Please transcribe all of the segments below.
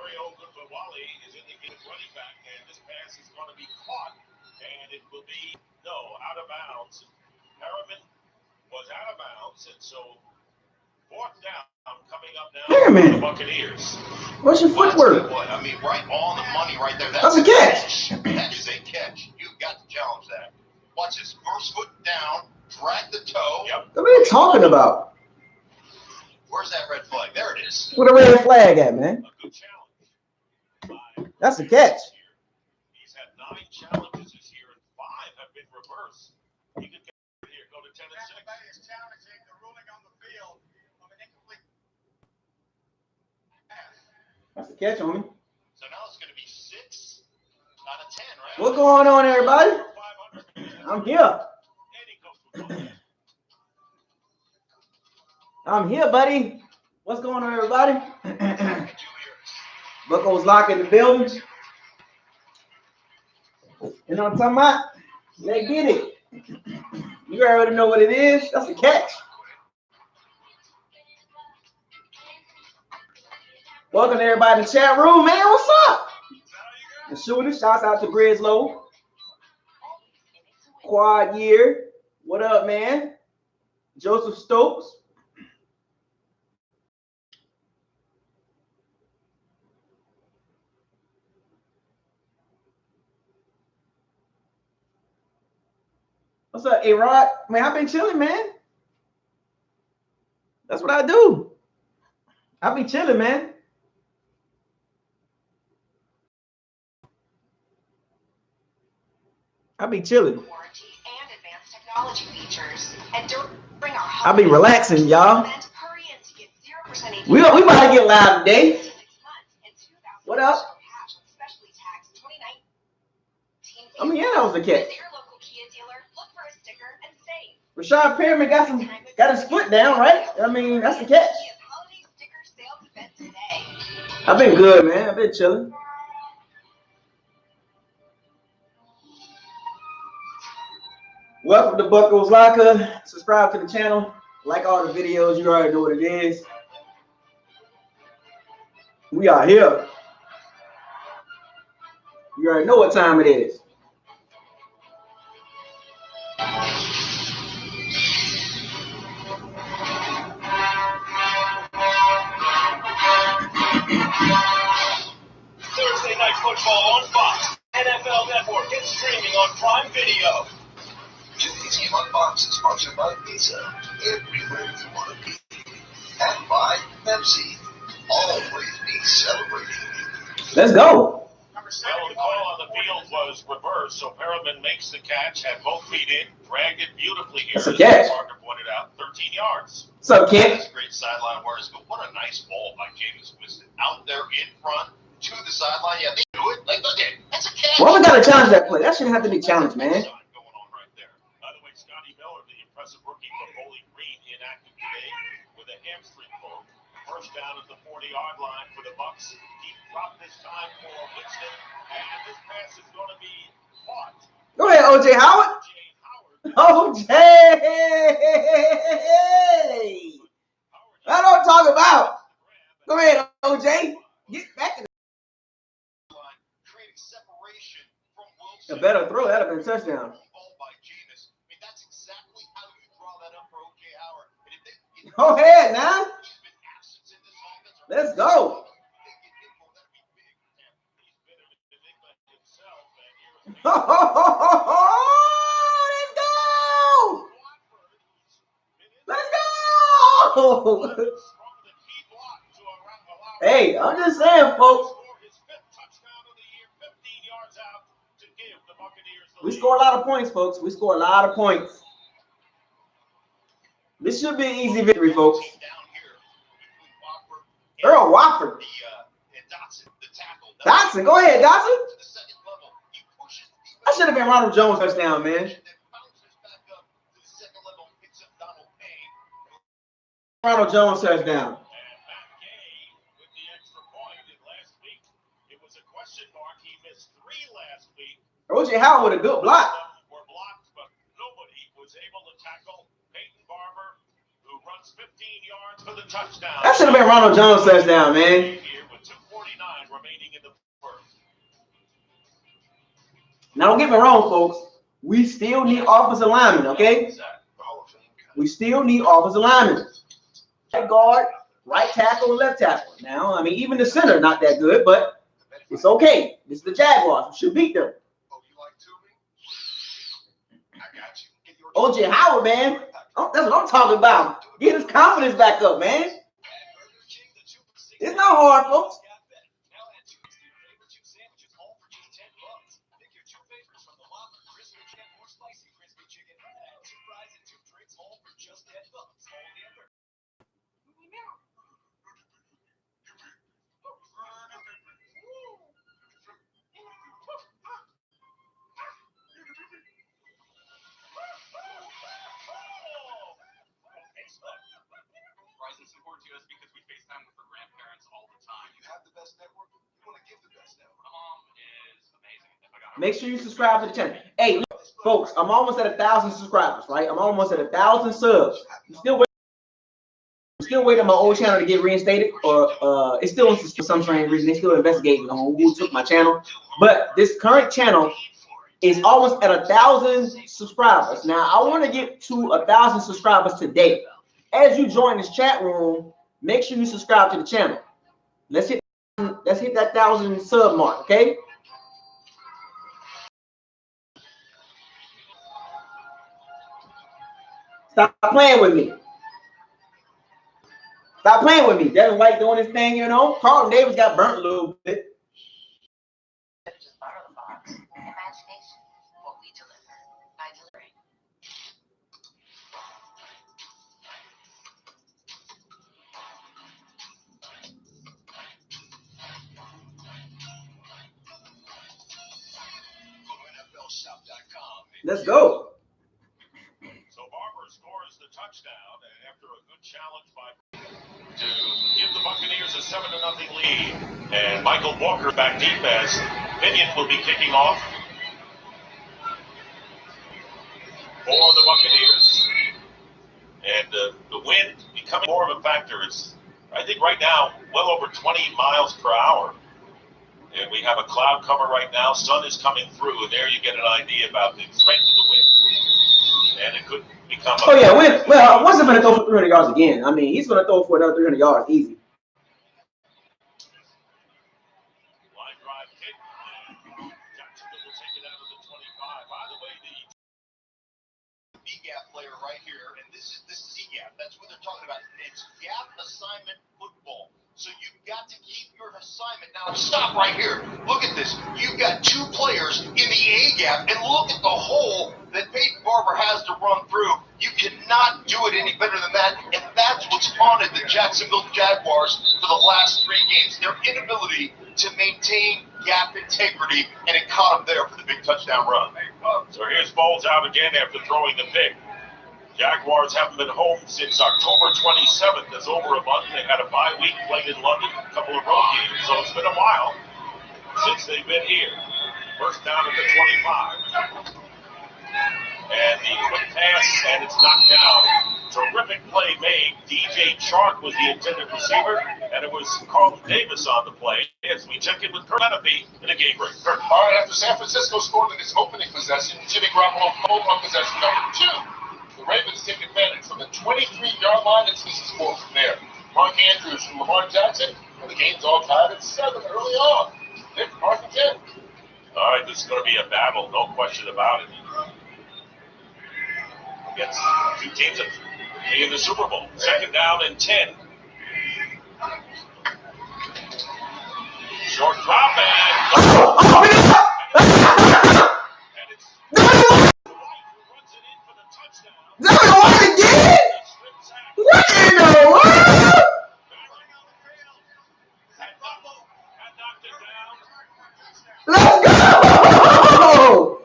is in the game running back, and this pass is going to be caught, and it will be out of bounds. Harriman was out of bounds, and so fourth down coming up now for the Buccaneers. What's your footwork? I mean, right on the money right there. That's a catch. That is a catch. You've got to challenge that. Watch his first foot down, drag the toe. Yep. What are you talking about? Where's that red flag? There it is. Where the red flag at, man? A good challenge. That's a catch. He's had 9 challenges this year, and 5 have been reversed. He could get here, go to 10 and 6. Is challenging the ruling on the field of an incomplete pass. That's a catch, homie. So now it's going to be 6 out of 10, right? What's going on, everybody? I'm here. I'm here, buddy. What's going on, everybody? BucosLocker in the building. You know what I'm talking about? Let's get it. You already know what it is. That's a catch. Welcome to everybody in the chat room, man. What's up? The shooter, shouts out to Bridgelow. Quad year. What up, man? Joseph Stokes. What's up, A-Rod? Man, I've been chilling, man. That's what I do. I be chilling, man. I be chilling. Warranty and advanced technology features. And during our I be relaxing, y'all. Hurry in to get 0% We about to get live today. What up? I mean, yeah, that was a catch. Rashad Perriman got his foot down, right? I mean, that's the catch. I've been good, man. I've been chilling. Welcome to BucosLocker. Subscribe to the channel. Like all the videos. You already know what it is. We are here. You already know what time it is. Thursday Night Football on Fox, NFL Network, and streaming on Prime Video. Today's Game on Fox is sponsored by Visa. Everywhere you want to be. And by Pepsi. Always be celebrating. Let's go. Well, the call on the field was reversed, so Perriman makes the catch, had both feet in, dragged it beautifully here. That's a catch. Parker pointed out, 13 yards. What's up, kid? That's great sideline awareness, but what a nice ball by Jameis Winston. Out there in front to the sideline. Yeah, they do it. Like, look at it. That's a catch. Well, we got to challenge that play. That shouldn't have to be challenged, man. Going on right there. By the way, Scotty Miller, the impressive rookie from Bowling Green, inactive today with a hamstring pull. First down at the 40-yard line for the Bucs. He dropped this time for Winston, and this pass is going to be caught. Go ahead, O.J. Howard. O.J. I don't talk about. Go ahead, O.J. Get back in. A better throw. That would have been a touchdown. Go ahead, now. Let's go. Let's go. Let's go. Hey, I'm just saying, folks. We score a lot of points, folks. We score a lot of points. This should be an easy victory, folks. Earl Watford. Dotson, go ahead, Dotson. That should have been Ronald Jones' touchdown, man. Ronald Jones touchdown. O.J. Howard with a good block. That should have been Ronald Jones' touchdown, man. Now, don't get me wrong, folks. We still need offensive linemen, okay? We still need offensive linemen. Right guard, right tackle, and left tackle. Now, I mean, even the center not that good, but it's okay. This is the Jaguars. We should beat them. OJ Howard, man. Oh, that's what I'm talking about. Get his confidence back up, man. It's not hard, folks. It's important to us because we FaceTime with our grandparents all the time. You have the best network. You want to give the best network. My mom is amazing. Make sure you subscribe to the channel. Hey, folks, I'm almost at 1,000 subscribers, right? I'm almost at 1,000 subs. I'm still waiting on my old channel to get reinstated, or it's still for some strange reason. They still investigating on who took my channel. But this current channel is almost at 1,000 subscribers. Now, I want to get to 1,000 subscribers today. As you join this chat room, make sure you subscribe to the channel. Let's hit that 1,000 sub mark, okay? Stop playing with me. Stop playing with me. Devin White doing his thing, you know. Carlton Davis got burnt a little bit. Let's go. So Barber scores the touchdown after a good challenge to give the Buccaneers a 7-0 lead. And Michael Walker back deep as Minion will be kicking off for the Buccaneers. And the wind becoming more of a factor. It's, I think right now, well over 20 miles per hour. And we have a cloud cover right now. Sun is coming through, and there you get an idea about the strength of the wind. And it could become. Oh yeah, well, Winston's going to throw for 300 yards again. I mean, he's going to throw for another 300 yards easy. Line drive kick. Jacksonville will take it out of the 25. By the way, the B-gap player right here, and this is E-gap. That's what they're talking about. It's gap assignment football. So you've got to keep your assignment. Now stop right here. Look at this. You've got two players in the A-gap, and look at the hole that Peyton Barber has to run through. You cannot do it any better than that, and that's what's haunted the Jacksonville Jaguars for the last 3 games. Their inability to maintain gap integrity, and it caught them there for the big touchdown run. So here's Bowles out again after throwing the pick. Jaguars haven't been home since October 27th. That's over a month. They had a bye week, played in London, a couple of road games. So it's been a while since they've been here. First down at the 25. And the quick pass, and it's knocked down. Terrific play made. DJ Chark was the intended receiver, and it was Carlton Davis on the play as we check in with Kurt Menefee in a game break. Kurt. All right, after San Francisco scored in this opening possession, Jimmy Garoppolo pulled on possession number 2. The Ravens take advantage from the 23-yard line and season score from there. Mark Andrews from Lamar Jackson, and the game's all tied at 7 early on. Nick, Mark and 10. All right, this is going to be a battle, no question about it. Against two teams that play in the Super Bowl. Second down and 10. Short drop and it's No, what again? What in the world? Let's go!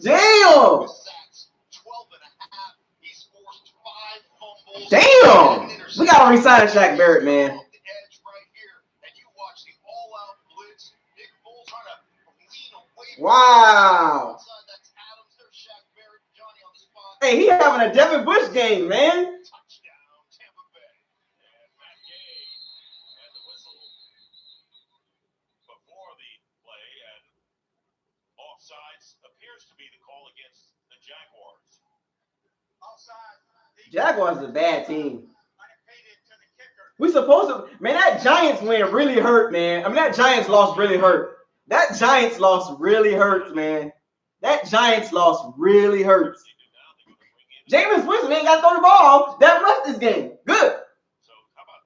Damn! Damn! We gotta resign Shaq Barrett, man. Wow. Hey, he having a Devin Bush game, man. offsides appears to be the call against the Jaguars. Jaguars is a bad team. We supposed to, man, that Giants win really hurt, man. I mean, that Giants loss really hurt. That Giants loss really hurts, man. That Giants loss really hurts. Jameis Winston ain't got to throw the ball that much this game. Good. So how about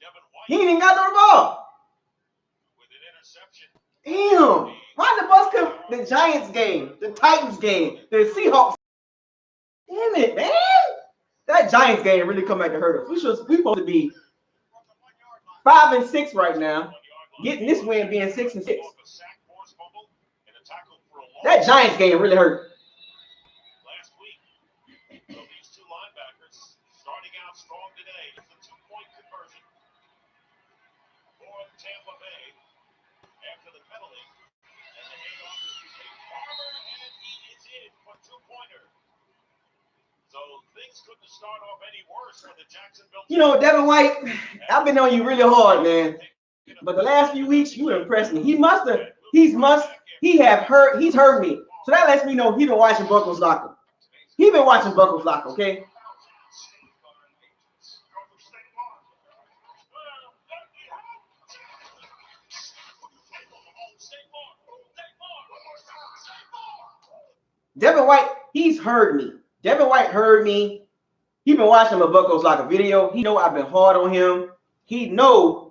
Devin White? He ain't even got to throw the ball. With an interception. Damn. Why the Bucs come the Giants game, the Titans game, the Seahawks? Damn it, man. That Giants game really come back to hurt us. We supposed to be 5-6 right now. Getting this win being 6-6. That Giants game really hurt. Last week, so these two linebackers starting out strong today. It's a 2-point conversion for Tampa Bay after the penalty. And the handoff is to Farmer, and he is in for 2-pointer. So things couldn't start off any worse for the Jacksonville. You know, Devin White, I've been on you really hard, man. But the last few weeks, you impressed me. He's heard me. So that lets me know he's been watching BucosLocker. He's been watching BucosLocker, okay? Devin White, he's heard me. Devin White heard me. He been watching my BucosLocker video. He know I've been hard on him. He knows.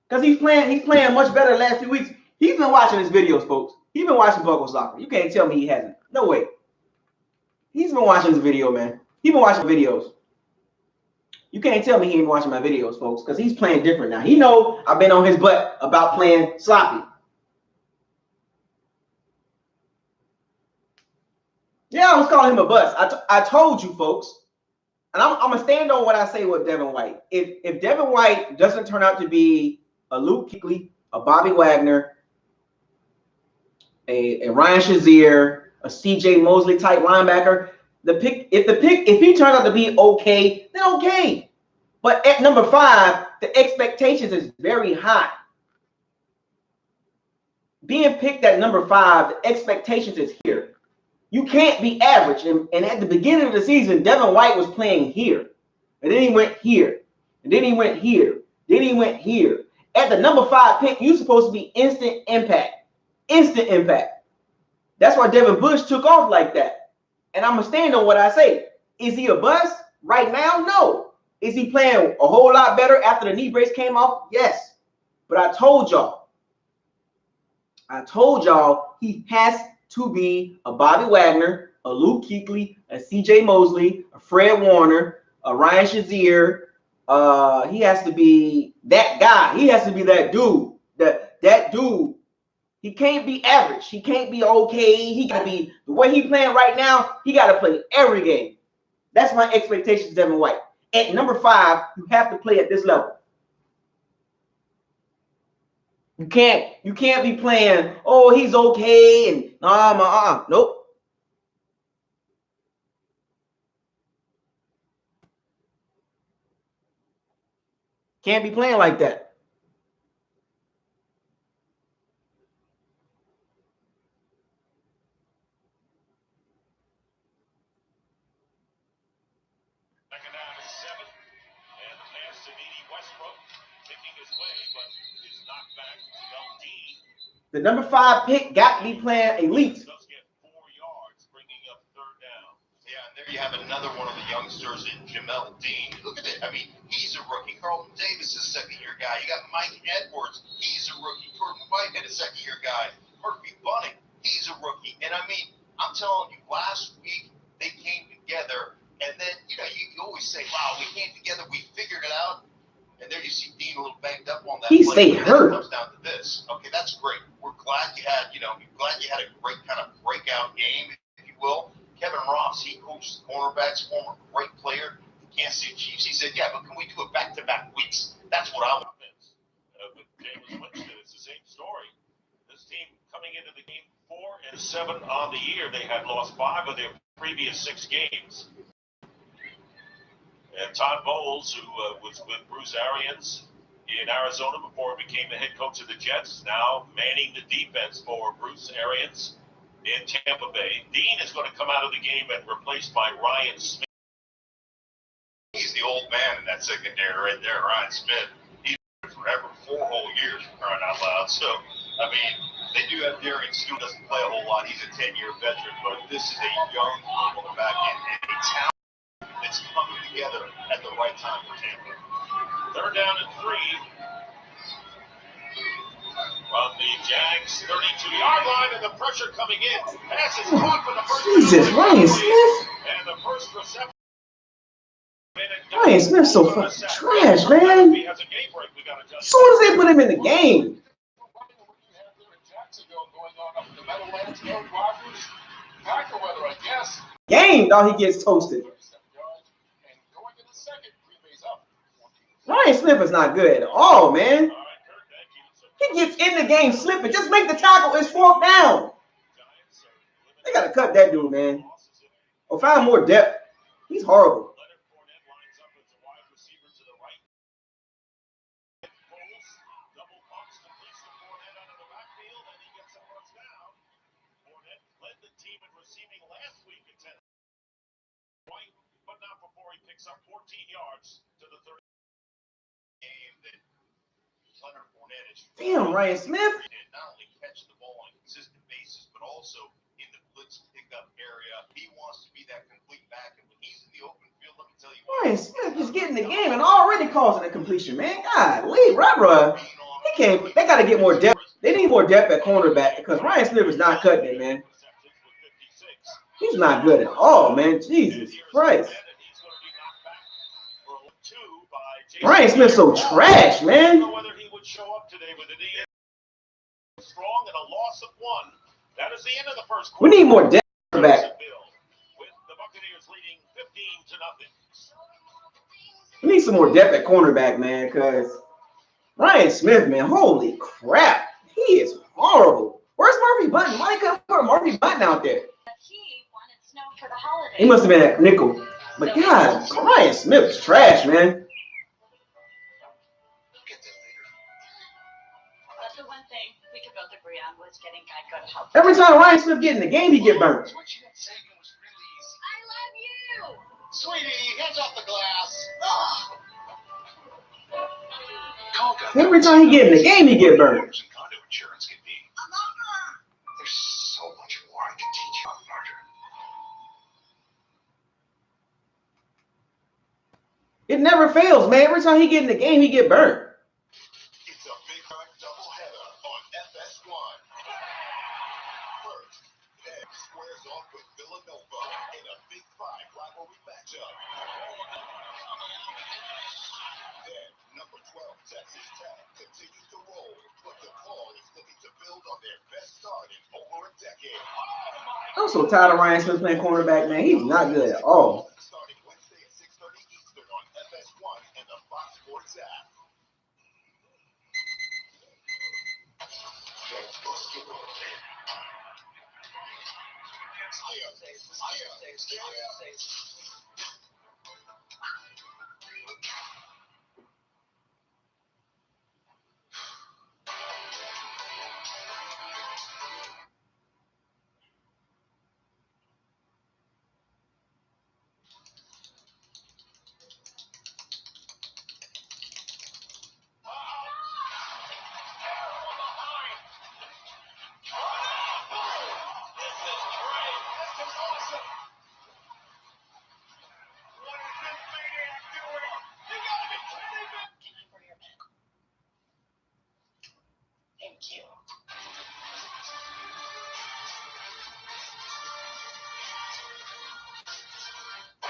Because he's playing much better the last few weeks. He's been watching his videos, folks. He's been watching BucosLocker. You can't tell me he hasn't. No way. He's been watching his video, man. He's been watching videos. You can't tell me he ain't watching my videos, folks, because he's playing different now. He know I've been on his butt about playing sloppy. Yeah, I was calling him a bust. I told you, folks. And I'm going to stand on what I say with Devin White. If Devin White doesn't turn out to be a Luke Kuechly, a Bobby Wagner, a Ryan Shazier, a CJ Mosley type linebacker, if he turns out to be okay, then okay. But at number 5, the expectations is very high. Being picked at number 5, the expectations is here. You can't be average. And at the beginning of the season, Devin White was playing here. And then he went here. And then he went here. Then he went here. At the number 5 pick, you're supposed to be instant impact. Instant impact. That's why Devin Bush took off like that. And I'm going to stand on what I say. Is he a bust right now? No. Is he playing a whole lot better after the knee brace came off? Yes. But I told y'all he has to be a Bobby Wagner, a Luke Kuechly, a CJ Mosley, a Fred Warner, a Ryan Shazier. He has to be that guy. He has to be that dude. That dude. He can't be average. He can't be okay. He got to be the way he playing right now. He got to play every game. That's my expectations, Devin White. At number 5, you have to play at this level. You can't be playing, oh, he's okay, and nope. Can't be playing like that. Second down is 7, and the pass to Needy Westbrook, picking his way, but is knocked back to Dean. The number 5 pick got to be playing elite. Does get 4 yards, bringing up third down. Yeah, and there you have another one of the youngsters in Jamel Dean. Look at it. I mean, he's a rookie. Carlton Davis is a second-year guy. You got Mike Edwards. He's a rookie. Jordan Whitehead, a second-year guy. Murphy Bunning, he's a rookie. And, I mean, I'm telling you, last week they came together. And then, you know, you always say, wow, we came together. We figured it out. And there you see Dean a little banged up on that. He stayed hurt. It comes down to this. Okay, that's great. We're glad you had, a great kind of breakout game, if you will. Kevin Ross, he coaches cornerbacks, former great player, Kansas City Chiefs. He said, yeah, but can we do it back-to-back weeks? That's what I want. With Jameis Winston, it's the same story. This team coming into the game 4-7 on the year, they had lost 5 of their previous 6 games. And Todd Bowles, who was with Bruce Arians, in Arizona before he became the head coach of the Jets. Now manning the defense for Bruce Arians in Tampa Bay. Dean is going to come out of the game and replaced by Ryan Smith. He's the old man in that secondary right there, Ryan Smith. He's been forever, 4 whole years, for crying out loud. So, I mean, they do have Darian Stu, doesn't play a whole lot. He's a 10-year veteran, but this is a young quarterback and a talent that's coming together at the right time for Tampa. 3rd down and 3 from the Jags 32-yard line, and the pressure coming in. Pass is caught for the first Jesus, Ryan Smith. And the first reception. Ryan Smith's so fucking trash, man. As soon as they put him in the game. Game, dog, he gets toasted. Ryan Smith is not good at all, man. He gets in the game slipping. Just make the tackle. It's 4th down. They got to cut that dude, man. Or find more depth. He's horrible. But not before he picks up 14 yards to the 30. Game that Leonard Fournette is Damn, Ryan Smith. not only catch the ball on a consistent basis, but also in the blitz pickup area. He wants to be that complete back, and when he's in the open field, let me tell you, Ryan Smith just getting the game and already causing a completion, man. God, leave, bruh. He can't. They got to get more depth. They need more depth at cornerback because Ryan Smith is not cutting it, man. He's not good at all, man. Jesus Christ. Ryan Smith's so trash, man. Whether he would show up today with an strong and a loss of 1. That is the end of the first quarter. We need more depth back. With the Buccaneers leading 15-0. We need some more depth at cornerback, man, because Ryan Smith, man, holy crap. He is horrible. Where's Murphy Button? Why couldn't put Murphy Button out there? He must have been at nickel. But God, Ryan Smith is trash, man. That's the one thing we could both agree on was getting Geico to help. Every time Ryan Smith get in the game, he get burnt. what you didn't say was really easy. I love you. Sweetie, hands off the glass. Every time he get in the game, he get burnt. Condo insurance can be. There's so much more I can teach you, Roger. It never fails, man. Every time he get in the game, he get burnt. It's a big time doubleheader on FS1. First, Ed squares off with Villanova in a Big 5 rivalry matchup. Then, number 12, Texas Tech continues to roll, but the call is looking to build on their best start in over a decade. I'm so tired of Ryan Smith playing cornerback, man. He's not good at all. Starting Wednesday at 6:30 Eastern on FS1 and the Fox Sports app.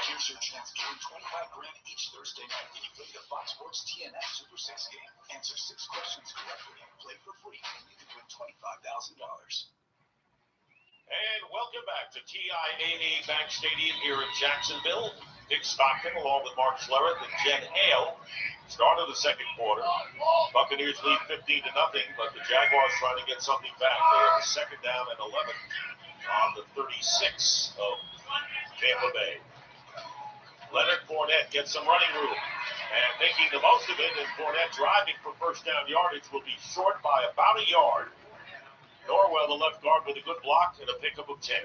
Here's your chance to win $25,000 each Thursday night when you play the Fox Sports TNF Super 6 game. Answer 6 questions correctly and play for free, and you can win $25,000. And welcome back to TIAA Bank Stadium here in Jacksonville. Dick Stockton along with Mark Schlereth and Jen Hale. Start of the second quarter. Buccaneers lead 15-0, but the Jaguars trying to get something back. They have a 2nd down and 11 on the 36 of Tampa Bay. Leonard Fournette gets some running room. And making the most of it, and Fournette driving for first down yardage will be short by about a yard. Norwell, the left guard, with a good block and a pickup of 10.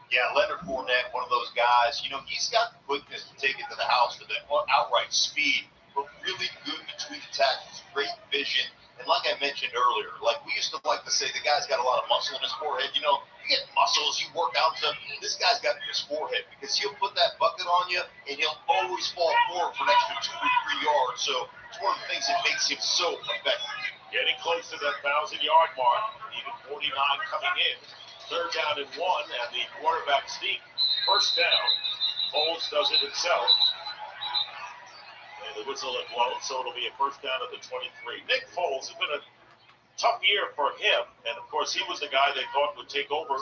Yeah, Leonard Fournette, one of those guys, he's got the quickness to take it to the house, to the outright speed, but really good between the tackles, great vision. And like I mentioned earlier, like we used to like to say, the guy's got a lot of muscle in his forehead. You get muscles, you work out stuff. This guy's got it in his forehead because he'll put that bucket on you, and he'll always fall forward for an extra 2 or 3 yards. So it's one of the things that makes him so effective. Getting close to that 1,000-yard mark, even 49 coming in. Third down and 1, and the quarterback sneak. First down. Foles does it himself. And the whistle had blown, so it'll be a first down at the 23. Nick Foles has been a tough year for him, and of course he was the guy they thought would take over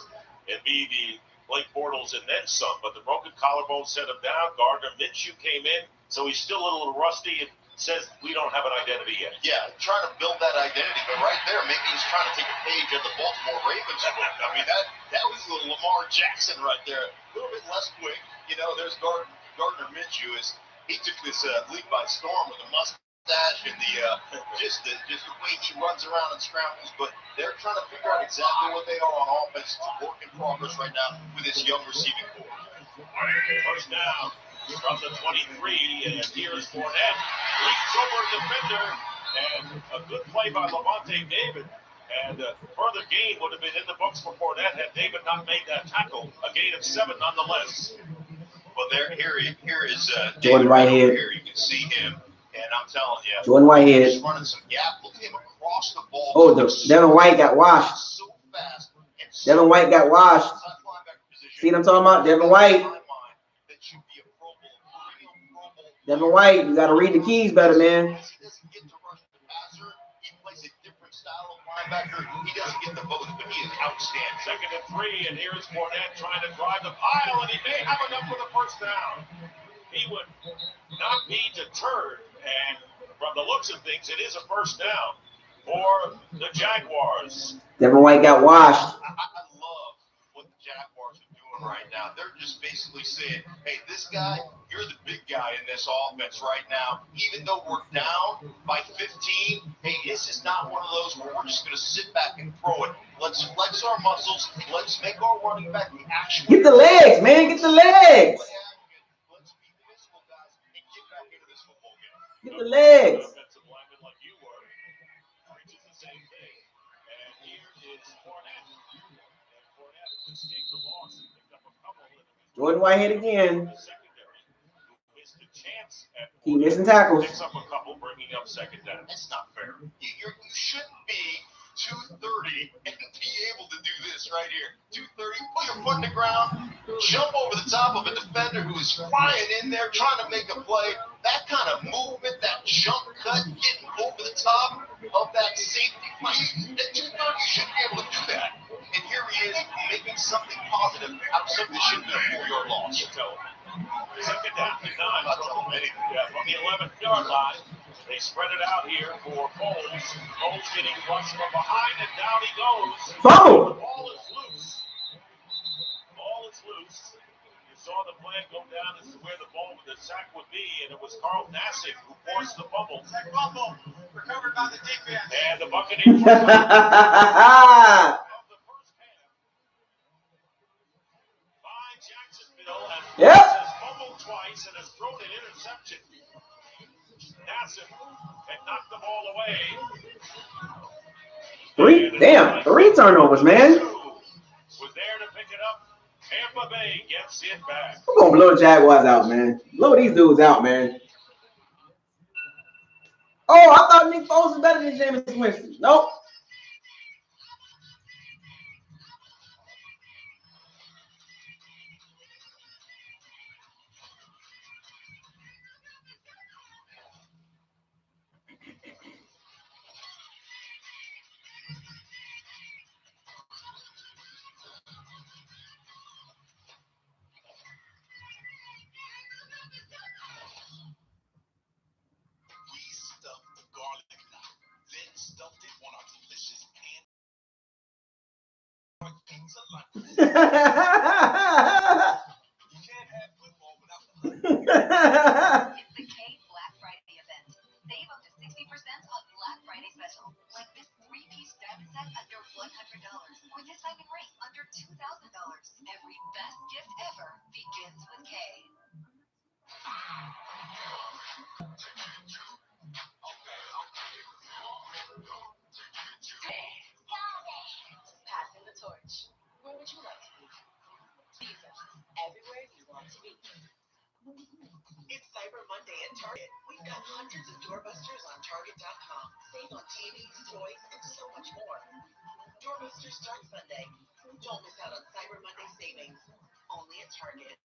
and be the Blake Bortles and then some, but the broken collarbone set him down. Gardner Minshew came in, so he's still a little rusty and says we don't have an identity yet. Yeah, trying to build that identity, but right there, maybe he's trying to take a page of the Baltimore Ravens book. I mean, that was a little Lamar Jackson right there. A little bit less quick. There's Gardner Minshew. He took this league by storm with the mustache and just the way he runs around and scrambles. But they're trying to figure out exactly what they are on offense. It's a work in progress right now with this young receiving corps. First down from the 23, and here's Fournette. Leaps over a defender, and a good play by Lavonte David. And further gain would have been in the books for Fournette had David not made that tackle. A gain of 7 nonetheless. Well, here is Jordan Whitehead. Here you can see him, and I'm telling you, Jordan Whitehead. He's running some gap. Look at him across the ball. Oh, Devin White got washed. So fast. Devin White got washed. See what I'm talking about? Devin White. Devin White, you got to read the keys better, man. He doesn't get the vote, but he is outstanding. Second and 3, and here's Fournette trying to drive the pile, and he may have enough for the first down. He would not be deterred, and from the looks of things, it is a first down for the Jaguars. Devin White got washed. I love what the Jaguars are doing right now. They're just basically saying, hey, this guy, you're the big guy in this offense right now. Even though we're down by 15, hey, this is not one of those where we're just going to sit back and throw it. Let's flex our muscles. Let's make our running back the actual. Get the legs, man. Get the legs. Let's be physical, guys, and get back into this football game. Get the legs. Offensive lineman like you were, preaches the same thing. And here is Fournette. And Fournette escaped the loss and picked up a couple. Jordan Whitehead again. Missed a chance at He missing tackles. picks up a couple, bringing up second down. That's not fair. You shouldn't be 230 and be able to do this right here. 230, put your foot in the ground, jump over the top of a defender who is flying in there trying to make a play. That kind of movement, that jump cut, getting over the top of that safety. At 230, you shouldn't be able to do that. And here he is making something positive out of something that should have been a 4-yard loss. Second down to 9 from the 11th-yard line. They spread it out here for Foles. Foles getting rushed from behind, and down he goes. Fumble. The ball is loose. Ball is loose. You saw the flag go down as to where the ball with the sack would be, and it was Carl Nassib who forced the fumble. Fumble recovered by the defense. And the Buccaneers of the first half by Jacksonville, and has fumbled twice and has thrown an interception. Nassib had knocked the ball away. Three turnovers, man. Was there to pick it up. Tampa Bay gets it back. We're going to blow the Jaguars out, man. Blow these dudes out, man. Oh, I thought Nick Foles was better than Jameis Winston. Nope. It's the K Black Friday event. Save up to 60% on Black Friday special, like this 3-piece diamond set under $100, or this diamond ring under $2,000. Every best gift ever begins with K. Passing the torch. Where would you like to be? Jesus, everywhere you want to be. It's Cyber Monday at Target. We've got hundreds of doorbusters on Target.com. Save on TVs, toys, and so much more. Doorbusters starts Sunday. Don't miss out on Cyber Monday savings. Only at Target.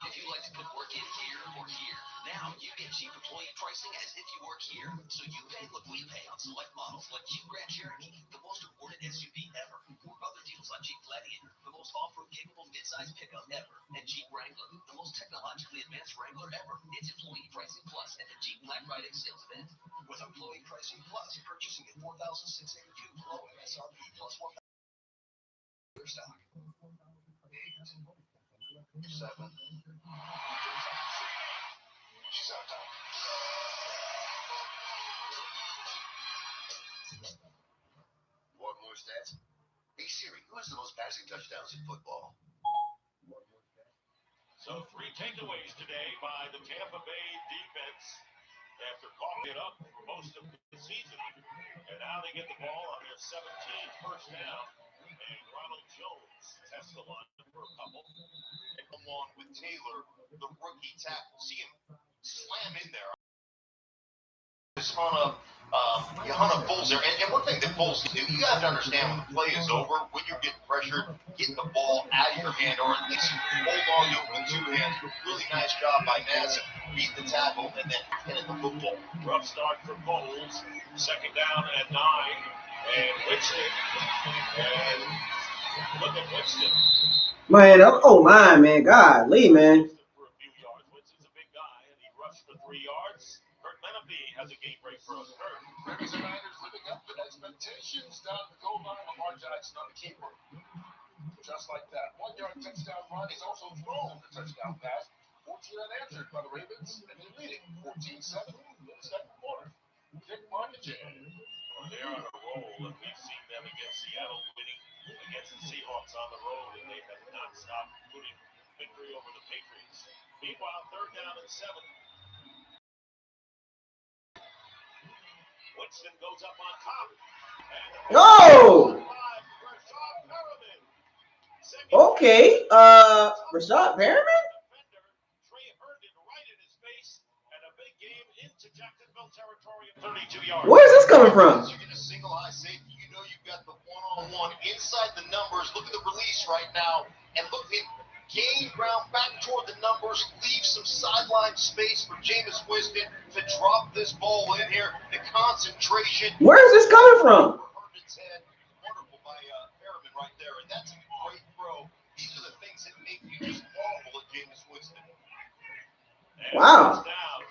If you like to put work in here or here, now you get cheap employee pricing as if you work here. So you pay what we pay on select models like Jeep Grand Cherokee, the most rewarded SUV ever, or other deals on Jeep Gladiator, the most off-road capable midsize pickup ever, and Jeep Wrangler, the most technologically advanced Wrangler ever. It's Employee Pricing Plus at the Jeep Black Friday sales event. With Employee Pricing Plus, purchasing at $4,682 below MSRP plus $1,000 stock. 8, 7. She's on top. Want more stats? Hey Siri, who has the most passing touchdowns in football? So 3 takeaways today by the Tampa Bay defense after coughing it up most of the season. And now they get the ball on their 17th first down. And Ronald Jones tests the line for a couple. And along with Taylor, the rookie tackle. See him slam in there. It's on Johanna Foles there. And one thing that Foles can do, you have to understand when the play is over, when you're getting pressured, getting the ball out of your hand, or at least hold on to it with 2 hands. Really nice job by Nassif. Beat the tackle and then hit the football. Rough start for Foles. Second down at 9. And Winston. And look at Winston. Man, oh my man, golly, man. For a few yards. Winston's a big guy, and he rushed for 3 yards. Kurt Menefee has a game break for a third. Ravens and Niners living up to expectations down the goal line. Lamar Jackson on the keeper. Just like that. 1-yard touchdown run. He's also thrown a touchdown pass. 14 unanswered by the Ravens, and they're leading 14-7 in the second quarter. Dick Martin. Well, they're on a roll, and we've seen them against Seattle winning against the Seahawks on the road, and they have not stopped putting victory over the Patriots. Meanwhile, third down and 7. Winston goes up on top. Oh! Okay, Rashad Perriman? Where's this coming from? You get a single high safety, you know you've got the one-on-one inside the numbers. Look at the release right now, and look at gain ground back toward the numbers, leave some sideline space for Jameis Winston to drop this ball in here. The concentration. Where is this coming from? Wonderful by Perriman right there, and that's a great throw. These are the things that make you just marvel at Jameis Winston. Wow. Down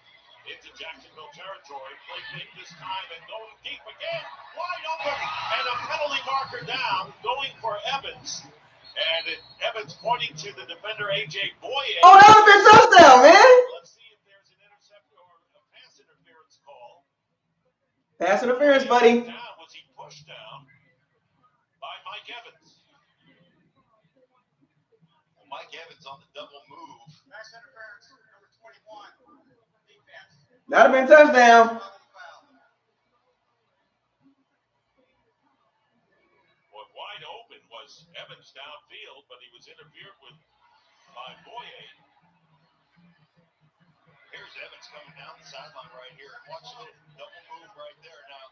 into Jacksonville territory. Play fake this time and going deep again. Wide open. And a penalty marker down. Going for Evans. And Evans pointing to the defender, A.J. Boye. Oh, that was a big touchdown, man. Let's see if there's an interception or a pass interference call. Pass interference, buddy. Down. Was he pushed down by Mike Evans? Well, Mike Evans on the double move. Pass interference, number 21. Defense. That'd have been touchdown. What wide open was Evans downfield, but he was interfered with by Boye. Here's Evans coming down the sideline right here. And watch a little double move right there. Now,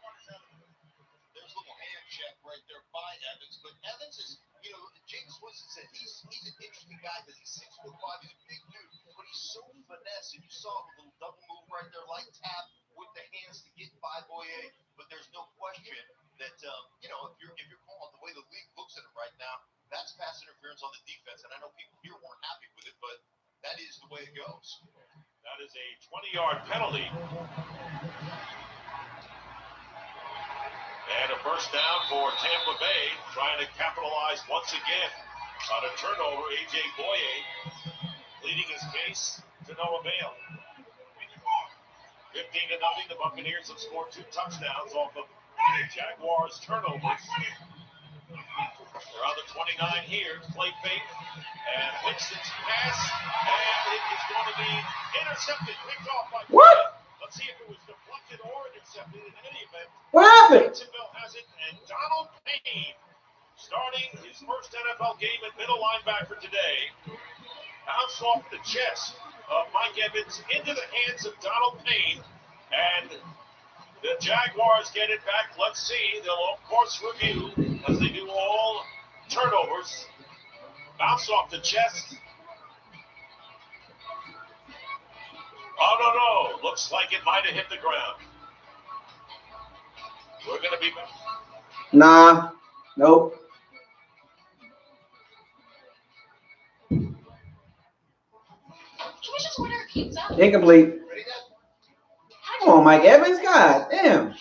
there's a little hand check right there by Evans. But Evans is, you know, James Winston said he's an interesting guy because he's 6'5", he's a big dude, but he's so finesse. And you saw the little double move right there, like tap with the hands to get by Boye. But there's no question that, you know, if you're calling the way the league looks at it right now, that's pass interference on the defense. And I know people here weren't happy with it, but that is the way it goes. That is a 20-yard penalty. And a first down for Tampa Bay, trying to capitalize once again on a turnover. A.J. Boye pleading his case to no avail. 15-0, the Buccaneers have scored 2 touchdowns off of Jaguars turnovers. They're on the 29 here. Play fake. And Winston's pass. And it is going to be intercepted. Picked off by What? Let's see if it was deflected or intercepted. In any event, What happened? Jacksonville has it. And Donald Payne, starting his first NFL game at middle linebacker today, bounced off the chest of Mike Evans into the hands of Donald Payne. And the Jaguars get it back. Let's see. They'll, of course, review, as they do all turnovers. Bounce off the chest. Oh, no. Looks like it might have hit the ground. We're going to be back. Nah. Nope. Can we just order a pizza? Incomplete. Come on, Mike Evans. God damn.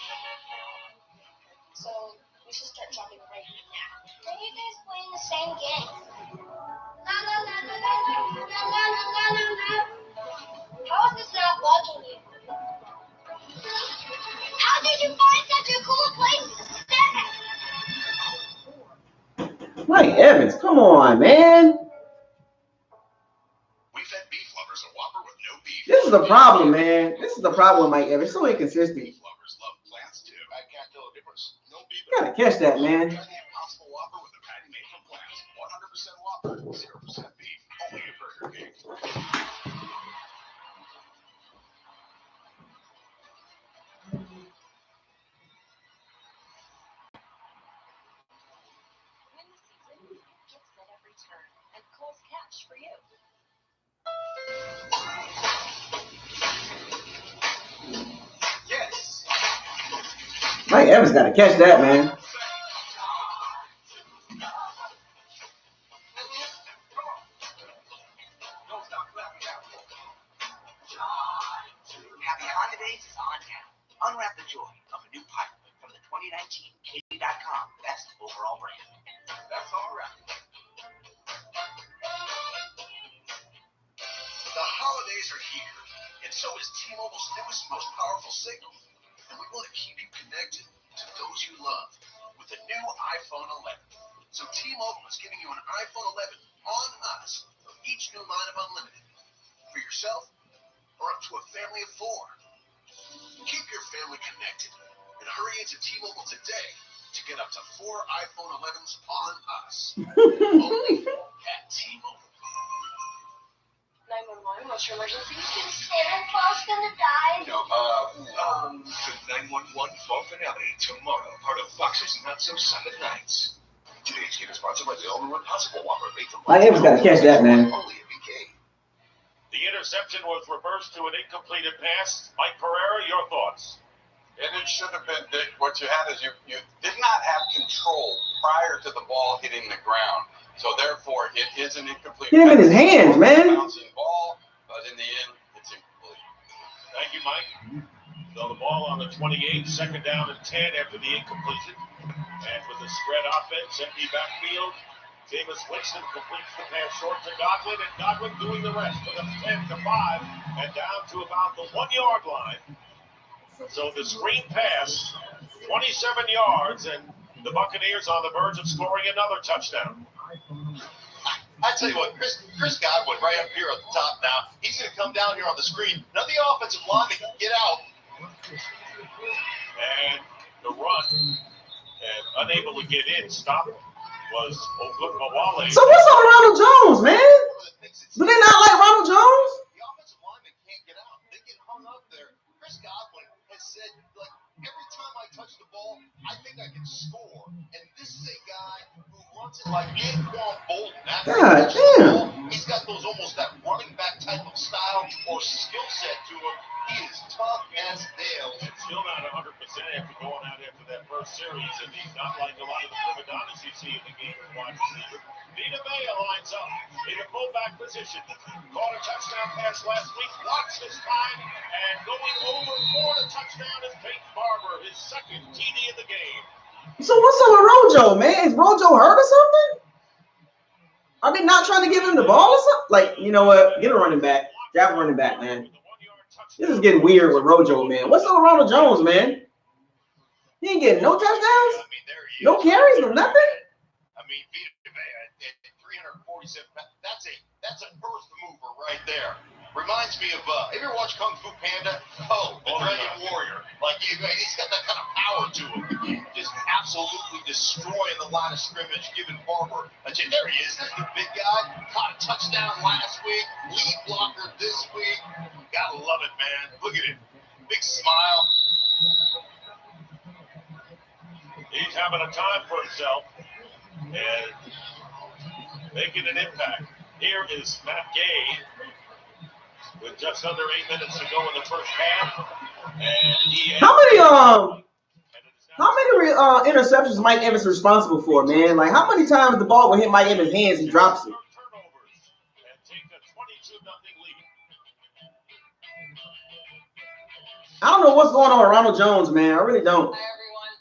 So we should start shopping right now. Are you guys playing the same game? How is this not bugging you? How did you find such a cool place to stay? Mike Evans, come on, man. We fed beef lovers a Whopper with no beef. This is the problem, man. This is the problem with Mike Evans. So inconsistent. Beef lovers love plants too. I can't tell the difference. No beef. You gotta catch that, man. Try the Impossible Whopper with a patty made from plants. 100% Whopper, 0% beef. Only at Burger King. Win the season, gifts at every turn, and Kohl's Cash for you. Yes. Mike Evans gotta catch that, man. Happy Holidays is on now. Unwrap the joy of a new pilot from the 2019 Katie.com Best Overall Brand. That's all right. The holidays are here, and so is T-Mobile's newest, most powerful signal. And we want to keep you connected to those you love with the new iPhone 11. So T-Mobile is giving you an iPhone 11 on us for each new line of unlimited. For yourself or up to a family of 4. Keep your family connected and hurry into T-Mobile today to get up to 4 iPhone 11s on us. Only at T-Mobile. 911, what's your emergency? Is Santa Claus gonna die? No, the 911 phone finale tomorrow, part of Fox's Not So Silent Nights. Today's game is sponsored by the only Impossible Whopper made from Mike Evans gotta catch that, man. Only at BK. The interception was reversed to an incompleted pass. Mike Pereira, your thoughts? And it should have been, what you had is you did not have control prior to the ball hitting the ground. So therefore, it is an incomplete. Get him in his hands, man. Bouncing ball, but in the end, it's incomplete. Thank you, Mike. So the ball on the 28, second down and 10 after the incompletion. And with the spread offense, empty backfield, Jameis Winston completes the pass short to Godwin, and Godwin doing the rest with a 10-5 and down to about the 1-yard line. So the screen pass, 27 yards, and the Buccaneers on the verge of scoring another touchdown. I tell you what, Chris Godwin right up here at the top now. He's going to come down here on the screen. None of the offensive linemen can get out. And the run, and unable to get in, stop was Ogunbowale. So what's up with Ronald Jones, man? Do they not like Ronald Jones? The offensive linemen can't get out. They get hung up there. Chris Godwin has said, like, every time I touch the ball, I think I can score. And this is a guy who runs it like Anquan Bolton. God damn. He's got those almost that running back type of style or skill set to him. He is tough as nails. And still not 100% after going out after that first series, and he's not like a lot of the prima donnas you see in the game as wide receiver. Vita Vea lines up in a fullback position. Caught a touchdown pass last week. Watch this time, and going over for the touchdown is Peyton Barber, his second TD of the game. So what's up with Rojo, man? Is Rojo hurt or something? Are they not trying to give him the ball or something? Like, you know what? Get a running back. Grab a running back, man. This is getting weird with Rojo, man. What's up with Ronald Jones, man? He ain't getting no touchdowns, no carries, no nothing. I mean, Vita Vea at 347. That's a first mover right there. Reminds me of, have you ever watched Kung Fu Panda? Oh, the Dragon Warrior. Like, he's got that kind of power to him. Just absolutely destroying the line of scrimmage, giving Barber a chance. There he is, the big guy. Caught a touchdown last week, lead blocker this week. Gotta love it, man. Look at him. Big smile. He's having a time for himself and making an impact. Here is Matt Gay with just under 8 minutes to go in the first half. And how many interceptions Mike Evans responsible for, man? Like, how many times the ball will hit Mike Evans' hands, he drops it? I don't know what's going on with Ronald Jones, man. I really don't. Hi, everyone.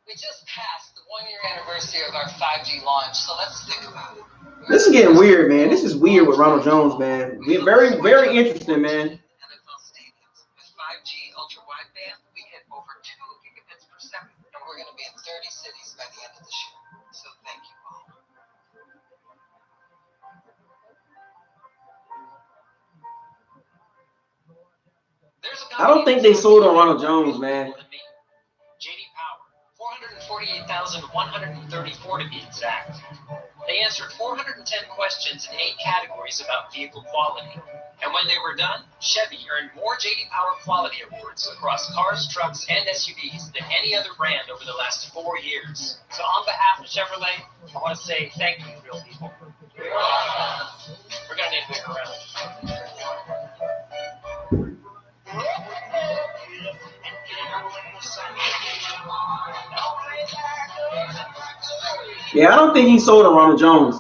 We just passed the 1-year anniversary of our 5G launch, so let's think about it. This is getting weird, man. This is weird with Ronald Jones, man. We're very, very interesting, man. NFL stadiums. With 5G ultra-wideband, we hit over 2 gigabits per second, and we're going to be in 30 cities by the end of this year. So thank you all. I don't think they sold on Ronald Jones, man. JD Power, 448,134 to be exact. They answered 410 questions in 8 categories about vehicle quality. And when they were done, Chevy earned more JD Power quality awards across cars, trucks, and SUVs than any other brand over the last 4 years. So on behalf of Chevrolet, I want to say thank you, real people. We're going to need a bigger round. Yeah, I don't think he sold on Ronald Jones.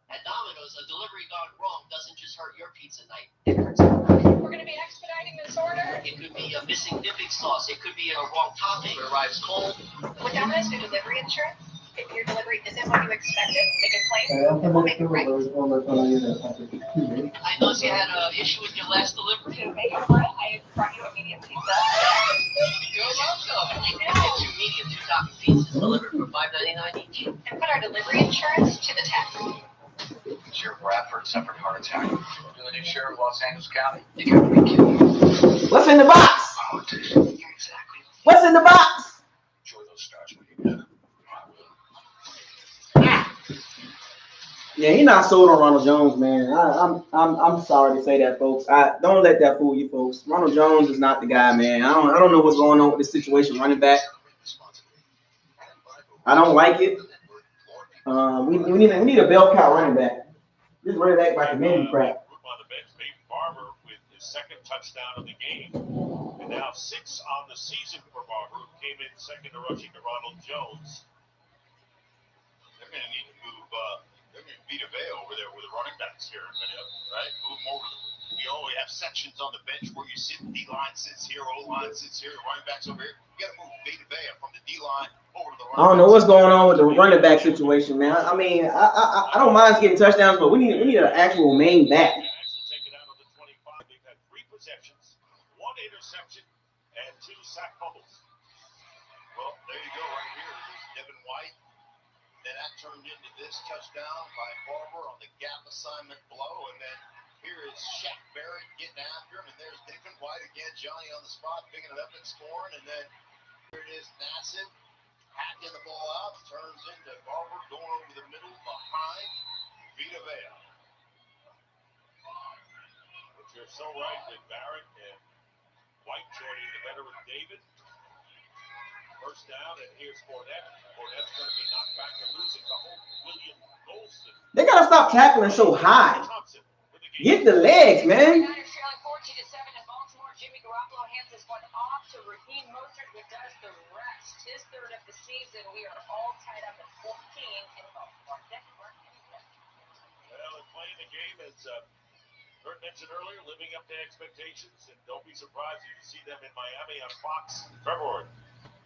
At Domino's, a delivery gone wrong doesn't just hurt your pizza night. It hurts everybody. We're going to be expediting this order. It could be a missing dipping sauce. It could be a wrong topping. It arrives cold. With Domino's new delivery insurance, if your delivery isn't what you expected, make a claim. We'll make it right. I noticed you had an issue with your last delivery. To make up for it, I brought you a medium pizza. You're welcome. Get 2 medium 2-topping pizzas delivered for $5.99 each. And put our delivery insurance to the test. Sheriff Bradford suffered a heart attack. You're the new sheriff of Los Angeles County. You got to be kidding. What's in the box? Exactly. What's in the box? Enjoy those stars when you get them. Yeah, he's not sold on Ronald Jones, man. I'm sorry to say that, folks. Don't let that fool you, folks. Ronald Jones is not the guy, man. I don't know what's going on with this situation running back. I don't like it. We need a bell cow running back. This running back like a menu crap. On the bench, Barber with his second touchdown of the game, and now 6 on the season for Barber, who came in second to rushing to Ronald Jones. They're going to need to move. They're going to beat a Vea over there with the running backs here in a minute, right? Move them over. We always have sections on the bench where you sit. D-line sits here, O-line sits here, running backs over here. You got to move Vita Vea from the D-line over to the running backs. I don't know what's going on with the running back situation, man. I mean, I don't mind getting touchdowns, but we need an actual main back. Take it out of the 25. They've had 3 possessions, 1 interception, and 2 sack fumbles. Well, there you go right here. There's Devin White. Then that turned into this touchdown by Barber on the gap assignment blow. And then here is Shaq Barrett getting after him. And there's Devin White again, Johnny on the spot, picking it up and scoring. And then here it is, Nassib hacking the ball out, turns into Barber going over the middle behind Vita Vea. But you're so right with Barrett and White joining together with David. First down, and here's Fournette. Fournette's going to be knocked back and losing to William Golston. They gotta stop tackling so high. Get the legs, man. Niners trailing 14-7 in Baltimore. Jimmy Garoppolo hands this one off to Raheem Mostert, who does the rest. His 3rd of the season. We are all tied up at 14 in Baltimore. Well, they're playing the game as Kurt mentioned earlier, living up to expectations, and don't be surprised if you see them in Miami on Fox in February.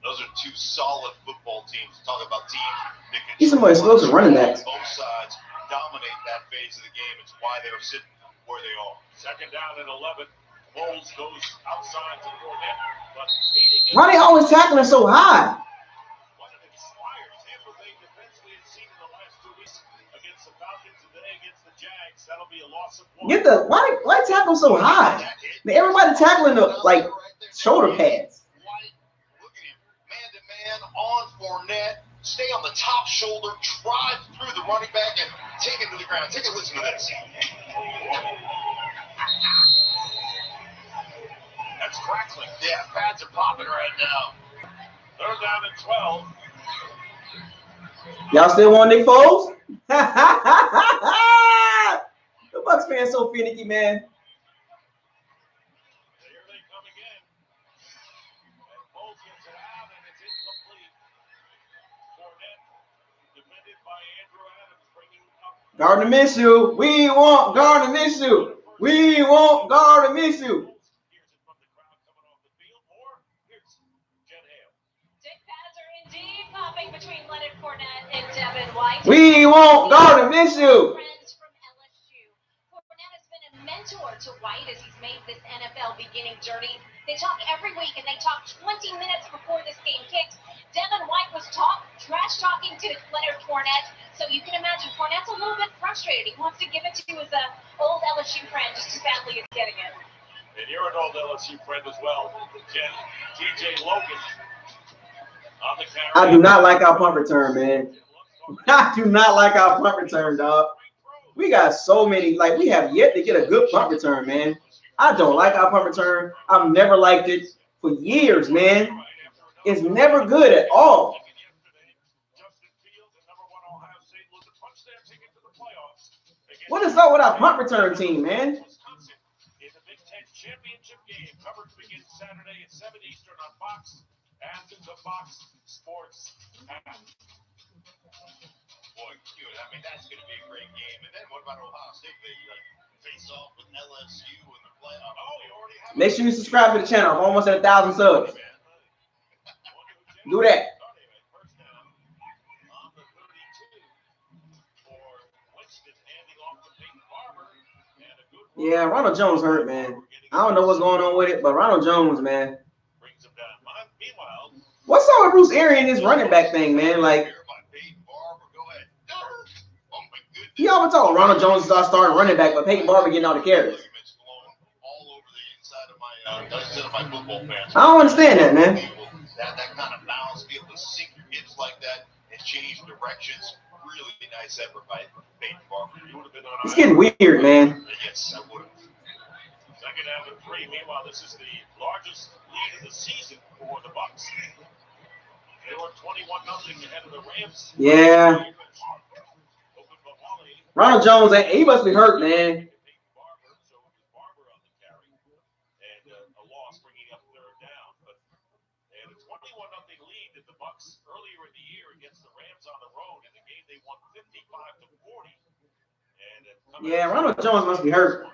Those are two solid football teams. Talk about teams that can He's some more explosive running backs. both sides, dominate that phase of the game. It's why they're sitting where they are. Second down and 11. Bowles goes outside to Fournette, but feeding him. Why they always tackling so high? What an inspired Tampa Bay defense we had seen in the last 2 weeks against the Falcons and today against the Jags. That'll be a loss of 1. Why tackle so high? Everybody tackling the like shoulder pads. Look at him, man-to-man on Fournette. Stay on the top shoulder, drive through the running back, and take it to the ground. Take a listen to this. That's crackling. Yeah, pads are popping right now. Third down and 12. Y'all still want Nick Foles? The Bucs fans so finicky, man. Here they come again. And Bowles gets it out, and it's incomplete. Fournette, defended by Andrew Adams, bringing up. Gardner Minshew. We want Gardner Minshew. We want Gardner Minshew. Here's it from the crowd coming off the field. More. Here's Jen Hale. Dick pads are indeed popping between Leonard Fournette and Devin White. We want Gardner Minshew. Friends from LSU. Fournette has been a mentor to White as he's made this NFL beginning journey. They talk every week, and they talk 20 minutes before this game kicks. Devin White was trash talking to Leonard Fournette, so you can imagine Fournette's a little bit frustrated. He wants to give it to his old LSU friend just as badly as getting it. And you're an old LSU friend as well, Jen. TJ Logan on the carry. I do not like our punt return, man. I do not like our punt return, dog. We got so many, like we have yet to get a good punt return, man. I don't like our punt return. I've never liked it for years, man. It's never good at all. What is up with our punt return team, man? In the Big Ten championship game, coverage begins Saturday at 7 Eastern on Fox and the Fox Sports app. Boy, cute. I mean, that's going to be a great game. And then what about Ohio State? They face off with LSU in the playoff. Oh, you already have. Make sure you subscribe to the channel. I'm almost at 1,000 subs. Do that. First down on the 32 for Winston, handing off to Peyton Barber. And a good Yeah, Ronald Jones hurt, man. I don't know what's going on with it, but Ronald Jones, man. brings him down. Meanwhile, What's up with Bruce Arians and this running back thing, man? Like, he always talk Ronald Jones is our starting running back, but Peyton Barber getting all the carries. I don't understand that, man. That kind of balance, be able to sink your hips like that and change directions. Really nice effort by Peyton Barber. You would have been on. It's getting weird, man. Yes, I would have. second down and 3. Meanwhile, this is the largest lead of the season for the Bucs. They were 21-0 ahead of the Rams. Yeah. Ronald Jones, he must be hurt, man. Barber on the carry, and a loss bringing up third down. But they had a 21-0 lead at the Bucs earlier in the year against the Rams on the road in a game they won 55-40. And yeah, Ronald Jones must be hurt.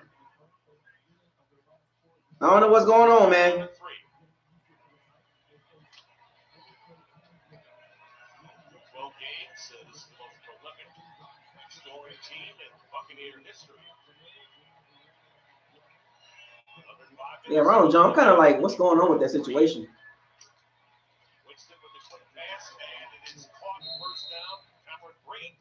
I don't know what's going on, man. 12 games. This is the most prolific scoring team in Buccaneer history. Yeah, Ronald Jones, kind of like, what's going on with that situation? Winston with the quick pass, and it is caught first down. Cameron Brate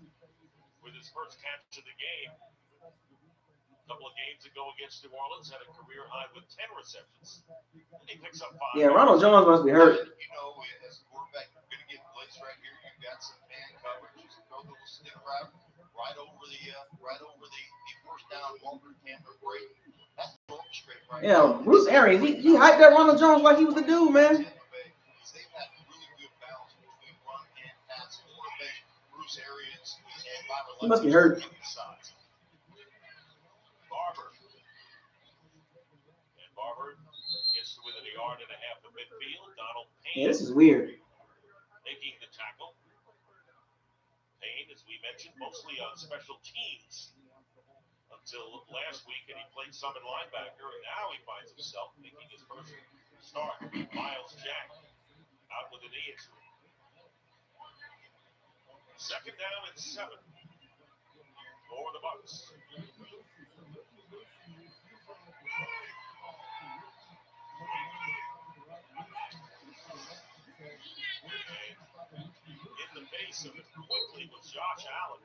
with his first catch of the game. A couple of games ago against New Orleans, had a career high with 10 receptions. And he picks up 5. Yeah, Ronald Jones must be hurt. You know, as a quarterback, you're going to get blitz right here. You've got some man coverage. Just throw the little stick route right over the first down marker, Cameron Brate. That's the orchestrate right Yeah, Bruce Arians, he hyped that Ronald Jones like he was the dude, man. They've had really good balance between run and pass. Bruce Arians and Byron He must be hurt. Barber gets to within a yard and a half of midfield. Donald Payne. Yeah, this is weird. Making the tackle. Payne, as we mentioned, mostly on special teams. until last week, and he played some in linebacker, and now he finds himself making his first start. Miles Jack out with a knee injury. Second down and 7 for the Bucs. In the face of it quickly was Josh Allen.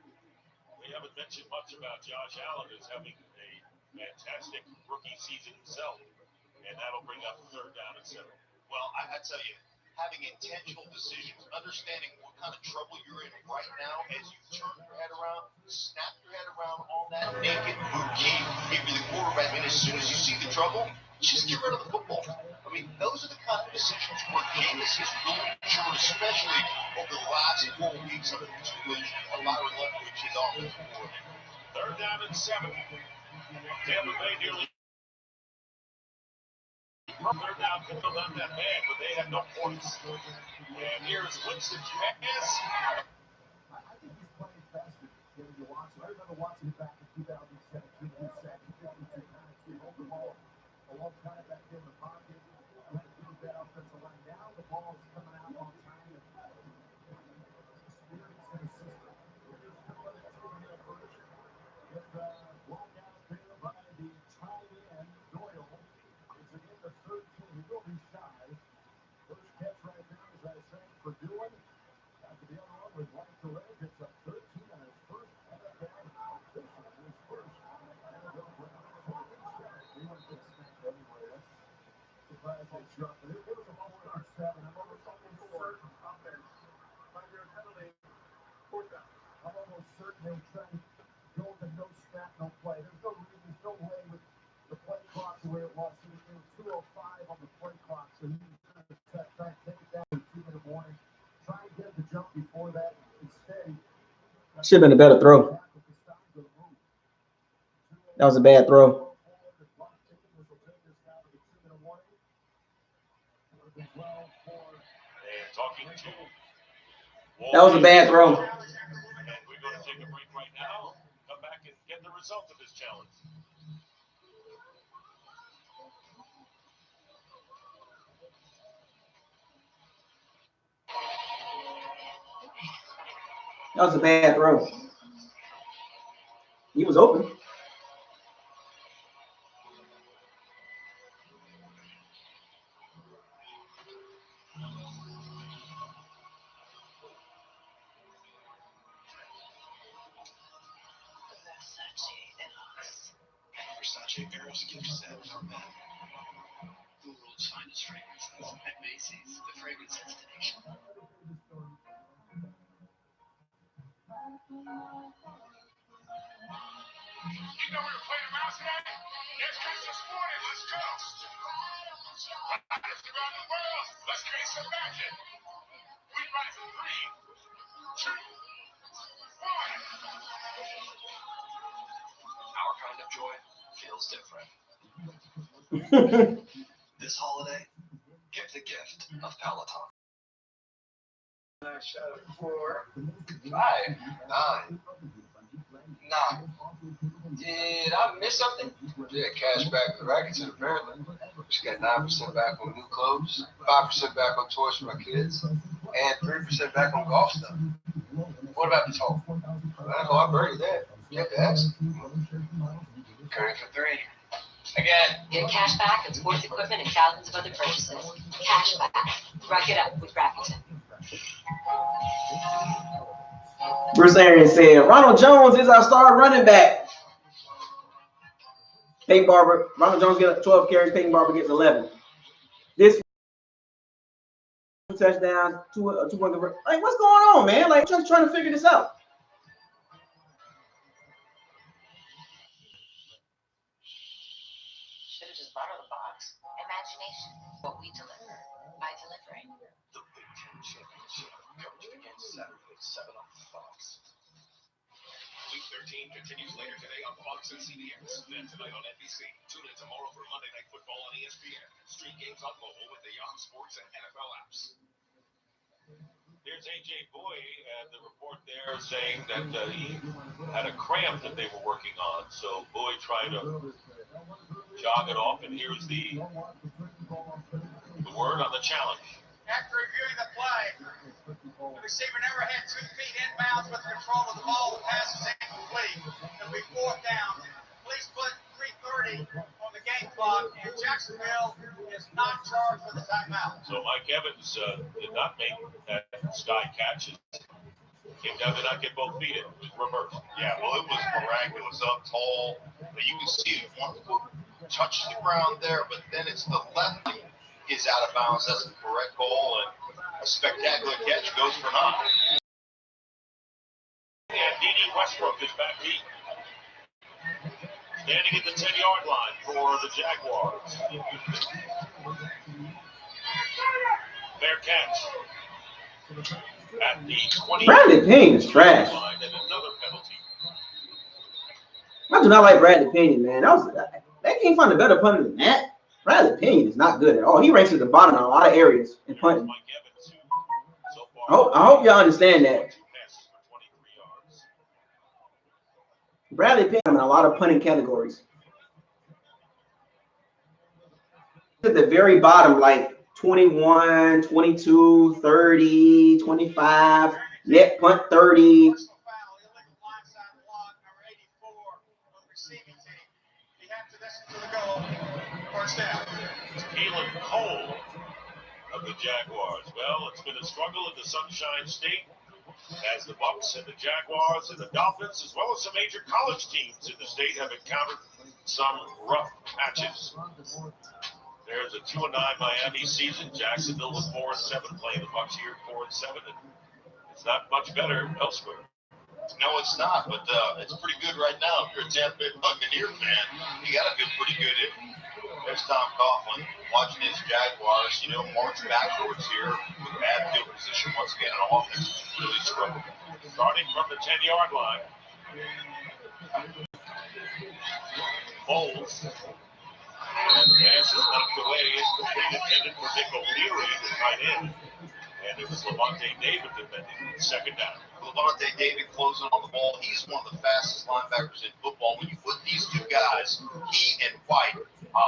We haven't mentioned much about Josh Allen as having a fantastic rookie season himself, and that'll bring up third down and 7. Well, I tell you, having intentional decisions, understanding what kind of trouble you're in right now as you turn your head around, snap your head around on that naked boot game, maybe the quarterback, and as soon as you see the trouble, just get rid of the football. I mean, those are the kind of decisions where Jameis has really matured, especially over the last 4 weeks under the tutelage of Byron Leftwich, his offensive coordinator. Third down and 7. Tampa Bay nearly third down field, not that bad, but they had no points. And here's Winston's pass. I think he's playing faster than you watch. I remember watching it back in 2017. He sacked 52 times. He rolled the ball a long time back in the pocket. He had a really bad offensive line. Now the ball's coming out on time. Experience in the system. Here's Noah taking it first. With blown out there by the tight end, Doyle. It's again the 13. He will be shy. First catch right there, as I said, for Dillon. After the other one with right to leg, it's a 13 on his first NFL competition. His first NFL ground. He went to snap anyway. That's surprisingly sharp. But it was a 4-7. I'm almost certain. But you're penalty. I'm almost certain they try to go with the no snap, no play. There's no way with the play clock the way it was. It was 2:05 on the play clock, so you can try and take it down to 2-minute warning. Try and get the jump before that. Instead, Should have been a better throw. That was a bad throw. That was a bad throw. And we're going to take a break right now. Come back and get the result of this challenge. That was a bad throw. He was open. Versace Eros gift set for men. The world's finest fragrances at Macy's, the fragrance destination. You know we're playing mouse tonight? Yes, Christmas morning. Let's go. Riders around the world. Let's create some magic. We rise in 3, 2, 1. Our kind of joy feels different. This holiday, give the gift of Peloton. 4, 5, 9. Nah. Did I miss something? Yeah, cash back for Rackets apparently. Just got 9% back on new clothes, 5% back on toys for my kids, and 3% back on golf stuff. What about the total? I buried that. You have to ask. Current for 3. Again. Get cash back and sports equipment and thousands of other purchases. Cash back. Rack it up with Rakuten. Bruce Arians said, Ronald Jones is our star running back. Peyton Barber, Ronald Jones gets 12 carries, Peyton Barber gets 11. This 2 touchdowns, 2 on the like, what's going on, man? Like, just trying to figure this out. Should have just borrowed the box. Imagination. What we deliver by delivering. The Big Ten Championship comes again Saturday, 7 on Fox. Week 13 continues later today on Fox and CBS. Then tonight on NBC. Tune in tomorrow for Monday Night Football on ESPN. Stream games on mobile with the Yahoo Sports and NFL apps. There's A.J. Boyd, and the report there saying that he had a cramp that they were working on. So Boyd trying to jog it off, and here's the word on the challenge. After reviewing the play, the receiver never had 2 feet inbounds with control of the ball. The pass is incomplete. It'll be 4th down. Please put 3:30 on the game clock, and Jacksonville is not charged with a timeout. So Mike Evans did not make that sky catch. Came down to not get both feet in. It was reversed. Yeah, well, it was miraculous. Up tall. But you can see it. One foot touches the ground there, but then it's the left knee is out of bounds. That's the correct goal, and a spectacular catch goes for naught. And D.D. Westbrook is back deep. Standing at the 10-yard line for the Jaguars. Fair catch. At the 20. Bradley Payne is trash. Line and another penalty. I do not like Bradley Payne, man. They can't find a better punter than that. Bradley Payne is not good at all. He ranks at the bottom in a lot of areas in punting. I hope y'all understand that. Bradley Payne in a lot of punting categories. At the very bottom, like 21, 22, 30, 25, net punt 30. Keelan Cole of the Jaguars. Well, it's been a struggle in the Sunshine State as the Bucs and the Jaguars and the Dolphins, as well as some major college teams in the state, have encountered some rough patches. There's a 2-9 Miami season. Jacksonville was 4-7, playing the Bucs here 4-7, and it's not much better elsewhere. No, it's not, but it's pretty good right now. If you're a Tampa Bay Buccaneer fan, you got to feel pretty good. There's Tom Coughlin watching his Jaguars, march backwards here with bad field position once again on offense. Is really struggling. Starting from the 10-yard line. Foles. And the pass is knocked away. It's complete, intended for Nick O'Leary, the tight end. And it was Levante David defending. Second down. Levante David closing on the ball. He's one of the fastest linebackers in football. When you put these two guys, he and White,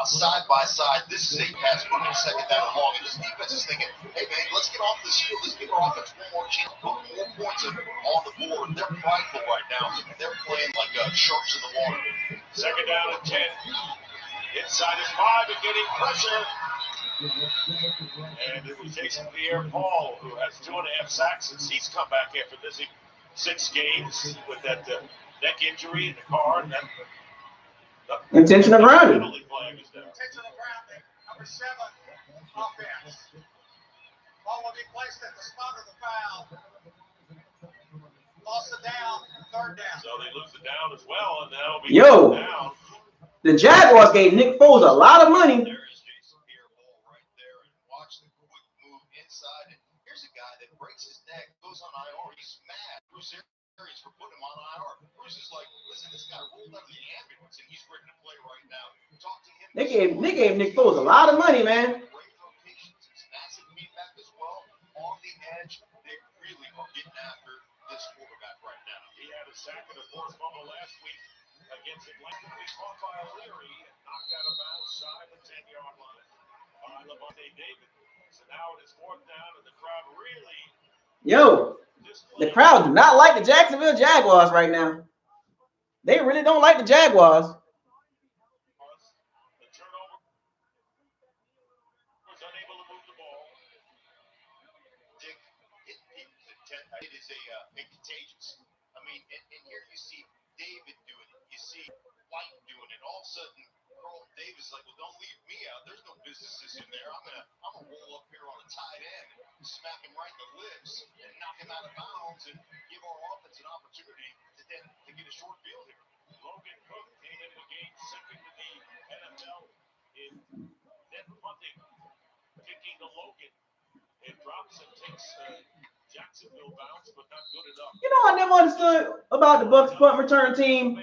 side by side, this is a pass moving second down and long. And this defense is thinking, hey, man, let's get off this field. Let's give our offense one more chance. Put more points on the board. They're prideful right now. They're playing like sharks in the water. Second down and 10. Inside his 5 and getting pressure. And it was Jason Pierre-Paul who has 2.5 sacks since he's come back after missing 6 games with that neck injury in the car. And intentional grounding. Intentional grounding. Number 7, offense. Ball will be placed at the spot of the foul. Lost it down, 3rd down. So they lose it down as well, and that'll be down. The Jaguars gave Nick Foles a lot of money. There is Jason Pierre-Paul right there, and watch the quick move inside. And here's a guy that breaks his neck, goes on IR. He's mad. Bruce Arians for putting him on IR. Bruce is like, listen, this guy rolled out of the ambulance, and he's ready to play right now. Talk to him. They gave Nick Foles a lot of money, man. Great rotations. It's massive feedback as well. On the edge, they really are getting after this quarterback right now. He had a sack and a forced fumble last week against Atlanta. He caught by O'Leary and knocked out of bounds shy of the 10-yard line by Levante David. So now it is 4th down, and the crowd really. The crowd do not like the Jacksonville Jaguars right now. They really don't like the Jaguars. The turnover was unable to move the ball. Dick, it is a contagious. I mean, and here you see David doing it. You see White doing it. All of a sudden, Carlton Davis is like, well, don't leave me out. There's no businesses in there. I'm gonna roll up here on a tight end and smack him right in the lips and knock him out of bounds and give our offense an opportunity to get a short field here. Logan Cook came into the game second to the NFL in net punting, kicking to Logan. It drops and takes Jacksonville bounce, but not good enough. I never understood about the Bucs punt return team.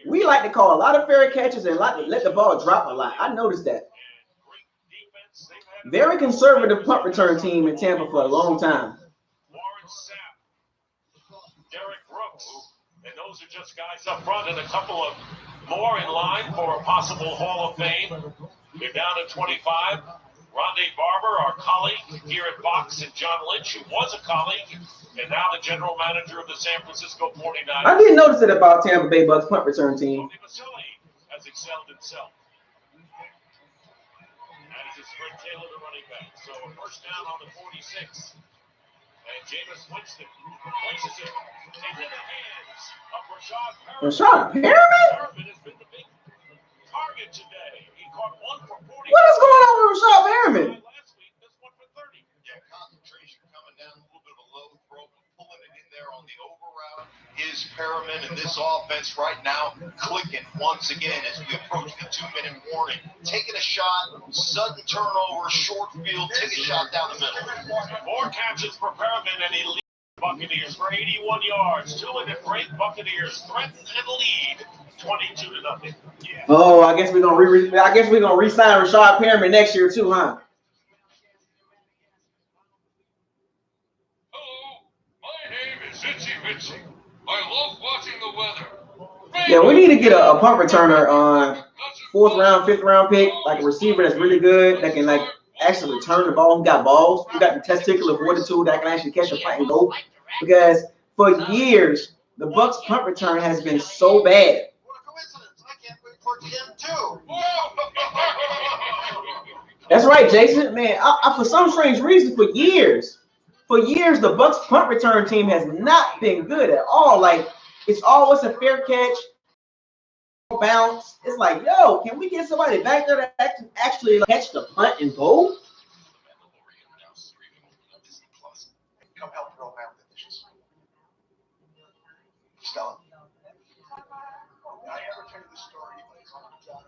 We like to call a lot of fair catches and like to let the ball drop a lot. I noticed that. Very conservative punt return team in Tampa for a long time. Sapp, Derek Brooks, and those are just guys up front, and a couple of more in line for a possible Hall of Fame. They're down to 25. Rondé Barber, our colleague here at Fox, and John Lynch, who was a colleague, and now the general manager of the San Francisco 49ers. I didn't notice it about Tampa Bay Bucks punt return team. Tony Vasili has excelled himself. That is his friend Taylor, the running back. So a first down on the 46. And Jameis Winston places it into the hands of Rashad Perriman. Rashad Perriman? Perriman has been the big target today. He caught one for 40. What is going on with Rashad Perriman? Last week, this one for 30. Yeah, concentration coming down, a little bit of a low throw, but pulling it in there on the over route is Perriman, and this offense right now clicking once again as we approach the 2-minute warning. Taking a shot, sudden turnover, short field, take a shot down the middle. More catches for Perriman, and he leads the Buccaneers for 81 yards. Two in the break. Buccaneers threaten and lead 22-0. Yeah. Oh, I guess we're gonna re-sign Rashad Perriman next year too, huh? Hello, my name is Itchy Mitchy. I love watching the weather. Yeah, we need to get a punt returner on 4th round, 5th round pick, like a receiver that's really good, that can like actually return the ball. Who got balls, who got the testicular fortitude that can actually catch a punt and go. Because for years, the Bucks punt return has been so bad. What a coincidence. I can't wait for the end too. That's right, Jason. Man, I for some strange reason, for years, the Bucks punt return team has not been good at all. Like, it's always a fair catch, bounce. It's like, yo, can we get somebody back there that actually catch the punt and go? Come help roll down the dishes. Stella. Did I ever tell you the story when it's on the job?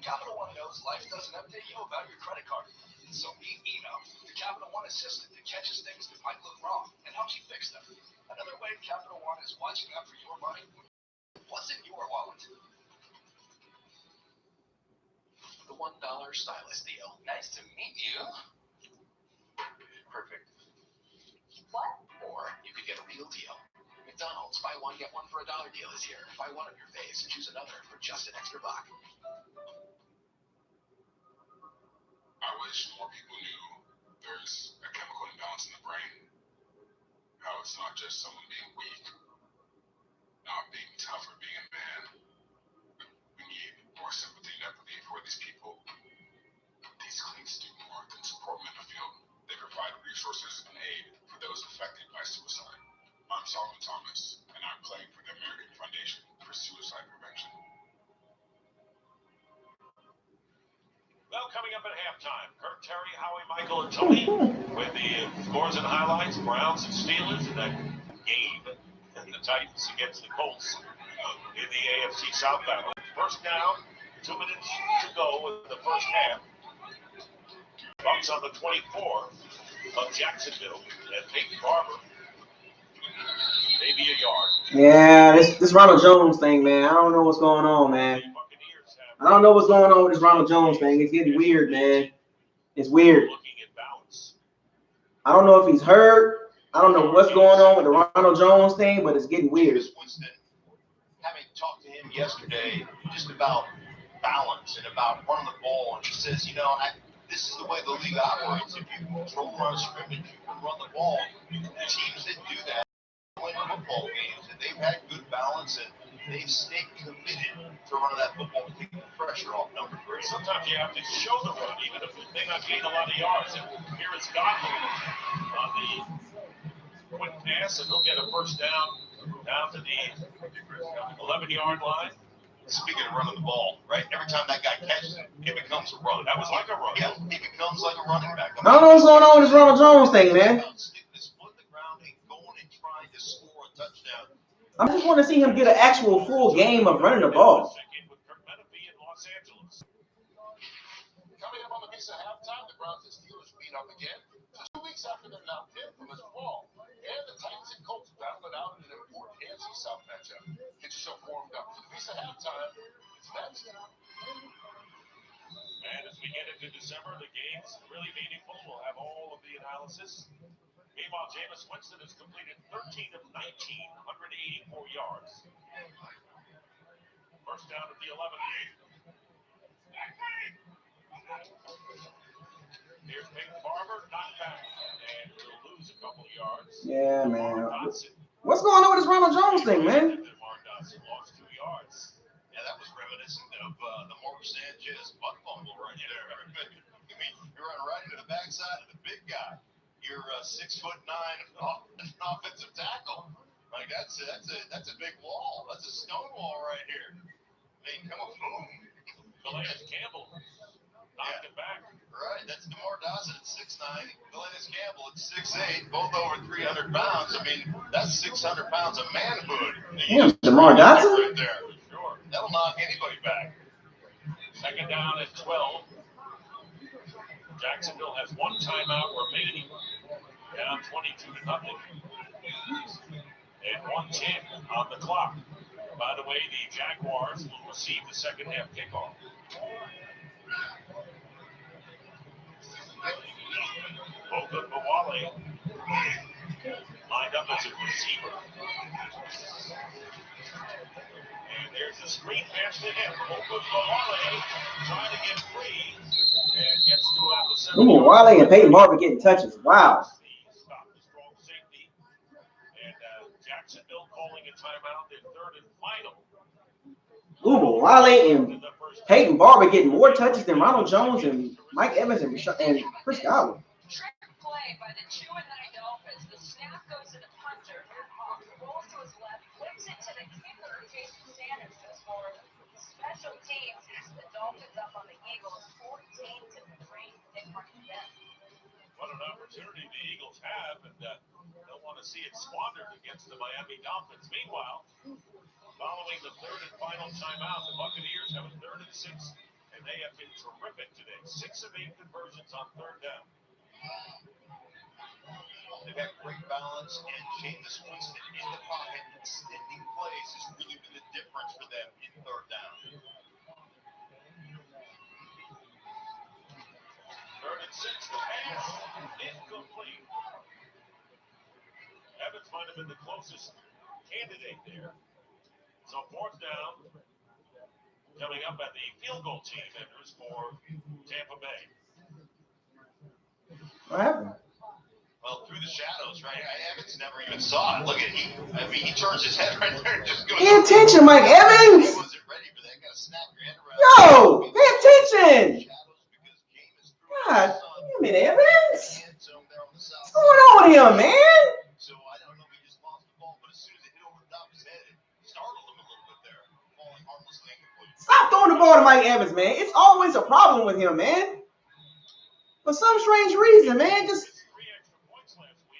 Capital One knows life doesn't update you about your credit card. So meet Eno, the Capital One assistant that catches things that might look wrong and helps you fix them. Another way Capital One is watching out for your money. What's in your wallet? The $1 stylist deal. Nice to meet you. Perfect. What? Or you could get a real deal. McDonald's buy one get one for $1 deal is here. Buy one of your faves and choose another for just an extra buck. I wish more people knew there's a chemical imbalance in the brain. How it's not just someone being weak, not being tough or being a man. We need more sympathy and empathy for these people. These clinics do more than support mental field. They provide resources and aid for those affected by suicide. I'm Solomon Thomas, and I'm playing for the American Foundation for Suicide Prevention. Well, coming up at halftime, Kirk, Terry, Howie, Michael, and Tony with the scores and highlights, Browns and Steelers, and that game, and the Titans against the Colts in the AFC South battle. First down, 2 minutes to go in the first half. Bucks on the 24 of Jacksonville, and Peyton Barber, maybe a yard. Yeah, this Ronald Jones thing, man. I don't know what's going on, man. I don't know what's going on with this Ronald Jones thing. It's getting weird, man. It's weird. I don't know if he's hurt. I don't know what's going on with the Ronald Jones thing, but it's getting weird. Winston, having talked to him yesterday just about balance and about running the ball, and he says, this is the way the league operates. If you control run scrimmage, you can run the ball. The teams that do that win football games, and they've had good balance, and they've stayed committed to running that football and taking the pressure off number 3. Sometimes you have to show the run, even if they not gain a lot of yards. And here is Godwin on the quick pass, and he'll get a first down to the 11-yard line. Speaking of running the ball, right? Every time that guy catches it, it becomes a run. That was like a run. Yeah, he becomes like a running back. I don't know what's going on with this Ronald Jones thing, man. I just want to see him get an actual full game of running the ball. Coming up on the heat up again. Just 2 weeks after they're now pinned from this fall. And the Titans and Colts battle it out in an important AFC South matchup. Get yourself warmed up for the piece of halftime. It's next. And as we get into December, the game's really meaningful. We'll have all of the analysis. Meanwhile, Jameis Winston has completed 13 of 19, 184 yards. First down at the 11. Here's Peyton Barber, knocked back, and we'll lose a couple of yards. Yeah, man. What's going on with this Ronald Jones thing, man? Lamar Dotson lost 2 yards. Yeah, that was reminiscent of the Mark Sanchez butt fumble right there. I mean, you're running right into the backside of the big guy. You're 6'9" offensive tackle. Like that's a big wall. That's a stone wall right here. I mean, come on, boom. Calais Campbell knocked it back. Right, that's DeMar Dawson at 6'9". Calais Campbell at 6'8", both over 300 pounds. I mean, that's 600 pounds of manhood. Damn, DeMar Dawson? Right there. Sure. That'll knock anybody back. Second down at 12. Jacksonville has one timeout remaining. Down 22-0. And 1:10 on the clock. By the way, the Jaguars will receive the second half kickoff. Boca Bawale lined up as a receiver. And there's a screen pass to him. Boca Bawale trying to get free and gets to about the 7. Bawale and Peyton Barber getting touches. Wow. Stop the strong safety. And Jacksonville calling a timeout. Their third and final. Bawale and Peyton Barber getting more touches than Ronald Jones and Mike Evans and Chris Godwin. Trick play by the 2-9 Dolphins. The snap goes to the punter. Hawk rolls to his left, flips it to the kicker, Jason Sanders. For special teams, the Dolphins up on the Eagles, 14-3. What an opportunity the Eagles have, and they'll want to see it squandered against the Miami Dolphins. Meanwhile, following the third and final timeout, the Buccaneers have a 3rd and 6, and they have been terrific today. 6 of 8 conversions on third down. They've had great balance, and Jameis Winston in the pocket extending plays has really been the difference for them in third down. 3rd and 6, the pass, incomplete. Evans might have been the closest candidate there. So 4th down, coming up at the field goal team enters for Tampa Bay. What happened? Well, through the shadows, right? Evans never even saw it. Look at he turns his head right there and just goes. Pay attention, Mike Evans! He wasn't ready for that. Gotta snap your head around. Yo, pay attention! God damn it, Evans! What's going on with him, man? So I don't know if he just lost the ball, but as soon as it hit over the top of his head, it startled him a little bit there, falling harmlessly incomplete. Stop throwing the ball to Mike Evans, man. It's always a problem with him, man. For some strange reason, man. Just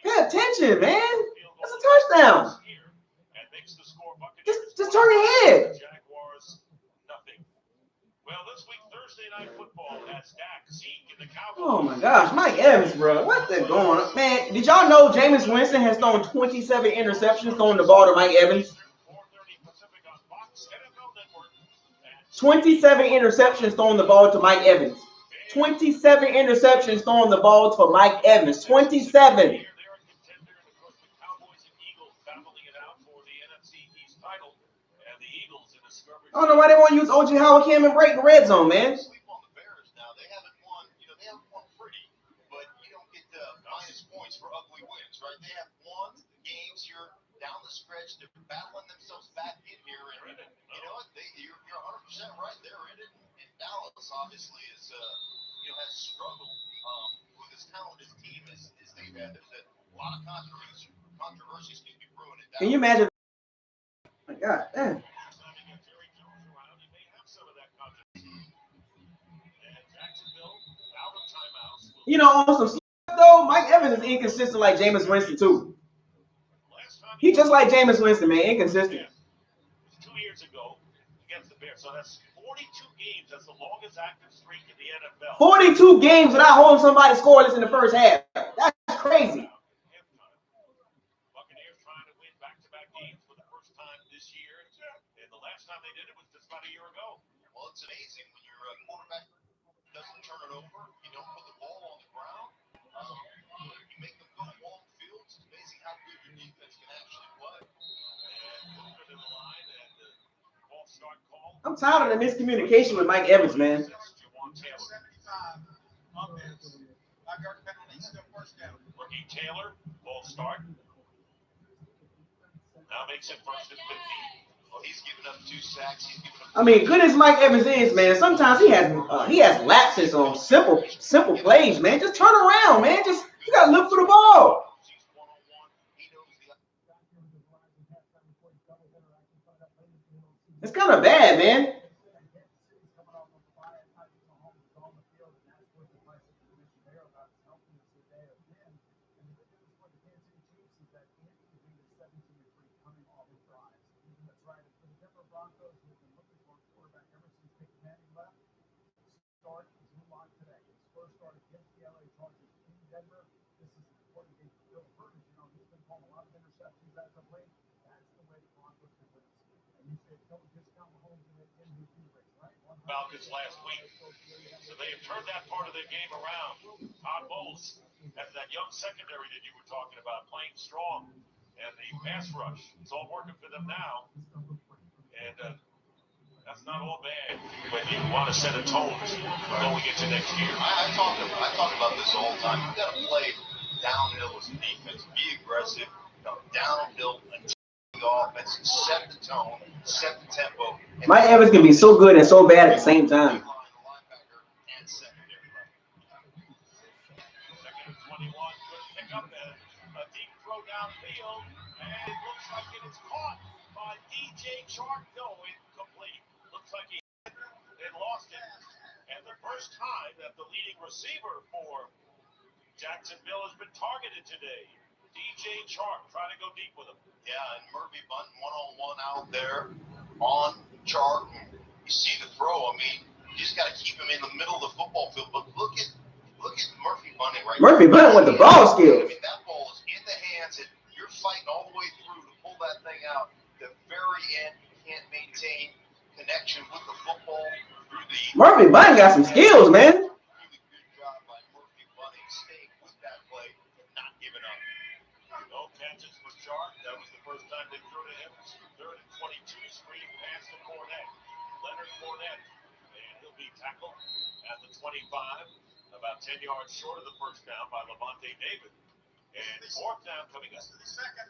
pay attention, man. That's a touchdown. Just turn your head. Jaguars, nothing. Well, this week, Thursday Night Football has Dak, Zeke, and the Cowboys. Oh my gosh, Mike Evans, bro. What the going on? Man, did y'all know Jameis Winston has thrown 27 interceptions throwing the ball to Mike Evans? 27 interceptions throwing the ball to Mike Evans. 27 interceptions throwing the ball to Mike Evans. 27. I don't know why they want to use O.J. Howard, Cam, and break the red zone, man. Sleep on the Bears now. They haven't won. They haven't won pretty, but you don't get minus points for ugly wins, right? They have won games here down the stretch. They're battling themselves back in here, and you know what? You're 100% right. They're in it. And Dallas obviously is has struggled with as talented team as they've had. There's a lot of controversies can be brewing in Dallas. Can you imagine? Oh my God, damn. You know, on some stuff though, Mike Evans is inconsistent like Jameis Winston too. He just like Jameis Winston, man, inconsistent. 2 years ago, against the Bears. So that's 42 games. That's the longest active streak in the NFL. 42 games without holding somebody scoreless in the first half. That's crazy. Buccaneers trying to win back-to-back games for the first time this year. And the last time they did it was just about a year ago. Well, it's amazing when your quarterback doesn't turn it over. You don't put the ball on the ground. You make them go long fields. It's amazing how good your defense can actually play. And movement in the line and the false start call. I'm tired of the miscommunication with Mike Evans, man. 75 offense. 5-yard penalty, still first down. Rookie Taylor, false start. Now makes it first and 15. Well, he's given up 2 sacks. He's given up. I mean, good as Mike Evans is, man, sometimes he has lapses on simple plays, man. Just turn around, man. Just you gotta look for the ball. It's kind of bad, man. Falcons last week. So they have turned that part of their game around. Todd Bowles has that young secondary that you were talking about, playing strong. And the pass rush, it's all working for them now. And that's not all bad when you want to set a tone going into next year. I talk about this all the time. You got to play downhill as a defense. Be aggressive. Downhill and the offense. Set the tone. Set the tempo. Mike Evans can be so good and so bad at the same time. Second and 21, good pickup and a deep throw downfield, and it looks like it is caught by DJ Chark. No, incomplete. Looks like he hit and lost it. And the first time that the leading receiver for Jacksonville has been targeted today. DJ Chark trying to go deep with him. Yeah, and Murphy Bunting one-on-one out there on Chark. You see the throw. I mean, you just got to keep him in the middle of the football field. But look at Murphy Bunting right Murphy Bunting with the ball skills. I mean, that ball is in the hands, and you're fighting all the way through to pull that thing out. The very end, you can't maintain connection with the football through the. Murphy Bunting got some skills, man. Really good job by Murphy Bunting staying with that play and not giving up. No catches for Chark. That was the first time they threw to him. Third and 22, screen pass to Fournette. Leonard Fournette. And he'll be tackled at the 25. About 10 yards short of the first down by Levante David. And fourth down coming up. The second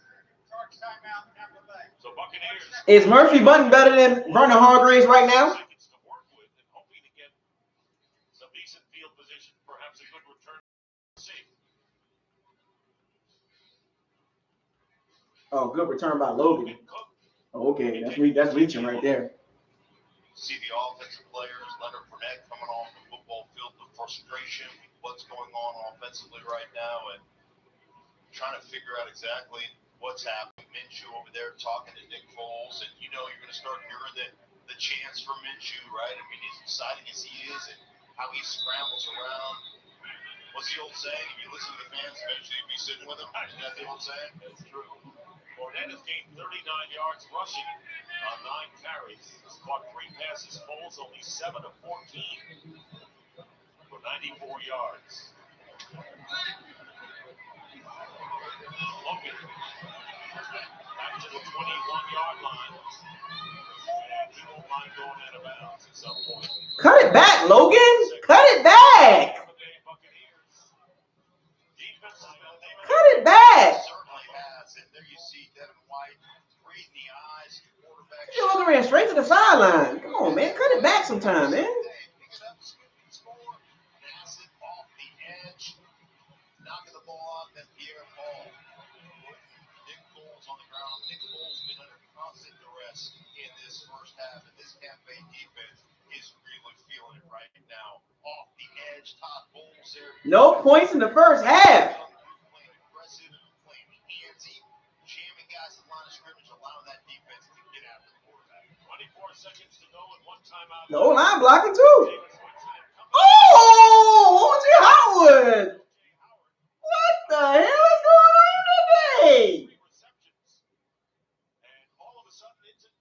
Chark timeout, Tampa Bay. So Buccaneers. Is Murphy Bunting better than Vernon Hargreaves right now? Seconds to work with and hoping to get some decent field position, perhaps a good return. See. Oh, good return by Logan. Oh, okay, that's reaching right there. See the offensive players, Leonard Fournette coming off the football field, the frustration with what's going on offensively right now, and trying to figure out exactly what's happening. Minshew over there talking to Nick Foles, and you know you're going to start hearing the chants from Minshew, right? I mean, as exciting as he is and how he scrambles around. What's the old saying? If you listen to the fans, eventually you'll be sitting with them. Isn't that the old saying? That's true. Fournette has gained 39 yards rushing on 9 carries. He's caught 3 passes. Foles only 7 of 14 for 94 yards. Logan back to the 21-yard line. And he won't mind going out of bounds at some point. Cut it back, Logan. Cut it back. Cut it back. Certainly has, and there you see Devin White reading the eyes of the quarterback. You should have ran straight to the sideline. Come on, man. Cut it back sometime, man. Pick it up, scoop and score. Pass it off the edge. Knocking the ball out, then Pierre Paul. Nick Foles on the ground. Nick Foles been under constant duress in this first half, and this Tampa Bay defense is really feeling it right now. Off the edge, Todd Bowles there. No points in the first half. Playing aggressive, playing handsy, jamming guys in the line of scrimmage, allowing that defense to get after the quarterback. 24 seconds to go and 1 timeout. The O-line blocking too. Oh, O.J. Howard. What the hell is going on today? And all of a sudden it's in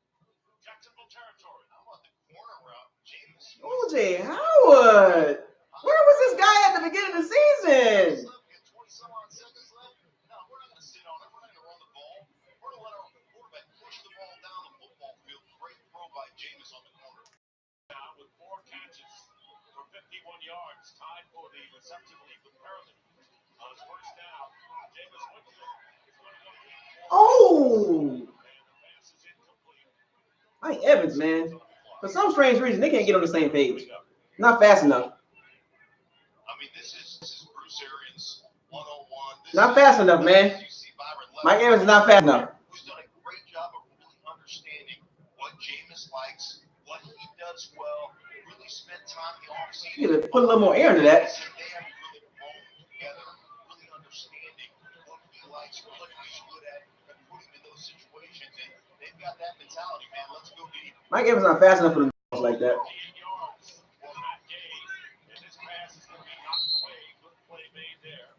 Jacksonville territory. How about the corner route? James. O.J. Howard. Where was this guy at the beginning of the season? 20-some odd seconds left. No, we're not going to sit on it. We're not going to run the ball. We're going to let our quarterback push the ball down the football field. Great throw by James on the corner. Now with 4 catches for 51 yards, tied for the reception lead with Perlin. On his first down, James Winston is going to go deep. Oh. And the pass is incomplete. Mike Evans, man. For some strange reason, they can't get on the same page. Not fast enough. I mean, this is Bruce Arians 101. Not fast enough, man. Mike Evans is not fast enough. Who's done a great job of really understanding what Jameis likes, what he does well, really spent time in the offseason. You gotta put a little more air into that. They have really grown together, really understanding what he likes, what he's good at, and put him in those situations. And they've got that mentality, man. Let's go deep. Mike Evans not fast enough for them like that. 48 yards for Matt Gay, and this pass is going to be knocked away. Good play made there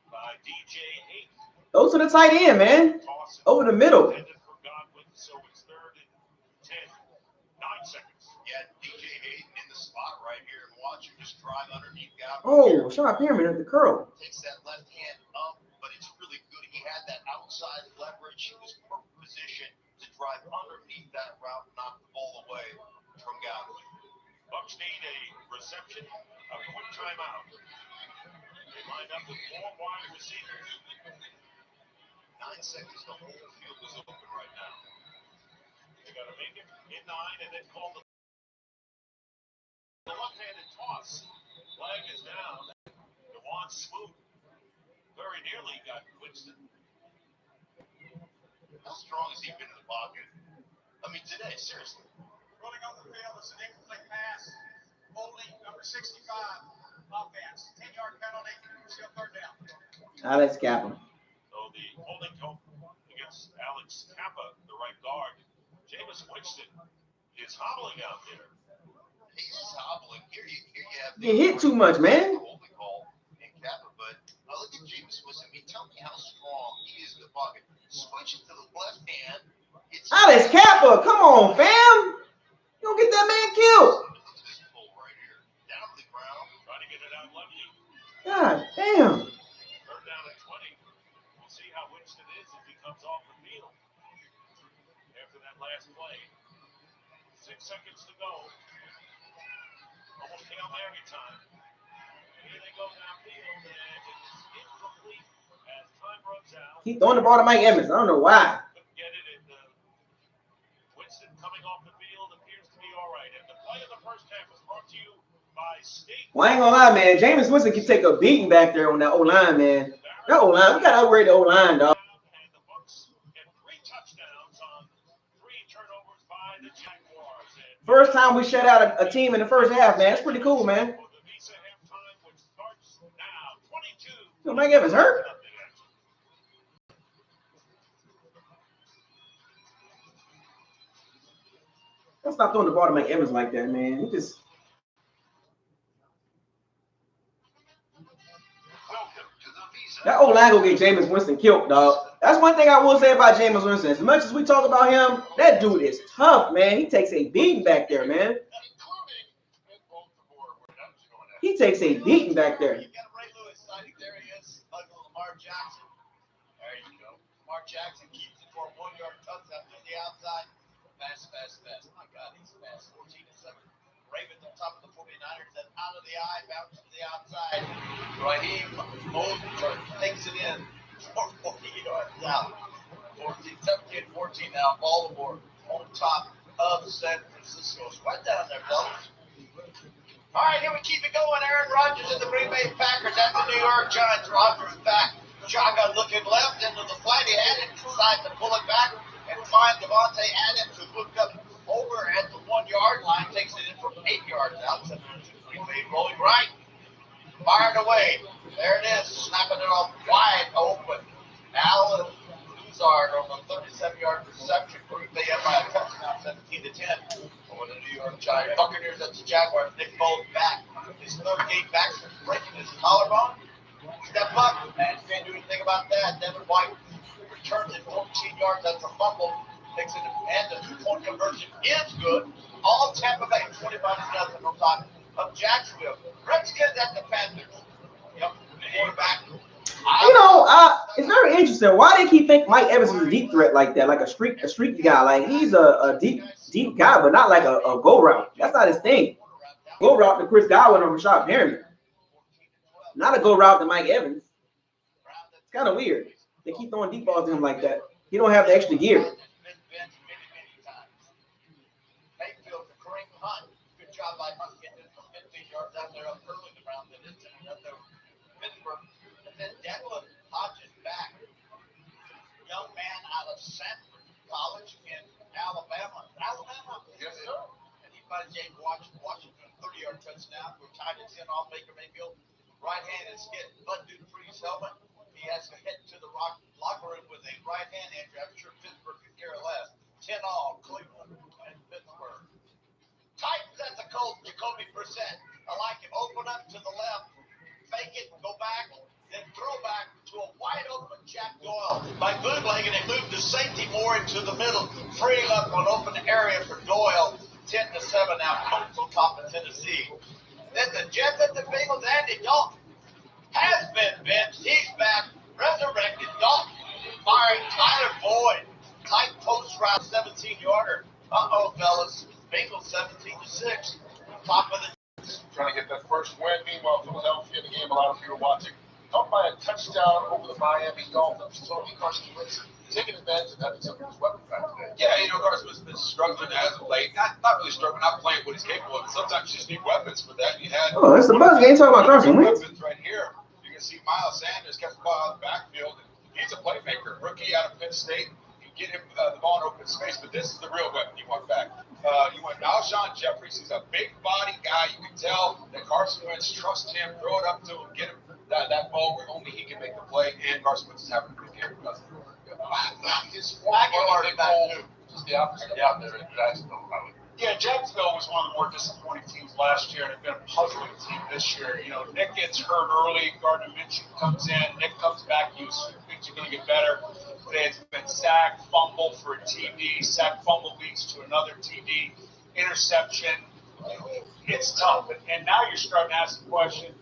by DJ 8. Those to the tight end, man. Over the middle. For Godwin, so it's 3rd and 10. 9 seconds. Yeah, DJ Hayden in the spot right here, and watch him just drive underneath Godwin. Oh, Sean Pyramid at the curl. Takes that left hand up, but it's really good. He had that outside leverage. He was perfect position to drive underneath that route and knock the ball away from Godwin. Bucks need a reception, a quick timeout. They lined up with 4 wide receivers. 9 seconds, the whole field is open right now. They got to make it in 9 and then call the left-handed toss. Flag is down. DeJuan Smoot very nearly got Winston. How strong has he been in the pocket? I mean, today, seriously. Rolling on the field is an incomplete pass. Holding number 65. Offense. 10-yard penalty. Still 3rd down. Alex Kappa. So the holding call against Alex Kappa, the right guard. Jameis Winston is hobbling out there. He's hobbling. Here you have You hit too much, man. Holding call in Kappa, but look at Jameis Winston. I mean, tell me how strong he is in the pocket. Switching to the left hand. Alex Kappa, come on, fam. You don't get that man killed. This pull right here. Down the ground. Trying to get it out lefty. God damn. 3rd down at 20. We'll see how Winston is if he comes off the field after that last play. 6 seconds to go. Almost Hail Mary time. Here they go downfield, and it's incomplete as time runs out. Keep throwing the ball to Mike Evans. I don't know why. Couldn't get it, and Winston coming off the field appears to be all right. And the play of the first half was brought to you by State. Well, I ain't gonna lie, man. Jameis Winston can take a beating back there on that O-line, man. That O-line, we gotta upgrade the O-line, dog. And the Bucks get 3 touchdowns on 3 turnovers by the Jaguars. And First time we shut out a team in the first half, man. That's pretty cool, man. for the Visa halftime, which starts now, 22. So Mike Evans hurt. Don't stop throwing the ball to Mike Evans like that, man. He just that O-line will get Jameis Winston killed, dog. That's one thing I will say about Jameis Winston. As much as we talk about him, that dude is tough, man. He takes a beating back there, man. He takes a beating back there. You got Ray Lewis sighting. There he is. Uncle Lamar Jackson. There you go. Lamar Jackson keeps it for a 1-yard touchdown to the outside. Fast. My God, he's fast. 14-7. Ravens on top of the 49ers. Then out of the eye, bounces to the outside. Raheem Mostert takes it in for 40 yards out. 17-14 now. Baltimore on top of San Francisco. It's right down there, fellas. All right, here we keep it going. Aaron Rodgers and the Green Bay Packers at the New York Giants. Rodgers back. Shotgun looking left into the flat. He had it. Decides to pull it back and find Devontae Adams, who looked up over at the 1-yard line. Takes it in from 8 yards out. Green Bay rolling right. Fired away. There it is. Snapping it off wide open. Alan Luzard on the 37-yard reception. Green Bay up by a touchdown, 17-10. 10 for the New York Giants. Buccaneers at the Jaguars. Nick Foles back. His third game back since breaking his collarbone. Step up, man. Can't do anything about that. Devin White returns it 14 yards. That's a fumble. Takes it, and the 2-point conversion is good. All Tampa Bay 25-0 from top of Jacksonville. Redskins at the Panthers. Yep. Quarterback. You know, it's very interesting. Why they keep thinking Mike Evans is a deep threat like that, like a streaky guy? Like he's a deep guy, but not like a go route. That's not his thing. Go route to Chris Godwin or Rashad Perriman. Not a go route to Mike Evans. It's kind of weird. They keep throwing deep balls to him like that. He don't have the extra gear. Good job by Hunt getting it from 15 yards out there up early in the round. That is Pittsburgh. And then Declan Hodges back. Young man out of Sanford College in Alabama. Yes, sir. And he finds James Washington 30-yard touchdown. We're tied at 10 off Baker Mayfield. Right-handed skid. Bud Duke for his helmet. He has to head to the locker room with a right hand, Andrew. I'm sure Pittsburgh could care less. 10 all, Cleveland and Pittsburgh. Titans at the Colts, Jacoby Brissett. I like him. Open up to the left, fake it, go back, then throw back to a wide open Jack Doyle. By bootlegging, they moved the safety more into the middle, freeing up an open area for Doyle. 10-7 now, Colts on top of Tennessee. Then the Jets at the Bengals, Andy Dalton has been benched. He's back, resurrected. Dalton firing Tyler Boyd. Tight post route, 17-yarder. Uh-oh, fellas. Bengals 17-6. Top of the trying to get that first win. Meanwhile, Philadelphia in the game, a lot of you are watching, helped by a touchdown over the Miami Dolphins. Tony Carson Wentz taking advantage of having some of his weapons back today. Yeah, you know, Carson has been struggling as of late. Not really struggling, not playing what he's capable of. Sometimes you just need weapons for that. You had it's the buzz game talking about Carson Wentz. Weapons right here. You can see Miles Sanders kept the ball out of the backfield. He's a playmaker, rookie out of Penn State. You get him the ball in open space, but this is the real weapon you want back. You want Alshon Jeffries. He's a big body guy. You can tell that Carson Wentz trusts him, throw it up to him, get him that ball where only he can make the play, and Carson Wentz is having a good game because his Aguilar back too. Just the opposite out there in Jacksonville. Yeah, Jacksonville was one of the more disappointing teams last year, and it's been a puzzling team this year. You know, Nick gets hurt early. Gardner Minshew comes in. Nick comes back. You assume things are going to get better. Today it's been sack, fumble for a TD. Sack, fumble leads to another TD. Interception. It's tough. And now you're starting to ask the question,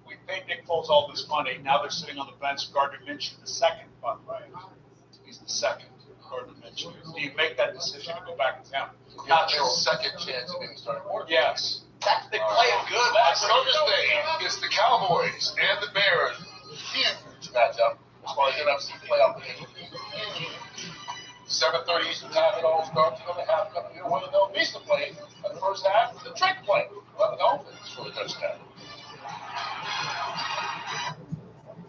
we paid Nick Foles all this money. Now they're sitting on the bench. Gardner Minshew, the second, by the way. He's the second. Gardner Minshew. Do you make that decision to go back to town? Not sure. Second chance of getting started. Yes. They playing good. On Thursday, it's the Cowboys and the Bears. Huge matchup as far as NFC playoff potential. 7:30 Eastern time, it all starts. You're going to have one of those Vista plays in the first half. The trick play. Let the Dolphins for the touchdown.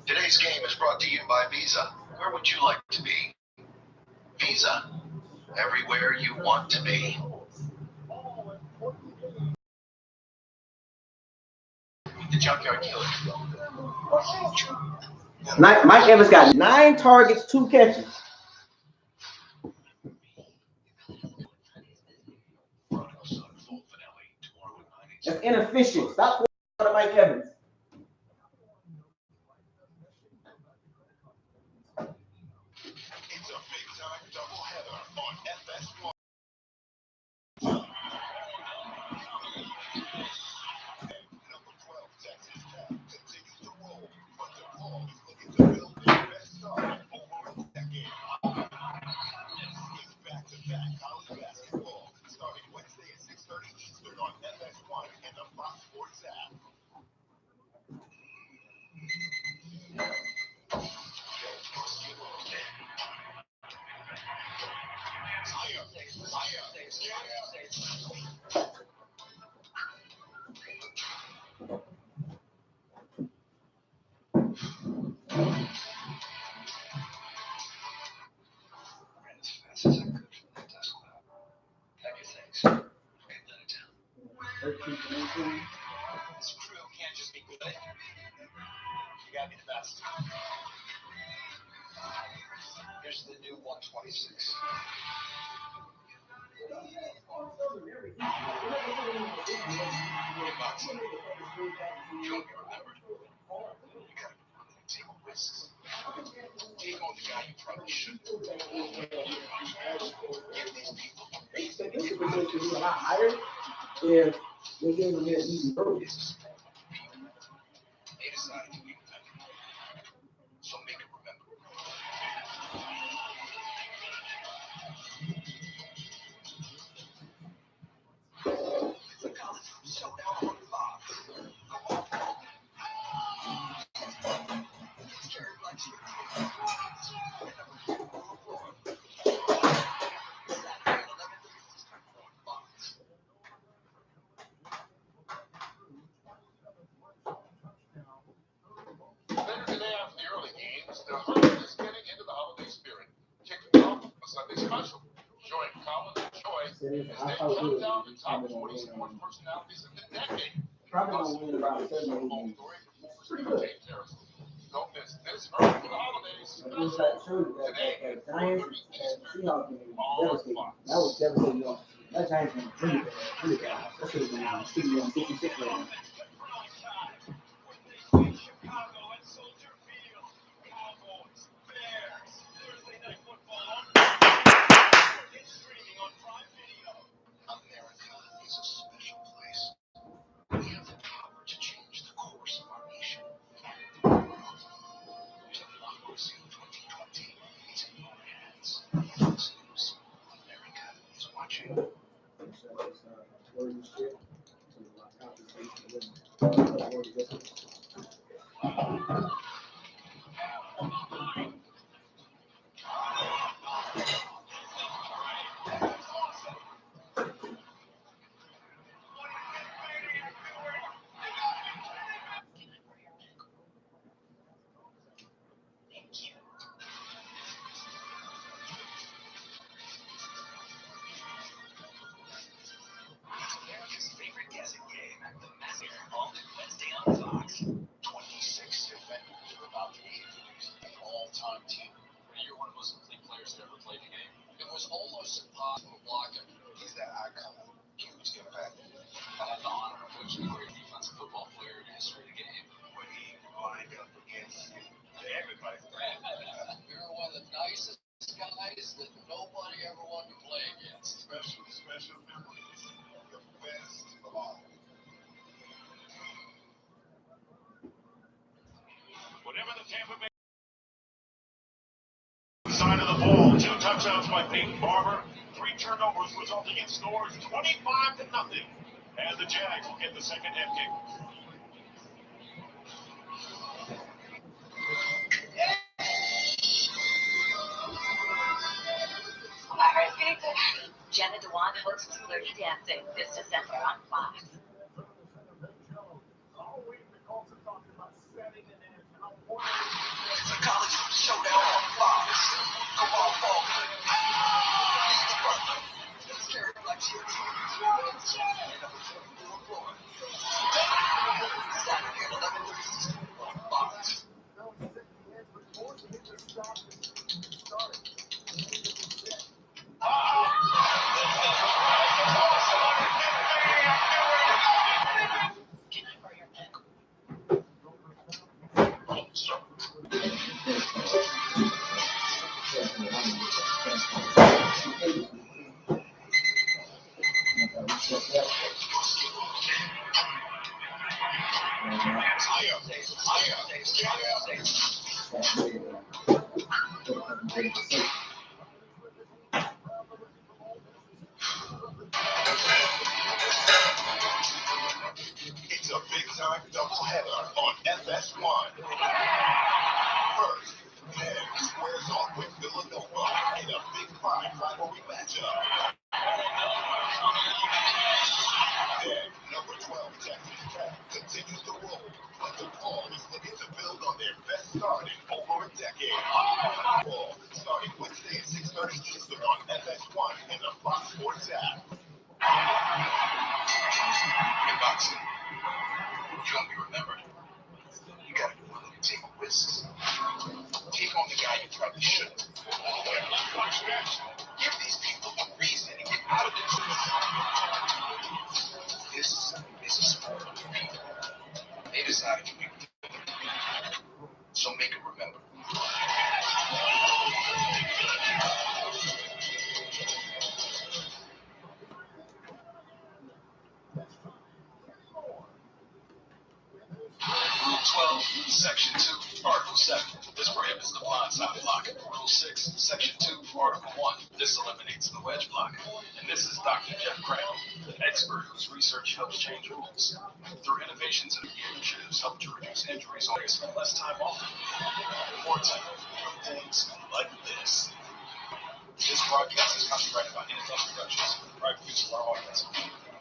Today's game is brought to you by Visa. Where would you like to be? Visa. Everywhere you want to be. The Junkyard Killer. Mike Evans got 9 targets, 2 catches. That's inefficient. Stop to Mike Evans. It's a big-time doubleheader on FS1. Number 12, Texas Tech, continues to roll, but the ball is looking to build their best start over a decade. It's back-to-back college basketball, starting Wednesday at 6:30 Eastern on FS1 and the Fox Sports app. This crew can't just be good. You gotta be the best. Here's the new 126. Take on the guy you probably shouldn't. The music would be a lot higher if they gave them their easy road. They decided to be independent. So make it remember. The college showdown on Fox. Jerry Black Show. Later today after the early games, the herd is getting into the holiday spirit. Kicking off a Sunday special. Join Colin and Joy as they count down the top 20 sports personalities of the decade. Probably gonna win about 7 or 8 games. Pretty good. Don't miss this herd for the holidays It was like true that Giants and Seahawks game was devastating. That was devastating. That Giants game was really bad. That should have been 66 right now. America is a special place. We have the power to change the course of our nation. Democracy 2020 is in your hands. Fox News. America is watching. America's favorite guessing game, the Master, all new Wednesday on Fox. 26 defenders are about to be introduced to the all-time team. You're one of the most complete players that ever played the game. It was almost impossible to block him. He's that icon. Huge impact. I had the honor of coaching a great defensive football player in the history of the game. When he lined up against everybody. You're one of the nicest guys that nobody ever wanted to play against. Special memories. The best of all. Whatever the Tampa Bay side of the ball, 2 touchdowns by Peyton Barber, 3 turnovers resulting in scores 25-0. And the Jags will get the second head kick. Jenna Dewan hosts Dirty Dancing this December on Fox. The college showdown on Fox. Come on, Fox. Jerry Black Show. Saturday at 11:30 on Fox. It's a big-time doubleheader on FS1. First, Ted squares off with Villanova in a big prime rivalry matchup. Then, number 12 Texas Tech continues to roll, but the ball is looking to build on their best start in over a decade. Ball starting Section 2, Article 7. This prohibits the blindside block. Rule 6, Section 2, Article 1. This eliminates the wedge block. And this is Dr. Jeff Crandall, an expert whose research helps change rules. Through innovations and initiatives help to reduce injuries on spend less time off. More time from things like this. This broadcast is copyrighted by NFL Productions. Right producer of our audience.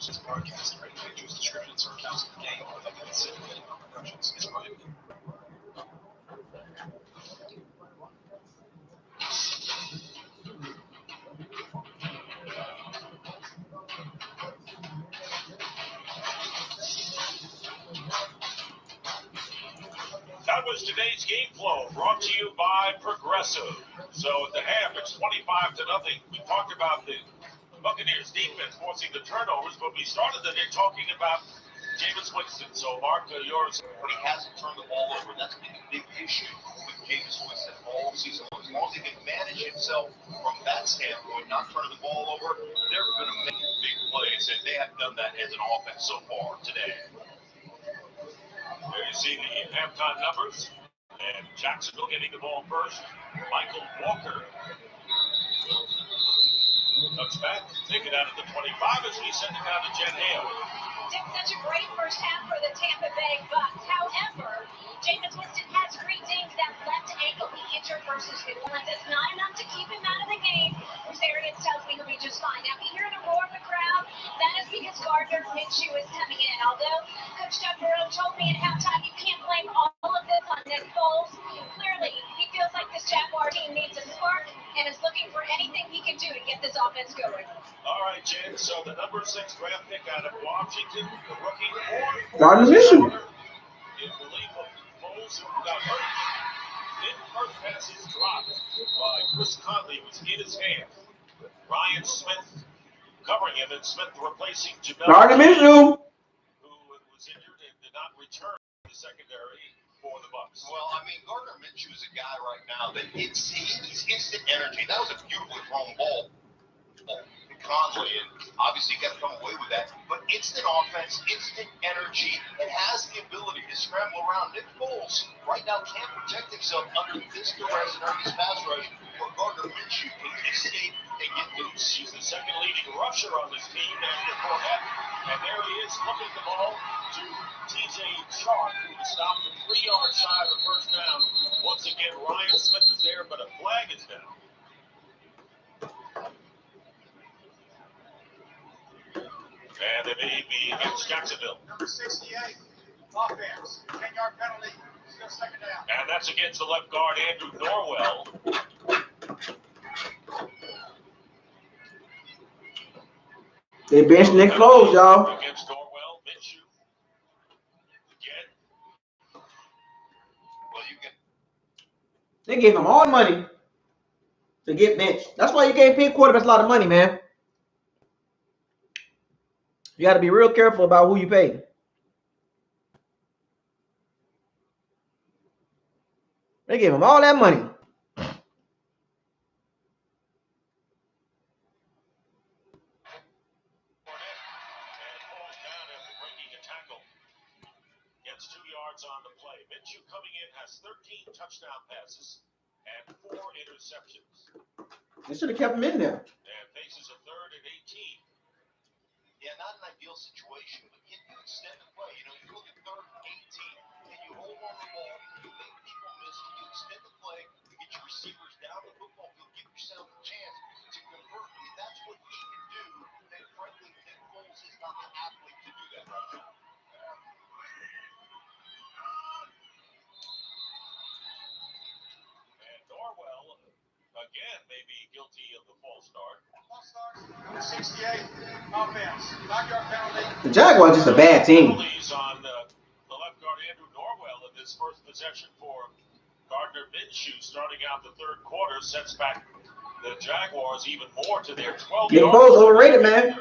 This broadcast, written pictures, descriptions, or accounts of the game without the consent of NFL Productions is prohibited. That was today's game flow, brought to you by Progressive. So at the half, it's 25-0. We talked about the Buccaneers defense forcing the turnovers, but we started the day talking about Jameis Winston. So Mark, yours. But he hasn't turned the ball over. That's been a big issue with Jameis Winston all season long. As long as he can manage himself from that standpoint, not turning the ball over, they're going to make big plays, and they have done that as an offense so far today. There you see the halftime numbers, and Jacksonville getting the ball first. Michael Walker cuts back, take it out at the 25 as we send it down to Jen Hale. Did such a great first half for the Tampa Bay Bucs. However, Jameis Winston has re-dinged that left ankle he injured versus New Orleans. It's not enough to keep him out of the game. Arians tells me he'll be just fine. Now, if you hear the roar of the crowd, that is because Gardner Minshew is coming in. Although Coach Doug Burrow told me at halftime you can't blame all of this on Nick Foles. Clearly, he feels like this Jaguar team needs a spark and is looking for anything he can do to get this offense going. All right, Jen. So the number 6 draft pick out of Washington, the rookie Gardner Minshew. In relief of Foles, who got hurt. Then first pass is dropped by Chris Conley, was in his hand. Ryan Smith covering him, and Smith replacing Jamel, Gardner Minshew, who was injured and did not return to the secondary for the Bucs. Well, I mean, Gardner Minshew is a guy right now that he's instant energy. That was a beautifully thrown ball. Conley, and obviously got to come away with that. But instant offense, instant energy, and has the ability to scramble around. Nick Foles right now can't protect himself under this duress and under this pass rush, where Gardner Minshew can escape and get loose. He's the second leading rusher on this team after Fournette, and there he is flipping the ball to TJ Sharp, who was stopped 3 yards shy of the first down. Once again, Ryan Smith is there, but a flag is down. And it may be against Jacksonville. Number 68, offense, 10-yard penalty, still second down. And that's against the left guard, Andrew Norwell. they benched Nick Foles, y'all. Against Norwell, Minshew. Again. Well, you can. They gave him all the money to get benched. That's why you can't pay quarterbacks a lot of money, man. You got to be real careful about who you pay. They gave him all that money. Gets 2 yards on the play. Minshew coming in has 13 touchdown passes and 4 interceptions. They should have kept him in there. And faces a 3rd and 18. Yeah, not an ideal situation, but you extend the play. You know, you look at 3rd and 18, and you hold on the ball, you make people miss, you extend the play, you get your receivers down the football field, give yourself a chance to convert. I mean, that's what he can do. And frankly, Nick Foles is not the athlete to do that right now. And Norwell, again, may be guilty of the false start. Number 68, offense, 5-yard penalty. The Jaguars just a bad team. Penalties on the left guard, Andrew Norwell, in this first possession for Gardner Minshew, starting out the 3rd quarter, sets back the Jaguars even more to their 12 Nick yards. Foles overrated, man.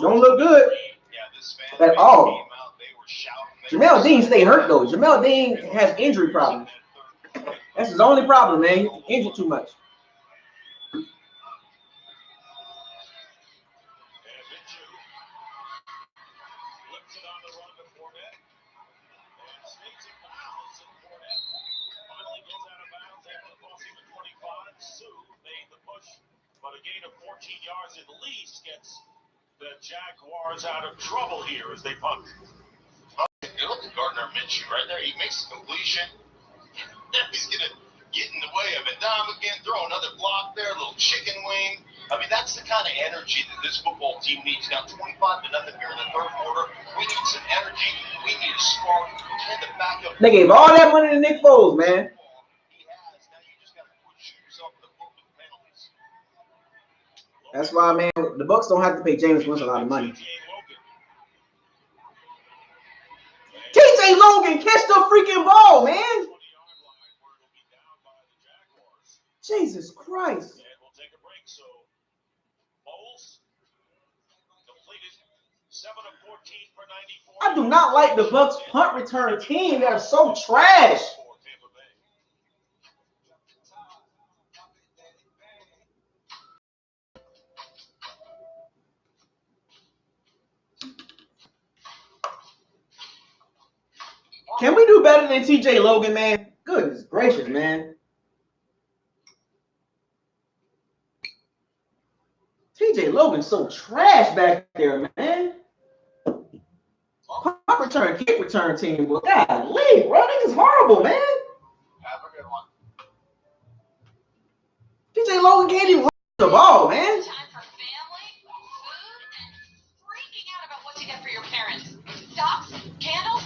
Don't look good Yeah, this fan at all. came out, they were shouting. Jamel Dean stay hurt though. Jamel Dean has injury problems. That's his only problem, man. He's injured too much. stays in bounds, and Fournette finally goes out of bounds after crossing the 25. Sue made the push, but a gain of 14 yards at least gets the Jaguars out of trouble here as they punt. You look at Gardner Minshew right there. He makes the completion. He's going to get in the way of it. Dom again, throw another block there, a little chicken wing. I mean, that's the kind of energy that this football team needs. Now, 25-0 here in the third quarter. We need some energy. We need a spark. We had to back up. They gave all that money to Nick Foles, man. He has. Now you just got to shoot yourself in the foot with penalties. That's why, man, the Bucs don't have to pay James Winston a lot of money. TJ Logan, catch the freaking ball, man. Jesus Christ. And we'll take a break. So, Bowles completed 7 of 14 for 94. I do not like the Bucs punt return team. They're so trash. Can we do better than TJ Logan, man? Goodness gracious, man. TJ Logan's so trash back there, man. Punt return, kick return team. Well, golly, bro, this is horrible, man. Have a good one. TJ Logan can't even run the ball, man. Time for family, food, and freaking out about what to get for your parents. Socks, candles,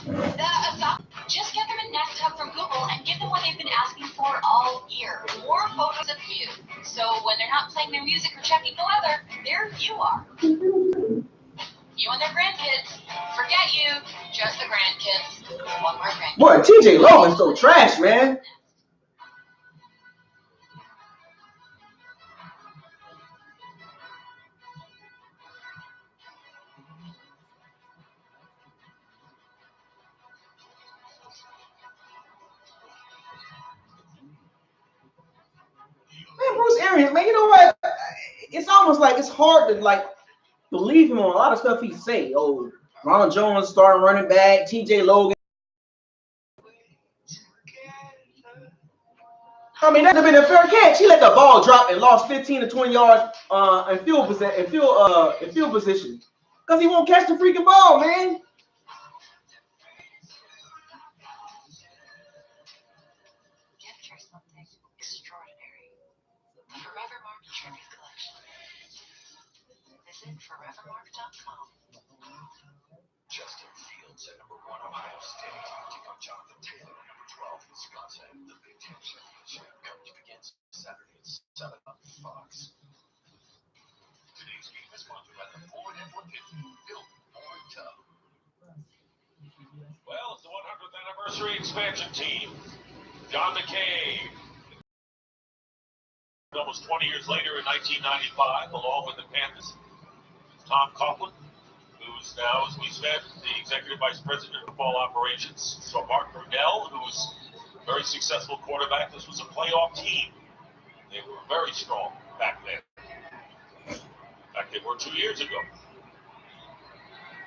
socks. Just get them a Nest Hub from Google and give them what they've been asking for all year. More photos of you. So when they're not playing their music or checking the weather, there you are. You and their grandkids. Forget you. Just the grandkids. One more grandkid. Boy, TJ Logan's so trash, man. Man, Bruce Arians, man, you know what? It's almost like it's hard to believe him on a lot of stuff he say. Oh, Ronald Jones starting running back, TJ Logan. I mean, that'd have been a fair catch. He let the ball drop and lost 15 to 20 yards in field position because he won't catch the freaking ball, man. Forevermark.com. Justin Fields at number 1, Ohio State. Take on Jonathan Taylor at number 12, Wisconsin. The Big Ten Championship coverage begins Saturday at 7 on Fox. Today's game is sponsored by the Ford F-150, built for tough. Well, it's the 100th anniversary expansion team. John McKay. Almost 20 years later in 1995, along with the Panthers. Tom Coughlin, who's now, as we said, the Executive Vice President of Football Operations. So Mark Brunell, who's a very successful quarterback. This was a playoff team. They were very strong back then. In fact, they were 2 years ago.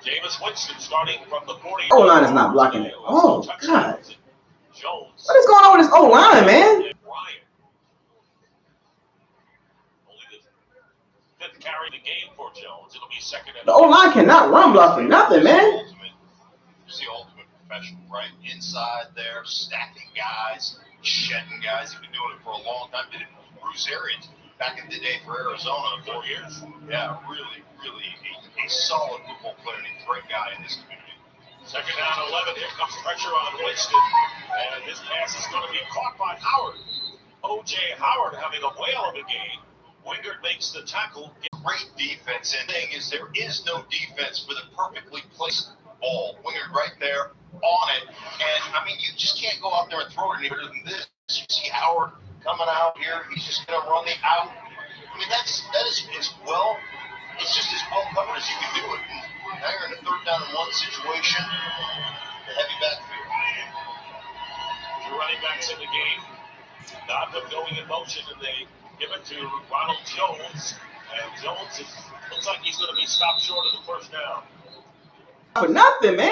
Jameis Winston starting from the 40. O-line is not blocking it. Oh, God. Jones. What is going on with this O-line, man? Carry the game for Jones. It'll be second. The O-line cannot run block for nothing, man. It's the ultimate professional, right? Inside there, stacking guys, shedding guys. He's been doing it for a long time. Did it with Bruce Arians back in the day for Arizona. 4 years. Yeah, really a solid football player and a great guy in this community. Second down, 11. Here comes pressure on Winston. And this pass is going to be caught by Howard. O.J. Howard having a whale of a game. Wingard makes the tackle. Great defense, and the thing is, there is no defense for the perfectly placed ball. Wingard right there on it, and I mean, you just can't go out there and throw it any better than this. You see Howard coming out here; he's just going to run the out. I mean, that is as well. It's just as well covered as you can do it. And now you're in a 3rd down and 1 situation. The heavy backfield. Two running backs in the game. Not them going in motion, and they give it to Ronald Jones. And Jones looks like he's going to be stopped short of the first down. For nothing, man.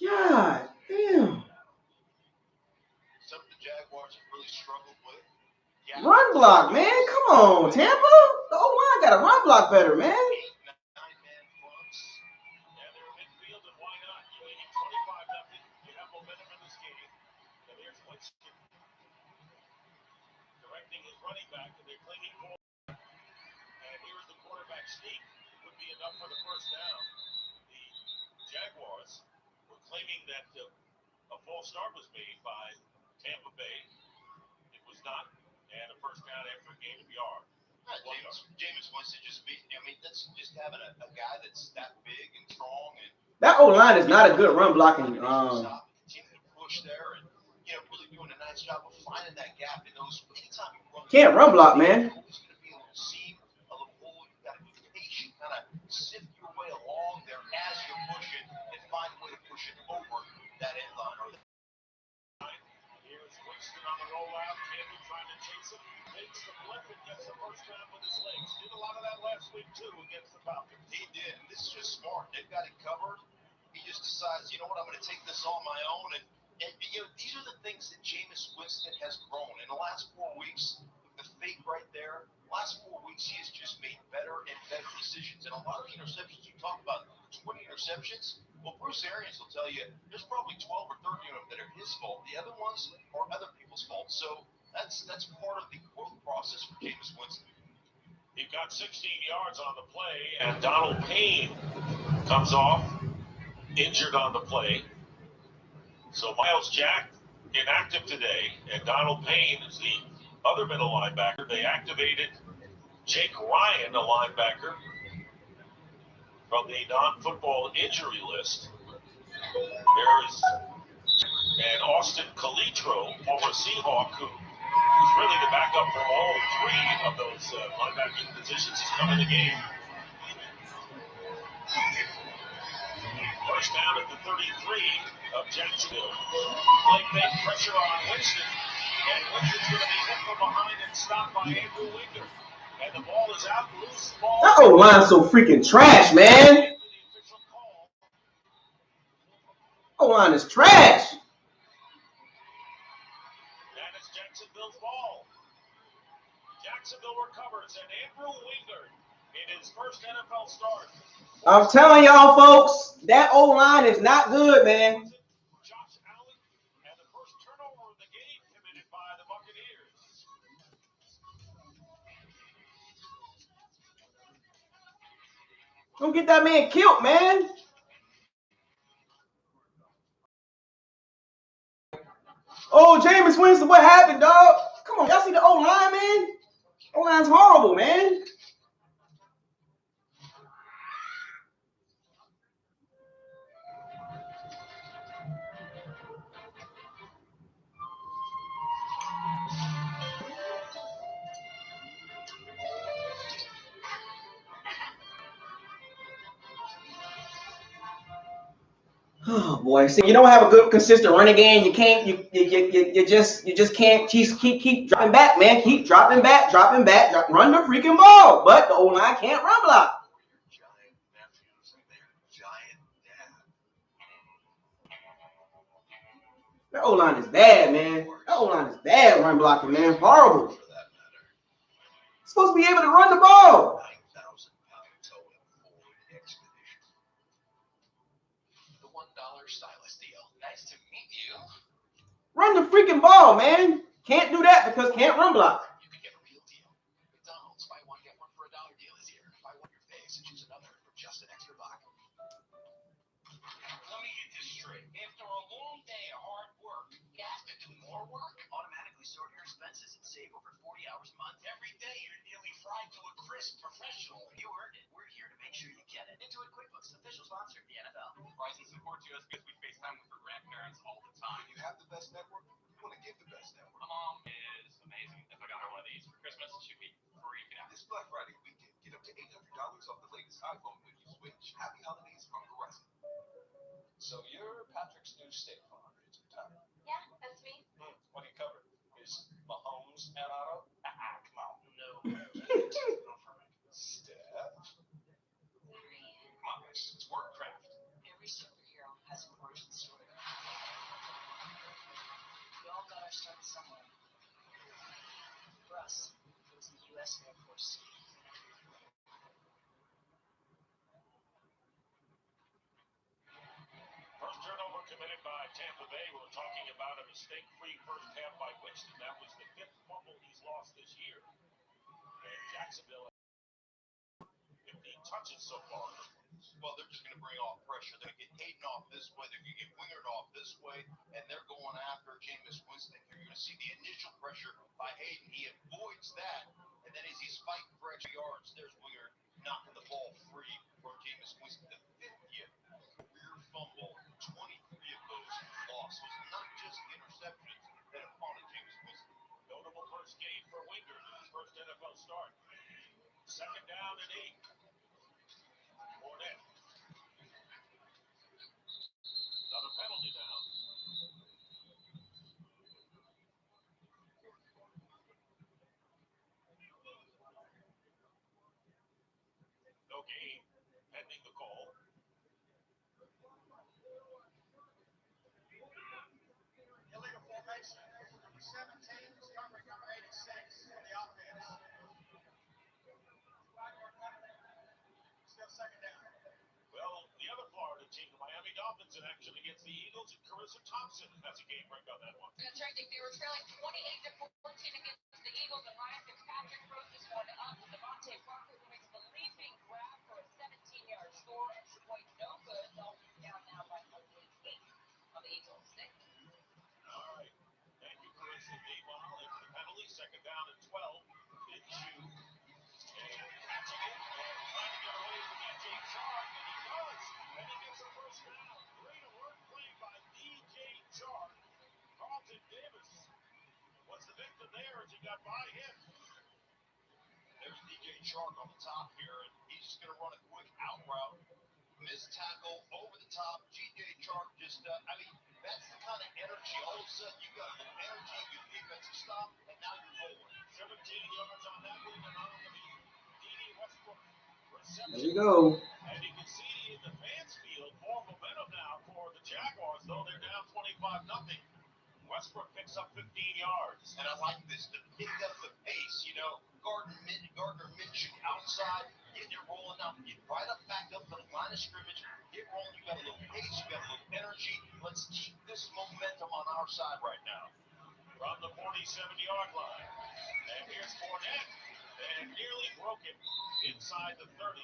God damn. Something the Jaguars have really struggled with. Run block, man. Come on, Tampa. The O-line got to run block better, man. 9-man fronts. And they're midfield, and why not? You're leading 25-0. You have momentum in this game. And there's Winston directing his running back, and they're clinging forward. And here's the quarterback sneak. It would be enough for the first down. The Jaguars were claiming that a false start was made by Tampa Bay. It was not. And a first down after a gain of yard. Jameis Winston just beat. I mean, that's just having a guy that's that big and strong. And that O-line is not a good run blocking. Continue to push there, and really doing a nice job of finding that gap in those. Anytime you run, can't run block, man. It's going to be a little seam, a little hole. You got to be patient, kind of sift your way along there as you're pushing, and find a way to push it over that end line. Here's Winston on the rollout. Campbell trying to chase him. Takes the flip and gets the first down with his legs. Did a lot of that last week, too, against the Falcons. He did. And this is just smart. They've got it covered. He just decides, you know what, I'm going to take this on my own. And these are the things that Jameis Winston has grown. In the last 4 weeks, with the fake right there, last 4 weeks, he has just made better and better decisions. And a lot of the interceptions, you talk about 20 interceptions. Well, Bruce Arians will tell you there's probably 12 or 13 of them that are his fault. The other ones are other people's fault. So that's part of the growth process for Jameis Winston. He got 16 yards on the play, and Donald Payne comes off injured on the play. So Miles Jack inactive today, and Donald Payne is the other middle linebacker. They activated Jake Ryan, a linebacker, from the non-football injury list. There is and Austin Calitro, former Seahawk, who's really the backup for all three of those linebacking positions, has come in the game. First down at the 33 of Jacksonville. Blake made pressure on Winston, and Winston's going to be hit from behind and stopped by Andrew Winger. And the ball is out, loose ball. That O-line's so freaking trash, man. O-line is trash. That is Jacksonville's ball. Jacksonville recovers, and Andrew Winger in his first NFL start. I'm telling y'all, folks, that O-line is not good, man. Josh Allen, and the first turnover of the game committed by the Buccaneers. Don't get that man killed, man. Oh, Jameis Winston, what happened, dog? Come on, y'all see the O-line, man? O-line's horrible, man. Oh boy, see, you don't have a good, consistent running game. You can't, you just can't keep dropping back, man. Keep dropping back, run the freaking ball. But the O-line can't run block. Giant nephews and their giant dad. That O-line is bad, man. That O-line is bad run blocking, man. Horrible. For that matter. Supposed to be able to run the ball. 9,000-pound towing Ford Expedition. The $1 stylus deal. Nice to meet you. Run the freaking ball, man. Can't do that because can't run block. You can get a real deal. McDonald's, buy one, get one for $1 deal is here. Buy one your face and choose another for just an extra buck. Let me get this straight. After a long day of hard work, you have to do more work. Automatically sort your expenses and save over 40 hours a month. Every day you're nearly fried to a crisp professional. You earned it. We're here to make sure you get it. Intuit QuickBooks, official sponsor of the NFL. Verizon supports us because we FaceTime with our grandparents all the time. You have the best network. You want to give the best network. My mom is amazing. If I got her one of these for Christmas, she'd be freaking out. This Black Friday weekend, get up to $800 off the latest iPhone when you switch. Happy holidays from Verizon. So you're Patrick's new State Farm agent, huh? Yeah, that's me. What do you cover? Is Mahomes and Otto? Come on. No. Steph? Sorry. Come on, guys. It's Warcraft. Every superhero has an origin story. Tampa Bay were talking about a mistake-free first half by Winston. That was the 5th fumble he's lost this year. And Jacksonville, 15 touches so far. Well, they're just going to bring off pressure. They're going to get Hayden off this way. They're going to get Wingard off this way. And they're going after Jameis Winston. You're going to see the initial pressure by Hayden. He avoids that. And then as he's fighting for extra yards, there's Wingard knocking the ball free for Jameis Winston. The 50th career fumble, 23 of those lost. So it's not just the interceptions that have fallen Jameis Winston. Notable first game for Wingard, his first NFL start. Second down and 8. Fournette. Another penalty now. No gain, pending the call. Illegal formation. Number 17 is covering number 86 on the offense. Still second down. Well, the other Florida team, the Miami Dolphins, in action against the Eagles, and Carissa Thompson has a game break on that one. That's right, they were trailing 28-14 against the Eagles, and Ryan Fitzpatrick throws this one up to Devontae Parker, who makes the leaping grab for a 17-yard score. Extra point no good. Dolphins down now by 8 on the Eagles. 6. All right. Thank you, Carissa. Meanwhile, after the penalty, second down and 12. Minshew. And catching it and trying to get away from DJ Chark, and he does. And he gets a first down. Great alert play by DJ Chark. Carlton Davis was the victim there as he got by him. There's DJ Chark on the top here, and he's just going to run a quick out route. Missed tackle over the top. DJ Chark just, that's the kind of energy. All of a sudden, you got a little energy, you defensive stop, and now you're rolling. 17 yards on that one, and on the D.D. Westbrook reception. There you go. And you can see in the fans field more momentum now for the Jaguars, though they're down 25-0. Westbrook picks up 15 yards. And I like this, to pick up the pace. You know, Gardner Minshew outside, getting it rolling out. Get right up, back up to the line of scrimmage. Get rolling. You got a little pace. You got a little energy. Let's keep this momentum on our side right now. From the 47-yard line. And here's Fournette. And nearly broken inside the 30.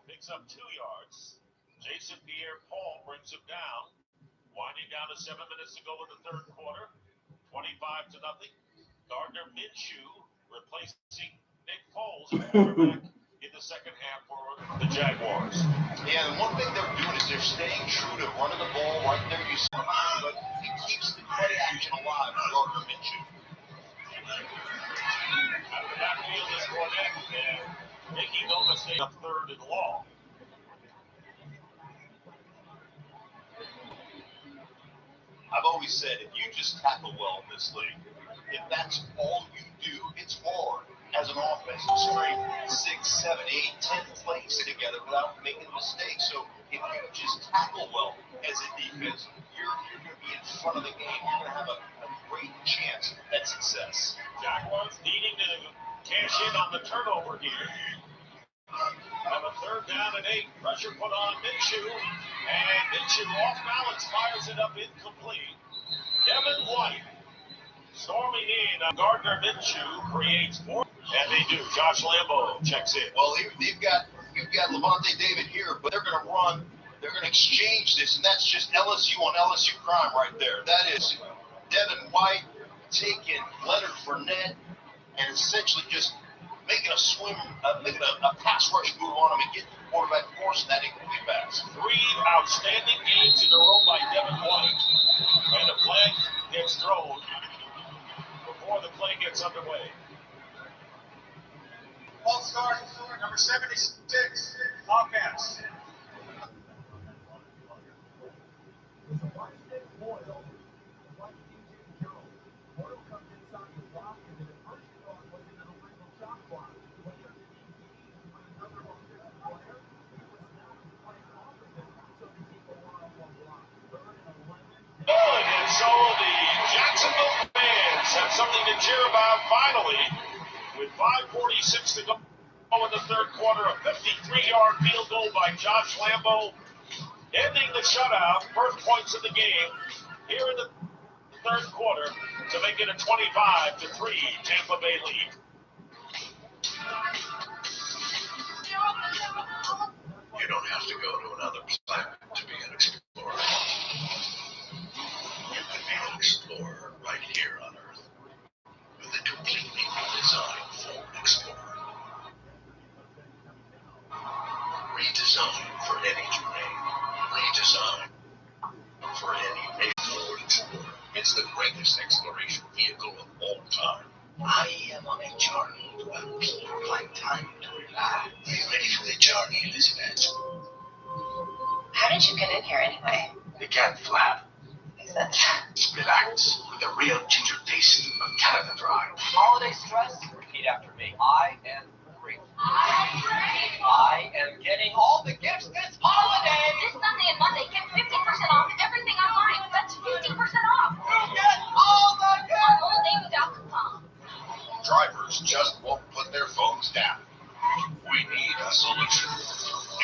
Picks up 2 yards. Jason Pierre-Paul brings him down. Winding down to 7 minutes to go in the third quarter. 25-0. Gardner Minshew replacing Nick Foles at quarterback in the second half for the Jaguars. Yeah, and one thing they're doing is they're staying true to running the ball right there. You see behind, but he keeps the play action alive for Gardner Minshew. Out of the backfield is Fournette, and making no mistake, up third and long. I've always said, if you just tackle well in this league, if that's all you do, it's hard as an offense to string 6, 7, 8, 10 plays together without making mistakes. So if you just tackle well as a defense, you're going to be in front of the game. You're going to have a great chance at success. Jaguars needing to cash in on the turnover here. On a third down and 8, pressure put on Minshew, and Minshew off balance fires it up incomplete. Devin White storming in on Gardner Minshew creates 4, and they do. Josh Lambo checks in. Well, you've got Levante David here, but they're going to run. They're going to exchange this, and that's just LSU on LSU crime right there. That is Devin White taking Leonard Fournette and essentially just making a swim, making a pass rush move on him and getting the quarterback forcing that incomplete pass. 3 outstanding games in a row by Devin White, and a flag gets thrown before the play gets underway. False start, number 76, offense. And so the Jacksonville fans have something to cheer about finally. With 5:46 to go in the third quarter, a 53-yard field goal by Josh Lambo, ending the shutout. First points of the game third quarter to make it a 25-3 Tampa Bay lead. You don't have to go to another planet to be an explorer. You can be an explorer right here on Earth with a completely redesigned Ford Explorer. Redesigned for any terrain. Redesigned for any race. Ford Explorer. It's the greatest exploration vehicle of all time. I am on a journey to help people find time to relax. Are you ready for the journey, Elizabeth? How did you get in here anyway? You can't flap. Makes sense. Relax with the real ginger taste of Canada Dry. Holiday stress? Repeat after me. I am grateful. I am getting all the gifts this holiday. This Sunday and Monday, get 50% off everything online. That's 50% off. You get all the gifts. On oldnavy.com. Drivers just won't put their phones down. We need a solution.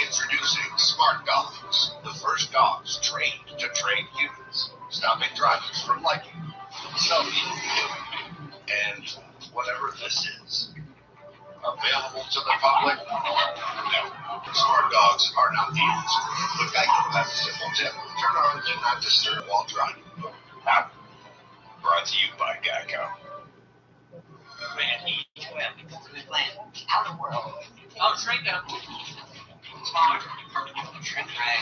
Introducing Smart Dogs, the first dogs trained to train humans, stopping drivers from liking selfie and whatever this is. Available to the public? No. Smart Dogs are not these. But Geico has a simple tip. Turn on Do Not Disturb while driving. Now, brought to you by Geico. Man, each web because of his land. Outer world. Oh, shrink them. Smaller. Shrink drag.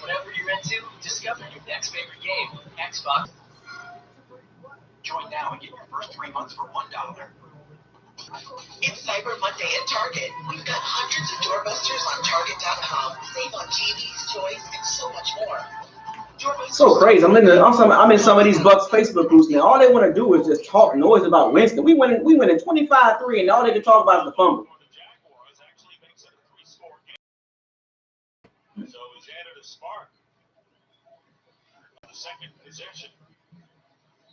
Whatever you're into, discover your next favorite game. Xbox. Join now and get your first 3 months for $1. It's Cyber Monday at Target. We've got hundreds of doorbusters on Target.com. Save on TVs, toys, and so much more. So crazy. I'm in some of these Bucks Facebook groups now. All they want to do is just talk noise about Winston. We went in 25-3, and all they can talk about is the fumble. The Jaguars actually makes it a 3-score game. So he's added a spark. The second possession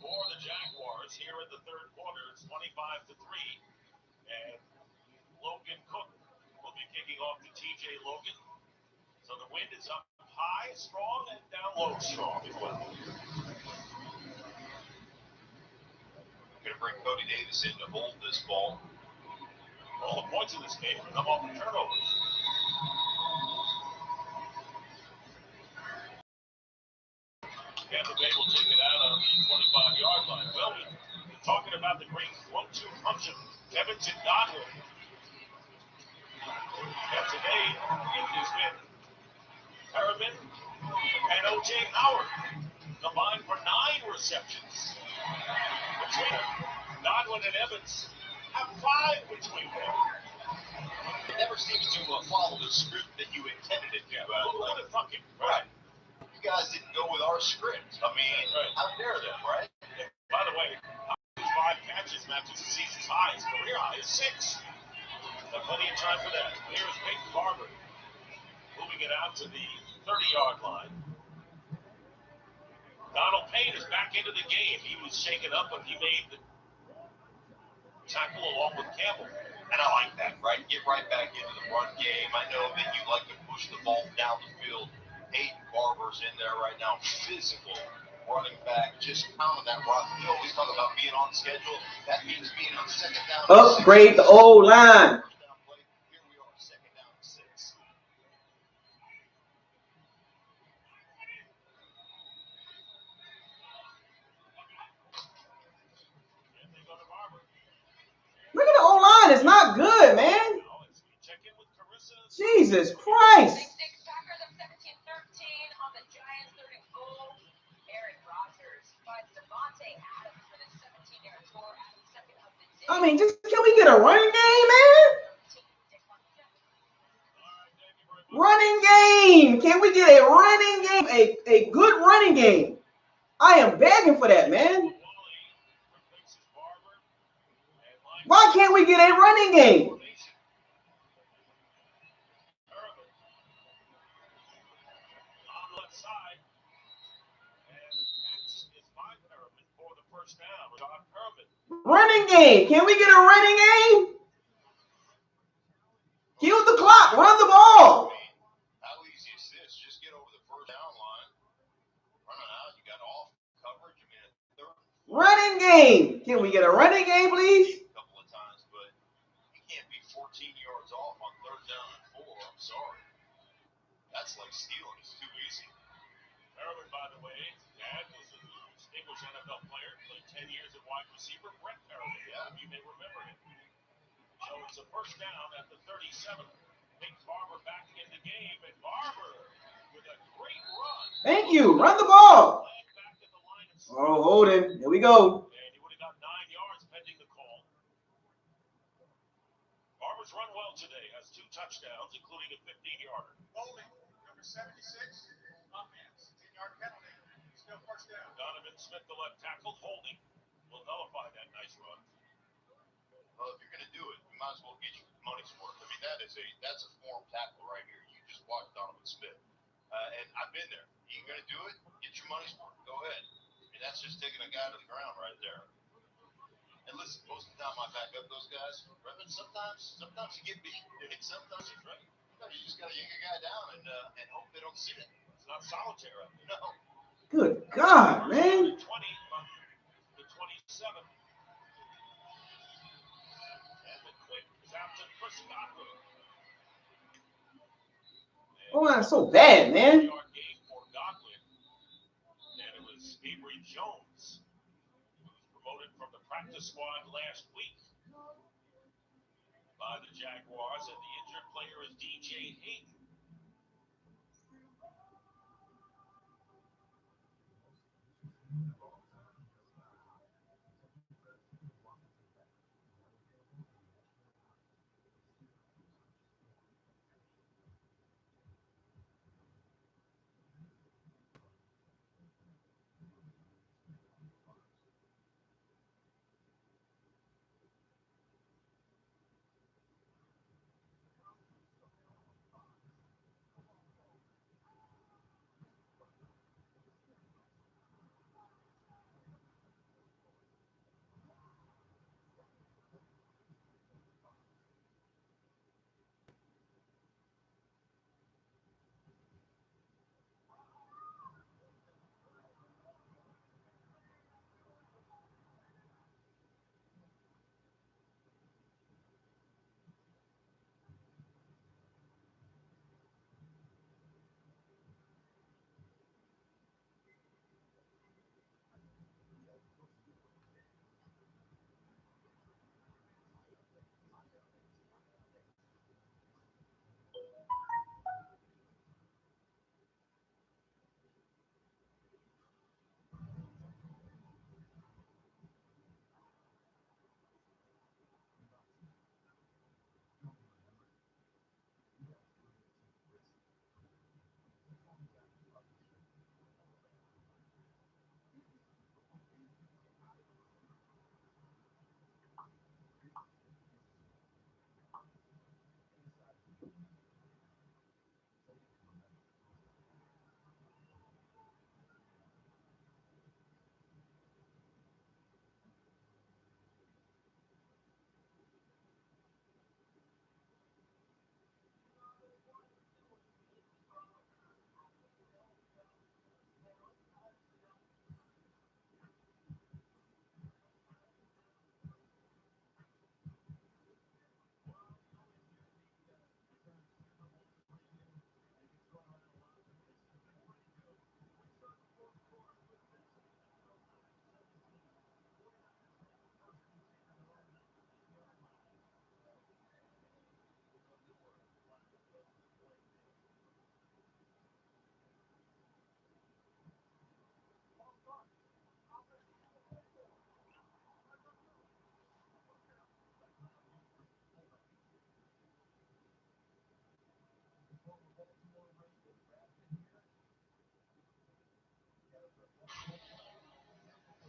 for the Jaguars here in the third quarter. It's 25-3, and Logan Cook will be kicking off to TJ Logan. So the wind is up high, strong, and down low, strong as well. Going to bring Cody Davis in to hold this ball. All the points in this game come off the turnovers. Tampa Bay will take it out on the 25-yard line. Well, we're talking about the great 1-2 punch of Evans and Godwin. And today, it has been Perriman and O.J. Howard combined for 9 receptions. Between Godwin and Evans have 5 between them. It never seems to follow the script that you intended it to. Who would have thunk it? Right. You guys didn't go with our script. I mean, how dare them, right? And by the way, 5 catches matches the season's high. His career high is 6. Got plenty of time for that. Here's Peyton Barber moving it out to the 30-yard line. Donald Payne is back into the game. He was shaken up, but he made the tackle along with Campbell. And I like that, right? Get right back into the run game. I know that you like to push the ball down the field. Peyton Barber's in there right now, physical, running back, just pounding that rock. We always talk about being on schedule. That means being on second down. Upgrade the old line. Here we are, second down and 6. Look at the old line. It's not good, man. Jesus Christ. Packers up 17-13 on the Giants, 30 goal. Aaron Rodgers finds Devontae Adams for the 17-yard tour at the second of the day. I mean, can we get a running game, man? Running game. Can we get a running game? A good running game. I am begging for that, man. Why can't we get a running game? On the left side, and the catch is by Perriman for the first down. Running game. Can we get a running game? Kill the clock. Run the ball. How easy is this? Just get over the first down line. Running out, you got off coverage. I mean, running game. Can we get a running game, please? A couple of times, but you can't be 14 yards off on 3rd down and 4. I'm sorry. That's like stealing. It's too easy. Merriman, by the way, dad was a distinguished NFL player, played 10 years at wide receiver. Brett Merriman, you may remember him. So it's a first down at the 37. Big Barber back in the game, and Barber with a great run. Thank you. Run the ball. Oh, holding. Here we go. And he would have got 9 yards pending the call. Barber's run well today, has 2 touchdowns, including a 15-yarder. Holding, number 76, offense, 10-yard penalty, still first down. Donovan Smith, the left tackle, holding, will nullify that nice run. Well, if you're going to do it, you might as well get your money's worth. I mean, that's a form tackle right here. You just watch Donovan Smith. And I've been there. You're going to do it, get your money's worth. Go ahead. I mean, that's just taking a guy to the ground right there. And listen, most of the time I back up those guys. Brother, sometimes you get beat. And sometimes you just got to yank a guy down and hope they don't see it. It's not solitary. No. Good God, man. 20 from the 27. And the quick is out to Chris Godwin. Oh, that's so bad, man. Game for Godwin. And it was Avery Jones, who was promoted from the practice squad last week by the Jaguars, and the injured player is DJ Hayden.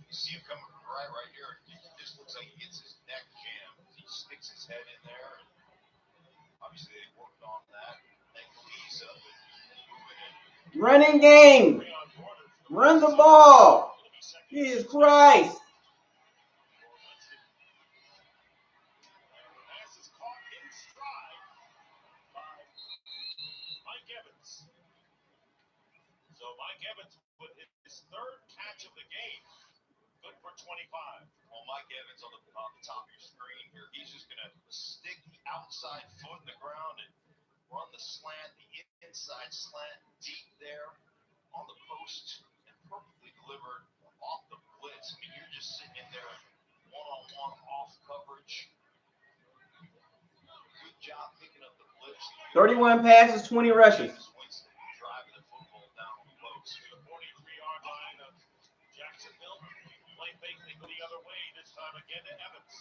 You see him coming right here. It just looks like he gets his neck jammed. He sticks his head in there. And obviously, they worked on that. Thankfully, he's up and moving in. Running game. Run the ball. Jesus Christ. Mike Evans on the top of your screen here. He's just going to stick the outside foot in the ground and run the slant, the inside slant deep there on the post and perfectly delivered off the blitz. I mean, you're just sitting in there one-on-one off coverage. Good job picking up the blitz. 31 passes, 20 rushes. Driving the football down close. To the 43-yard line of Jacksonville. Play fake, they go the other way, this time again to Evans.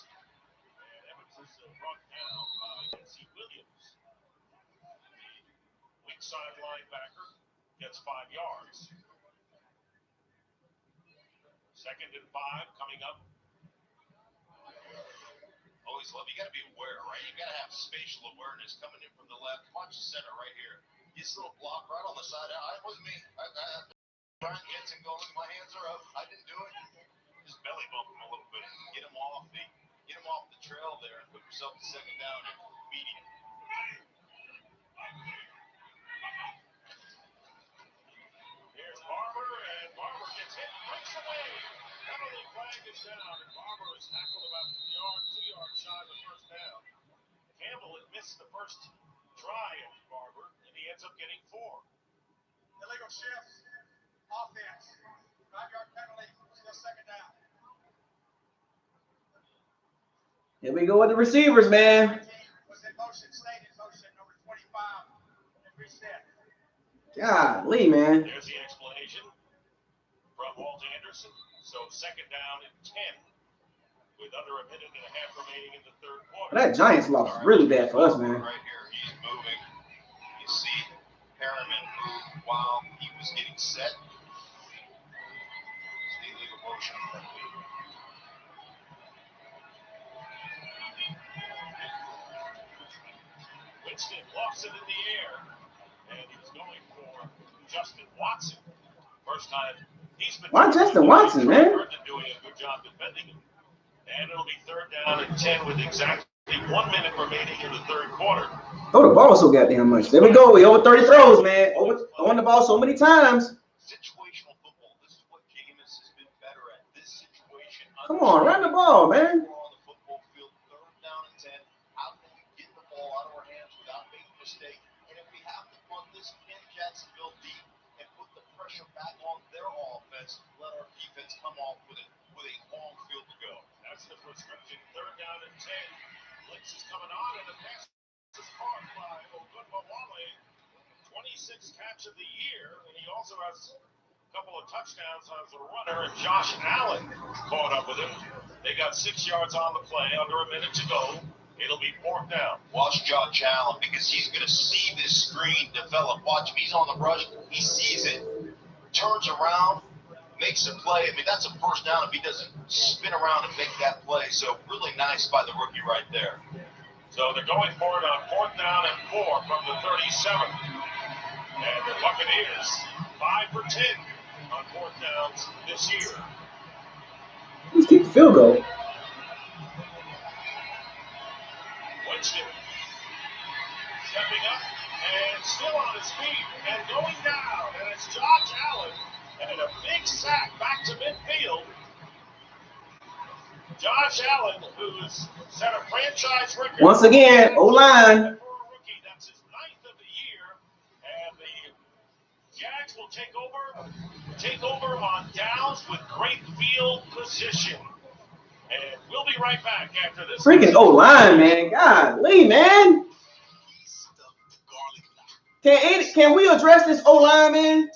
And Evans is brought down by N.C. Williams. The weak side linebacker gets 5 yards. 2nd and 5 coming up. Always love, you got to be aware, right? You got to have spatial awareness coming in from the left. Watch the center right here. This little block right on the side. It wasn't me. Brian Jensen going, my hands are up. I didn't do it. Just belly bump him a little bit. Get him off the trail there and put yourself to 2nd down and medium. Here's Barber, and Barber gets hit, breaks away. Penalty flag is down, and Barber is tackled about 2 yards shy of the first down. Campbell had missed the first try of Barber, and he ends up getting 4. Illegal shifts. Offense. 5-yard penalty. Still 2nd down. Here we go with the receivers, man. Was in motion, stayed in motion. Number 25. And reset. Golly, man. There's the explanation from Walt Anderson. So 2nd down and 10 with under a minute and a half remaining in the 3rd quarter. That Giants loss is really bad for us, man. Right here, he's moving. You see Perriman move while he was getting set. It's the illegal motion. Winston lofts it in the air, and he's going for Justin Watson. First time he's been. Why Justin Watson, man? Doing a good job defending him. And it'll be 3rd down and 10 with exactly 1 minute remaining in the 3rd quarter. Throw the ball so goddamn much. There we go. We over 30 throws, man. Throwing the ball so many times. Situational football. This is what Jameis has been better at. This situation. Come on, run the ball, man. On the football field, 3rd down and 10. How can we get the ball out of our hands without making a mistake? And if we have to punt this in Jacksonville deep and put the pressure back on their offense, let our defense come off with a long field to go. That's the prescription. 3rd down and 10. Blitz is coming on, and the pass is caught by Ogunbowale. 26th catch of the year, and he also has a couple of touchdowns as a runner, and Josh Allen caught up with him. They got 6 yards on the play, under a minute to go. It'll be 4th down. Watch Josh Allen, because he's going to see this screen develop. Watch him. He's on the rush. He sees it, turns around, makes a play. I mean, that's a 1st down if he doesn't spin around and make that play. So really nice by the rookie right there. So they're going for it on 4th down and 4 from the 37. And the Buccaneers 5 for 10 on 4th downs this year. Let's keep the field goal. Winston stepping up and still on his feet and going down. And it's Josh Allen. And a big sack back to midfield. Josh Allen, who's set a franchise record. Once again, O-line. For a rookie, that's his 9th of the year. And the Jags will take over on downs with great field position. And we'll be right back after this. Freaking O-line, man. Golly, man. Can we address this O-line, man?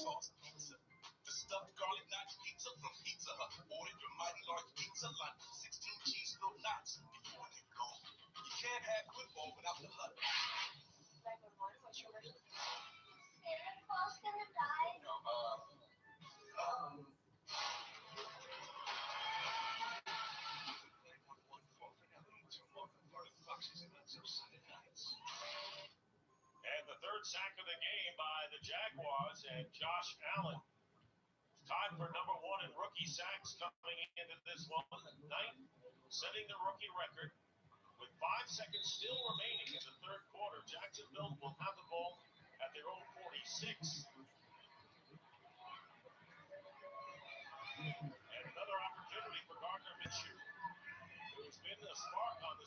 And the 3rd sack of the game by the Jaguars, and Josh Allen tied for number 1 in rookie sacks coming into this one. 9th, setting the rookie record with 5 seconds still remaining in the 3rd quarter. Jacksonville will have the ball at their own 46. And another opportunity for Gardner Minshew.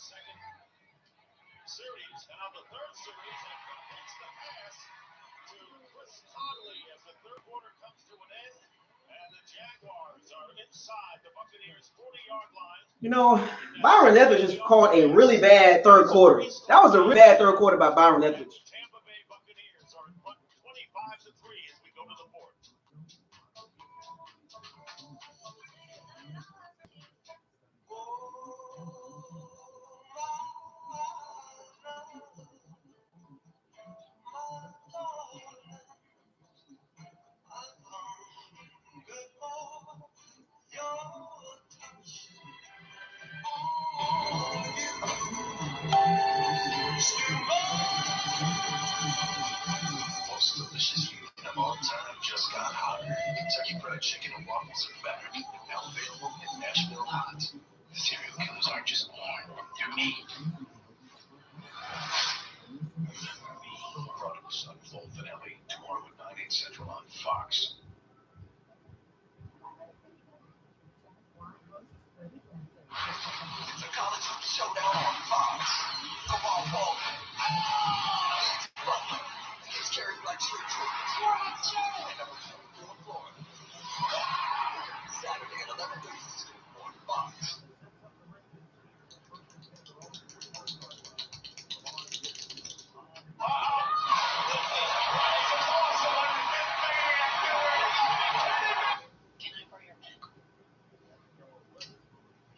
second series. Now the third series, and completes the pass to Chris Conley as the third quarter comes to an end. And the Jaguars are inside the Buccaneers' 40-yard line. You know, Byron Leftwich just called a really bad third quarter. That was a really bad third quarter by Byron Leftwich. Tampa Bay Buccaneers are in front 25-3 as we go to the fourth. Most delicious food of all time just got hotter. Kentucky Fried Chicken and waffles are back. Now available in Nashville Hot. The serial killers aren't just born, they're made. Chronicles on full finale tomorrow at 9, 8 Central on Fox. The College Hoops Showdown on Fox. Come on, Paul. He's carrying Black Street Troopers. Saturday at 11:30 on Fox. Can I borrow your pen?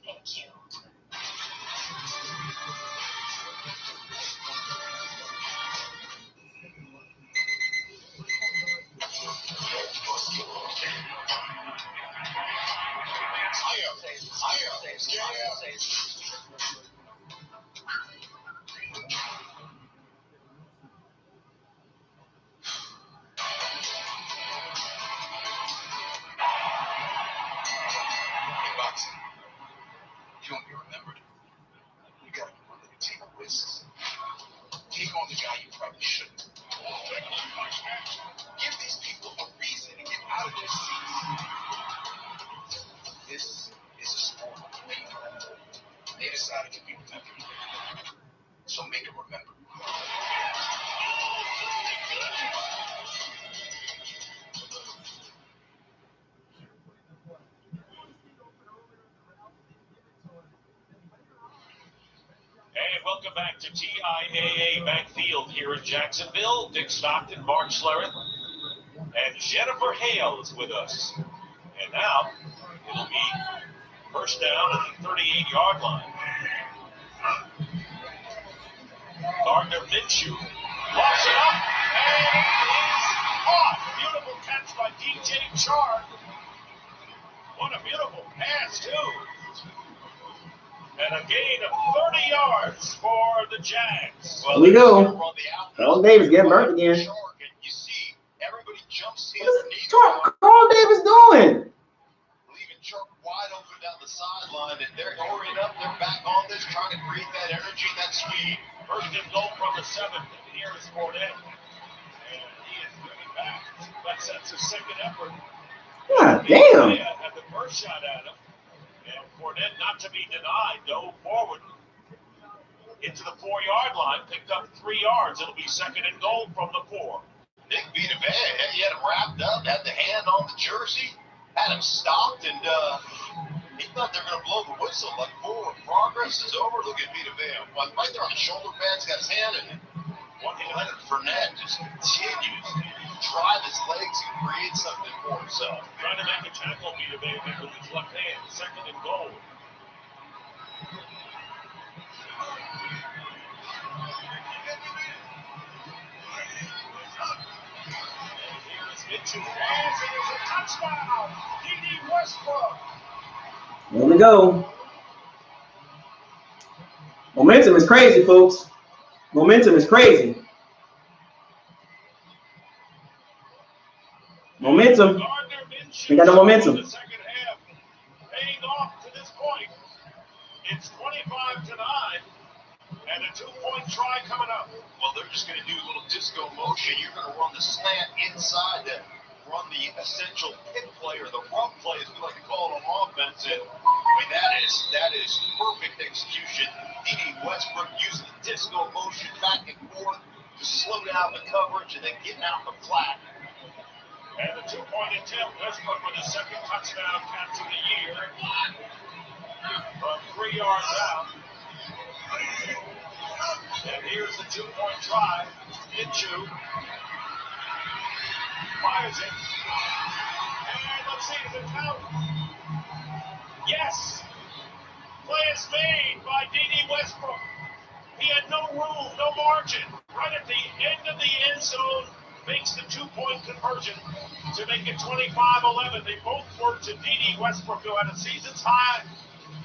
Thank you. In boxing, you want to be remembered. You gotta be willing to take risks. Take on the guy you probably shouldn't. Give these people a reason to get out of their seats. This is a sport of people. They decided to be remembered. So make them remember. And welcome back to TIAA Bank Field here in Jacksonville. Dick Stockton, Mark Schlereth, and Jennifer Hale is with us. And now it'll be first down at the 38-yard line. Gardner Minshew locks it up and is off. Beautiful catch by DJ Chark. What a beautiful pass, too. And a gain of 30 yards for the Jags. Here we go. Carl Davis getting burnt again. You see, everybody jumps in What's Carl Davis doing? leaving Chark wide open down the sideline, and they're hurrying up. They're back on this, trying to create that energy, that speed. First and goal from the 7th. Here is Fournette. And he is moving back. That sets his second effort. God damn. Had the first shot at him. And Fournette, not to be denied, dove forward into the 4-yard line, picked up 3 yards. It'll be second and goal from the 4. Nick beat him bad. He had him wrapped up, had the hand on the jersey, had him stopped, and he thought they were going to blow the whistle. Like, forward progress is over. Look at Vita Vea. Right there on the shoulder pads, got his hand in it. Leonard Fournette just continues to drive his legs and create something for himself. Trying to make a tackle, Vita Vea with his left hand. Second and goal. Mitchell, and there's a touchdown. D.D. Westbrook. Here we go. Momentum is crazy, folks. Momentum is crazy. Momentum. We got the momentum. The second half paying off to this point. It's 25-9, and a 2-point try coming up. Well, they're just going to do a little disco motion. You're going to run the slant inside to run the essential pick play, or the run play, as we like to call it on offense. And mean, that is perfect execution. D.D. Westbrook using the disco motion back and forth to slow down the coverage and then getting out the flat. And the two-point attempt, Westbrook with his second touchdown catch of the year from 3 yards out. And here's the two-point try. Into fires it. And let's see if it count. Yes. Play is made by D.D. Westbrook. He had no room, no margin. Right at the end of the end zone, makes the two-point conversion to make it 25-11. They both were to D.D. Westbrook, who had a season's high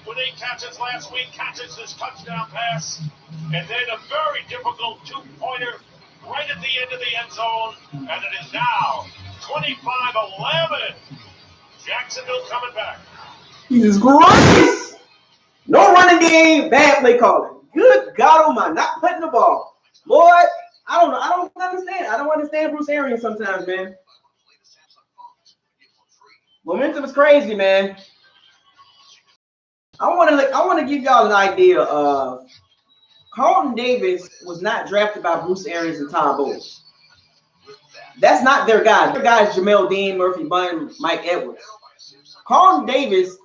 with 8 catches last week, catches this touchdown pass, and then a very difficult two-pointer right at the end of the end zone, and it is now 25-11. Jacksonville coming back. Jesus Christ! No running game, bad play calling. Good God Almighty, not putting the ball. Boy, I don't understand. I don't understand Bruce Arians sometimes, man. Momentum is crazy, man. I want to give y'all an idea of Carlton Davis was not drafted by Bruce Arians and Todd Bowles. That's not their guy. Their guy is Jamel Dean, Murphy Bunn, Mike Edwards. Carlton Davis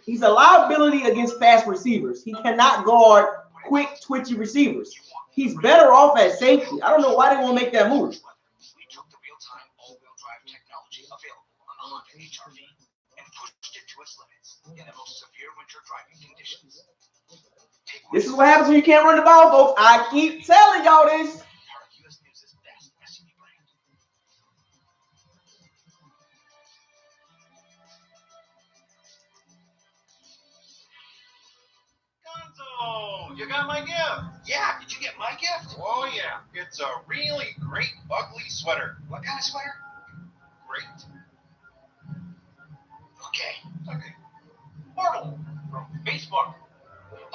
he's a liability against fast receivers. He cannot guard quick, twitchy receivers. He's better off at safety. I don't know why they won't make that move. We took the real-time all-wheel drive technology available on the Honda HR-V and pushed it to its limits in the most severe winter driving conditions. This is what happens when you can't run the ball, folks. I keep telling y'all this. Oh, you got my gift. Yeah, did you get my gift? Oh, yeah. It's a really great ugly sweater. What kind of sweater? Great. Okay. Portal from Facebook.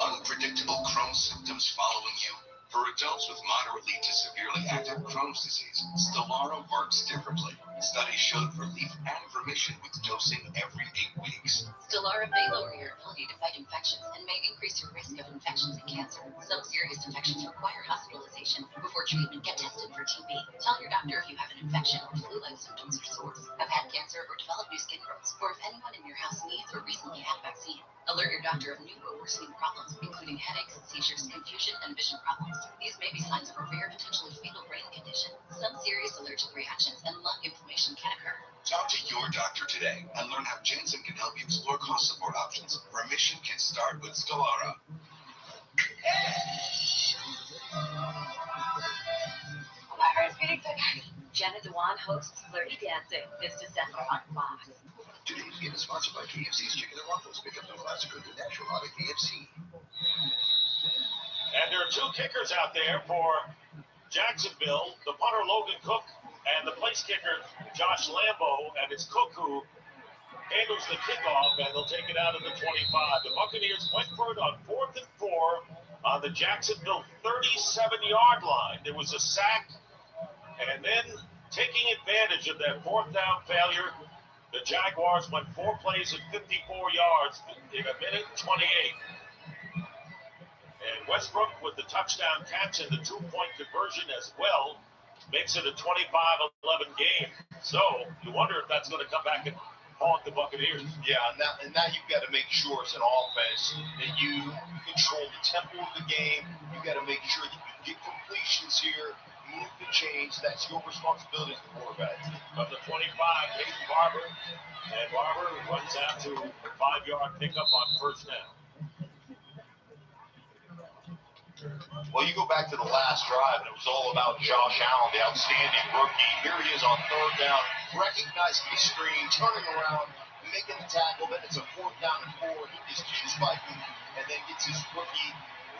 Unpredictable Crohn's symptoms following you? For adults with moderately to severely active Crohn's disease, Stelara works differently. Studies showed relief and remission with dosing every 8 weeks. Stelara may lower your ability to fight infections and may increase your risk of infections and cancer. Some serious infections require hospitalization. Before treatment, get tested for TB. Tell your doctor if you have an infection or flu-like symptoms or sores, have had cancer or developed new skin growths, or if anyone in your house needs or recently had vaccine. Alert your doctor of new or worsening problems, including headaches, seizures, confusion, and vision problems. These may be signs of a rare, potentially fatal brain condition. Some serious allergic reactions and lung inflammation can occur. Talk to your doctor today and learn how Janssen can help you explore cost support options. Remission can start with Stelara. Jenna Dewan hosts Flirty Dancing this December on Fox. Today's game is sponsored by KFC's Chicken and Waffles. Pick up the classic good natural out of KFC. And there are 2 kickers out there for Jacksonville, the punter Logan Cook and the place kicker Josh Lambo, and it's Cook who handles the kickoff, and they'll take it out of the 25. The Buccaneers went for it on 4th and 4 on the Jacksonville 37-yard line. There was a sack, and then taking advantage of that 4th down failure, the Jaguars went 4 plays at 54 yards in a minute 28. And Westbrook with the touchdown catch and the 2-point conversion as well makes it a 25-11 game. So you wonder if that's going to come back and haunt the Buccaneers. Yeah, and now you've got to make sure it's an offense that you control the tempo of the game. You've got to make sure that you get completions here, move the chains. That's your responsibility as the quarterback. From the 25, Hayden Barber. And Barber runs out to a 5-yard pickup on first down. Well, you go back to the last drive, and it was all about Josh Allen, the outstanding rookie. Here he is on 3rd down, recognizing the screen, turning around, making the tackle. Then it's a 4th down and 4. He just keeps fighting and then gets his rookie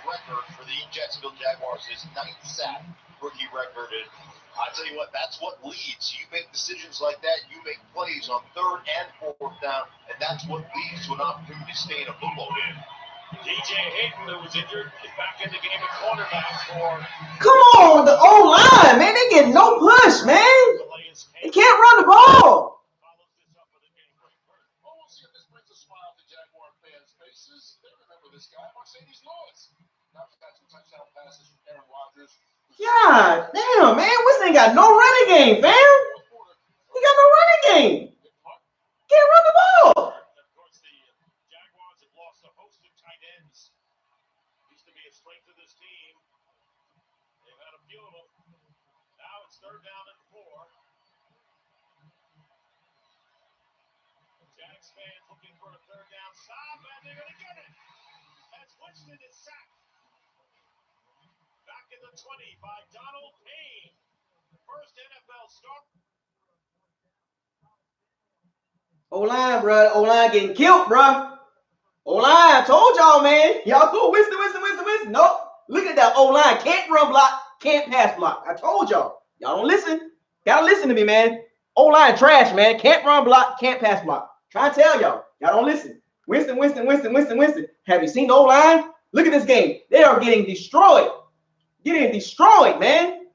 record for the Jacksonville Jaguars, his 9th sack rookie record. And I tell you what, that's what leads. You make decisions like that. You make plays on 3rd and 4th down, and that's what leads to an opportunity to stay in a football game. DJ Hayden, who was injured, is back in the game at cornerback for. Come on, the O-line, man. They get no push, man. They can't run the ball. Well, we'll see if this brings a smile to Jaguar Texas, they remember this guy, Mercedes Lewis. Now he's got 2 touchdown passes from Aaron Rodgers. God damn, man. Winston ain't got no running game, fam. He got no running game. Can't run the ball. Of course, the Jaguars have lost a host of tight ends. Used to be a strength of this team. They've had a few of them. Now it's 3rd down and 4. Jags fans looking for a 3rd down stop, and they're going to get it. As Winston is sacked. Back in the 20 by Donald Payne. First NFL start. O-line, bro. O-line getting killed, bro. O-line, I told y'all, man. Y'all go Winston. Nope. Look at that O-line. Can't run block, can't pass block. I told y'all. Y'all don't listen. Gotta listen to me, man. O-line trash, man. Can't run block, can't pass block. Trying to tell y'all. Y'all don't listen. Winston. Have you seen the O-line? Look at this game. They are getting destroyed. Getting destroyed, man.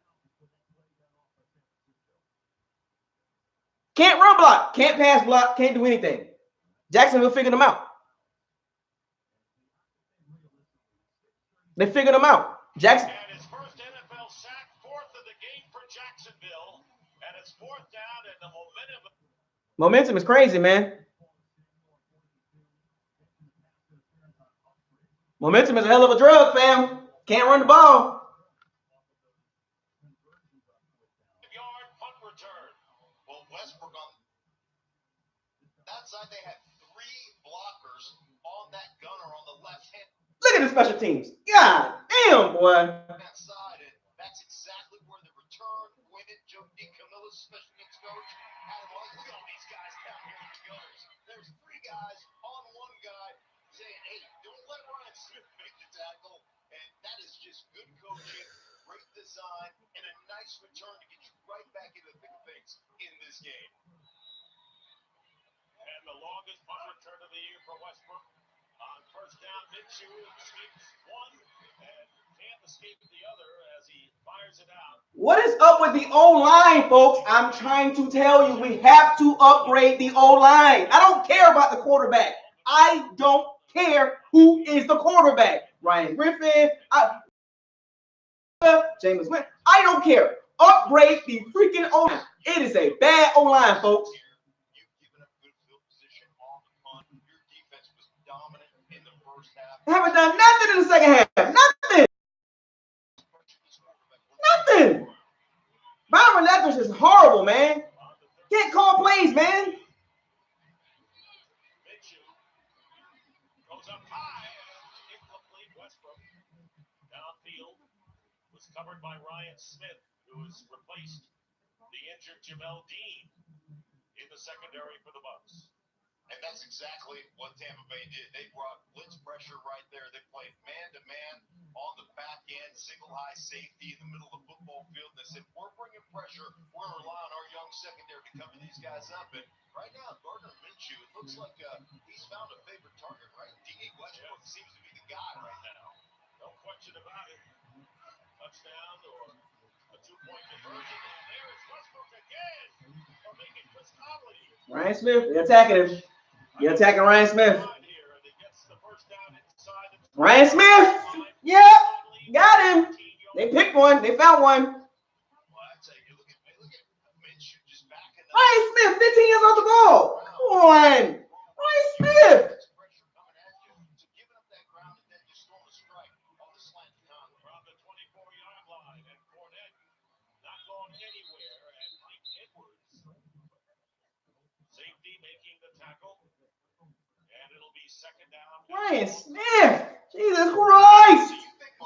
Can't run block, can't pass block, can't do anything. Jacksonville figured them out. They figured them out. Jackson. And his first NFL sack, 4th of the game for Jacksonville. And it's 4th down, and the momentum is crazy, man. Momentum is a hell of a drug, fam. Can't run the ball. Yard punt return. Well, Westbrook on that side, they had 3 blockers on that gunner on the left hand. Look at the special teams. God damn, boy. That side, and that's exactly where the return went. Joe DiCamilo's special teams coach had him. Look at all these guys down here in the gunners. There's 3 guys on 1 guy saying, "Hey, don't let Ryan Smith make the tackle." And that is just good coaching, great design, and a nice return to get you right back into the thick of things in this game. And the longest punt return of the year for Westbrook. On first down, Minshew escapes one and can't escape the other as he fires it out. What is up with the O-line, folks? I'm trying to tell you, we have to upgrade the O-line. I don't care about the quarterback. I don't care who is the quarterback. Ryan Griffin, James Winston. I don't care. Upgrade the freaking O-line. It is a bad O-line, folks. I haven't done nothing in the second half. Nothing. Byron Leathers is horrible, man. Can't call plays, man. Minshew goes up high and incomplete. Westbrook downfield was covered by Ryan Smith, who has replaced the injured Jamel Dean in the secondary for the Bucs. And that's exactly what Tampa Bay did. They brought blitz pressure right there. They played man-to-man on the back end, single high safety in the middle of the football field. And they said, we're bringing pressure. We're relying on our young secondary to cover these guys up. And right now, Gardner Minshew, it looks like he's found a favorite target, right? D.A. Westbrook seems to be the guy right now. No question about it. Touchdown or a 2-point conversion. And there is Westbrook again for making Chris Conley. Ryan Smith, they're attacking him. You're attacking Ryan Smith. Ryan Smith. Yep. Got him. They picked one. They found one. Ryan Smith, 15 years off the ball. Come on. Ryan Smith. From the 24-yard line, and Fournette not going anywhere, and Mike Edwards, safety making the tackle, and it'll be second down. Ryan Smith. Jesus Christ.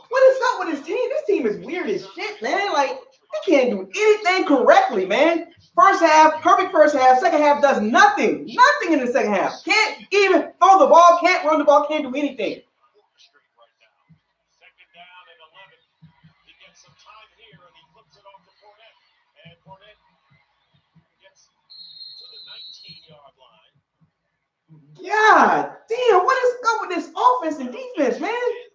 What is up with this team? This team is weird as shit, man. Like, they can't do anything correctly, man. First half, perfect first half. Second half does nothing. Nothing in the second half. Can't even throw the ball, can't run the ball, can't do anything. Second down and 11. He gets some time here, and he flips it off to Fournette. And Fournette gets to the 19-yard line. God damn, what is up with this offense and defense, man?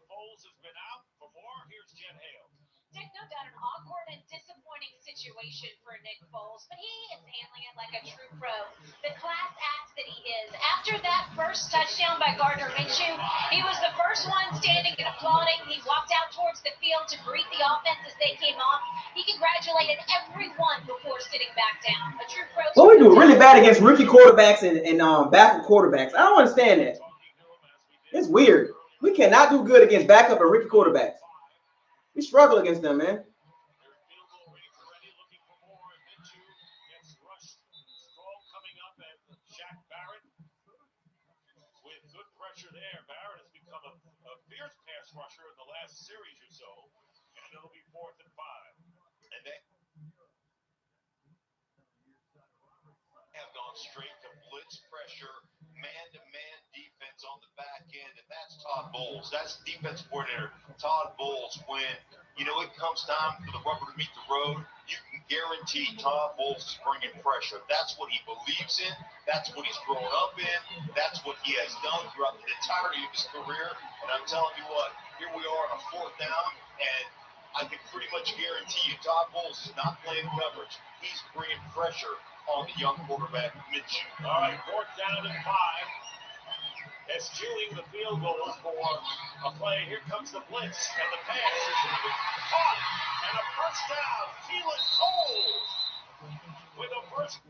Foles has been out. For more, here's Jen Hale. Dick, no doubt an awkward and disappointing situation for Nick Foles, but he is handling it like a true pro. The class act that he is after that first touchdown by Gardner Minshew, he was the first one standing and applauding. He walked out towards the field to greet the offense as they came off. He congratulated everyone before sitting back down. A true pro. Well, we do really bad against rookie quarterbacks and backup quarterbacks. I don't understand that. It's weird. We cannot do good against backup and rookie quarterbacks. We struggle against them, man. There, Barrett has become a fierce pass rusher in the last series or so, and it'll be 4th and 5. And they have gone straight to blitz pressure, man-to-man defense on the back end, and that's Todd Bowles. That's defense coordinator Todd Bowles. When it comes time for the rubber to meet the road, you can guarantee Todd Bowles is bringing pressure. That's what he believes in. That's what he's grown up in. That's what he has done throughout the entirety of his career. And I'm telling you what, here we are on a 4th down, and I can pretty much guarantee you Todd Bowles is not playing coverage. He's bringing pressure on the young quarterback, Minshew. All right, 4th down and 5. Eschewing the field goal for a play. Here comes the blitz, and the pass is caught, and a first down. Keelan Cole with a first.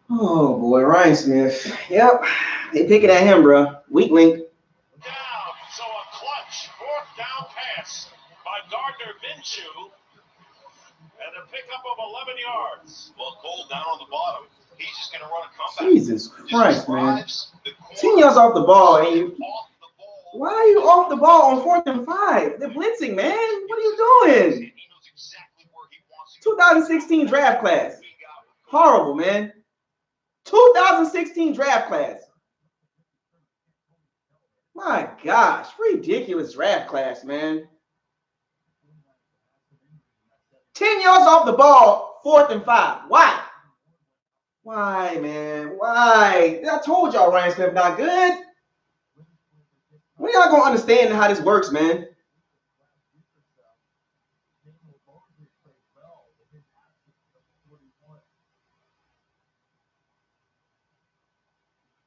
Oh boy, Ryan Smith. Yep, they picking at him, bro. Weak link. Down, so a clutch 4th down pass by Gardner Minshew, and a pickup of 11 yards. Well, Cole down on the bottom. He's just going to run a comeback. Jesus Christ, man. 10 yards off the ball, and you. Why are you off the ball on 4th and 5? They're blitzing, man. What are you doing? 2016 draft class. Horrible, man. 2016 draft class. My gosh, ridiculous draft class, man. 10 yards off the ball, 4th and 5. Why? Why, man? Why? I told y'all Ryan Smith not good. When y'all gonna understand how this works, man?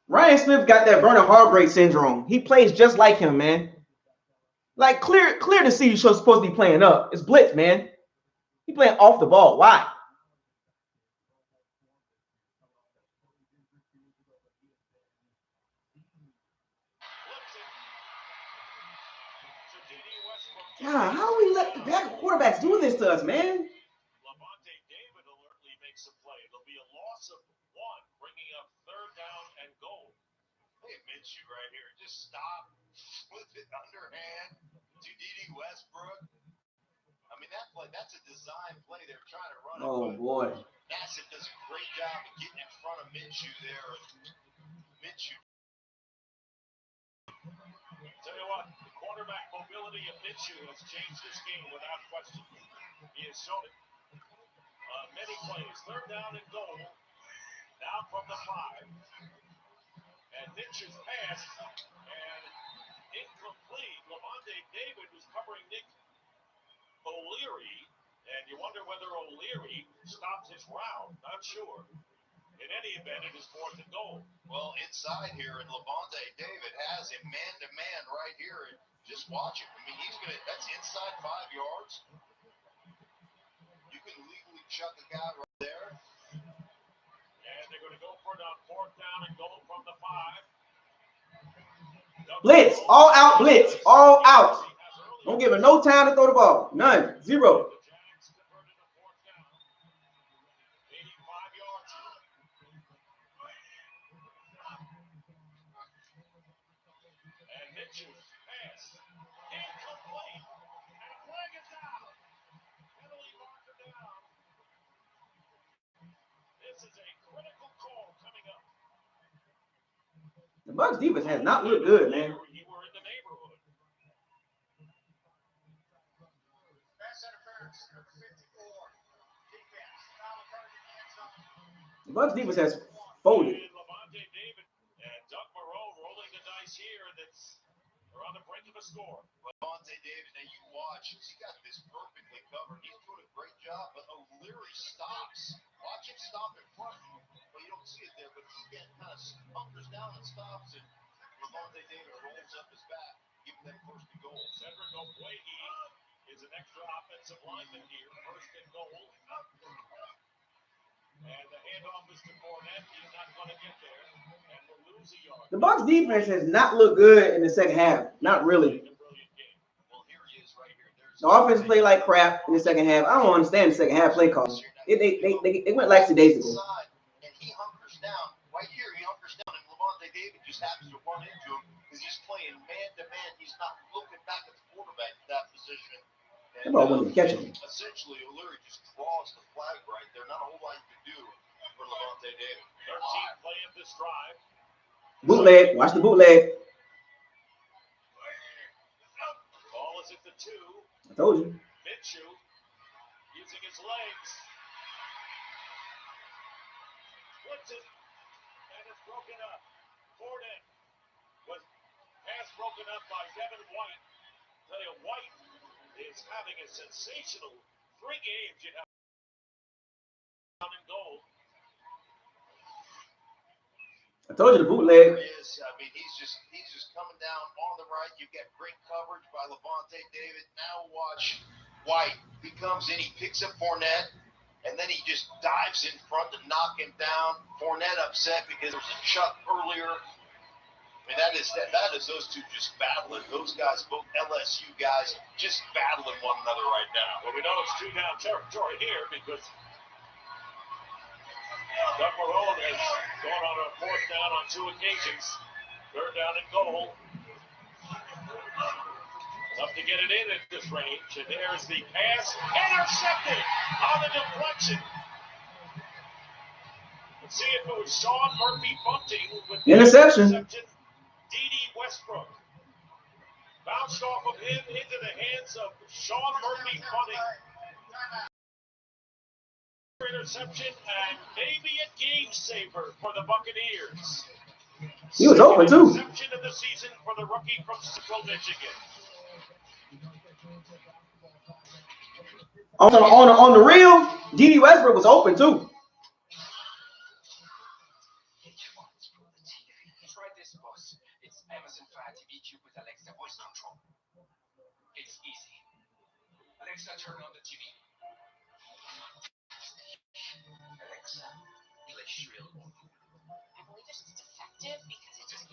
Ryan Smith got that Vernon Hargrave syndrome. He plays just like him, man. Like clear to see you're supposed to be playing up. It's blitz, man. He playing off the ball. Why? God, how we let the backup quarterbacks do this to us, man? Lavonte David alertly makes a play. There'll be a loss of 1, bringing up 3rd down and goal. Hey, Minshew right here. Just stop. Flip it underhand to D.D. Westbrook. I mean, that play, that's a design play. They're trying to run it. Oh, boy. Nassib does a great job of getting in front of Minshew there. Minshew. Tell you what, the quarterback mobility of Minshew has changed this game without question. He has shown it. Many plays. 3rd down and goal. Now from the 5. And Minshew's pass. And incomplete. Lavonte David was covering Nick O'Leary. And you wonder whether O'Leary stopped his route. Not sure. In any event, it is 4th and goal. Well, inside here, and Lavonte David has him man-to-man right here. And just watch it. I mean, that's inside 5 yards. You can legally chuck a guy right there. And they're going to go for it on 4th down and goal from the 5. Blitz. All out blitz. All out. Don't give him no time to throw the ball. None. 0. The Bucs defense has not looked good, man. The Bucs defense has folded. And Doug Moreau rolling the dice here. They're on the brink of a score. Lavonte David, now you watch. He got this perfectly covered. He's doing a great job, but O'Leary stops. Watch him stop in front. Well, you don't see it there, but he kind of hunkers down and stops, and Levante David rolls up his back, giving them first and goal. Cedric Okwegi is an extra offensive lineman here. First and goal. And the handoff is to Fournette. He's not going to get there. And we'll lose a yard. The Bucs defense has not looked good in the second half. Not really. Well, here he is right here. The offense played like crap in the second half. I don't understand the second half play call. They went like 2 days ago. And he hunkers down. Right here, he hunkers down, and Levante David just happens to run into him because he's playing man-to-man. He's not looking back at the quarterback in that position. That ball wouldn't catch him. Essentially, O'Leary just draws the flag right there. Not a whole lot you can do for Levante David. 13th play of this drive. Bootleg. Watch the bootleg. Ball is at the 2. I told you. Minshew using his legs. Splits it. And it's broken up. Fournette was pass broken up by Devin White. Tell you, White is having a sensational 3 games, you know. Down in goal. I told you the bootleg. He is. I mean, he's just coming down on the right. You've got great coverage by Levante David. Now watch White. He comes in, he picks up Fournette, and then he just dives in front to knock him down. Fournette upset because there was a chuck earlier. I mean, that is those two just battling. Those guys, both LSU guys, just battling one another right now. Well, we know it's 2-down territory here because Doug Marrone has gone on a 4th down on 2 occasions. 3rd down and goal. Tough to get it in at this range. And there's the pass. Intercepted on the deflection. Let's see if it was Sean Murphy Bunting with the Interception. D.D. Westbrook. Bounced off of him into the hands of Sean Murphy Bunting. Interception and maybe a game saver for the Buccaneers. He was open too. Interception of the season for the rookie from Central Michigan. On the real, D.D. Westbrook was open too. Try this, boss. It's Amazon Fire TV Cube with Alexa voice control. It's easy. Alexa, turn on the TV. Alexa, play Shrill. I believe this is defective because it just.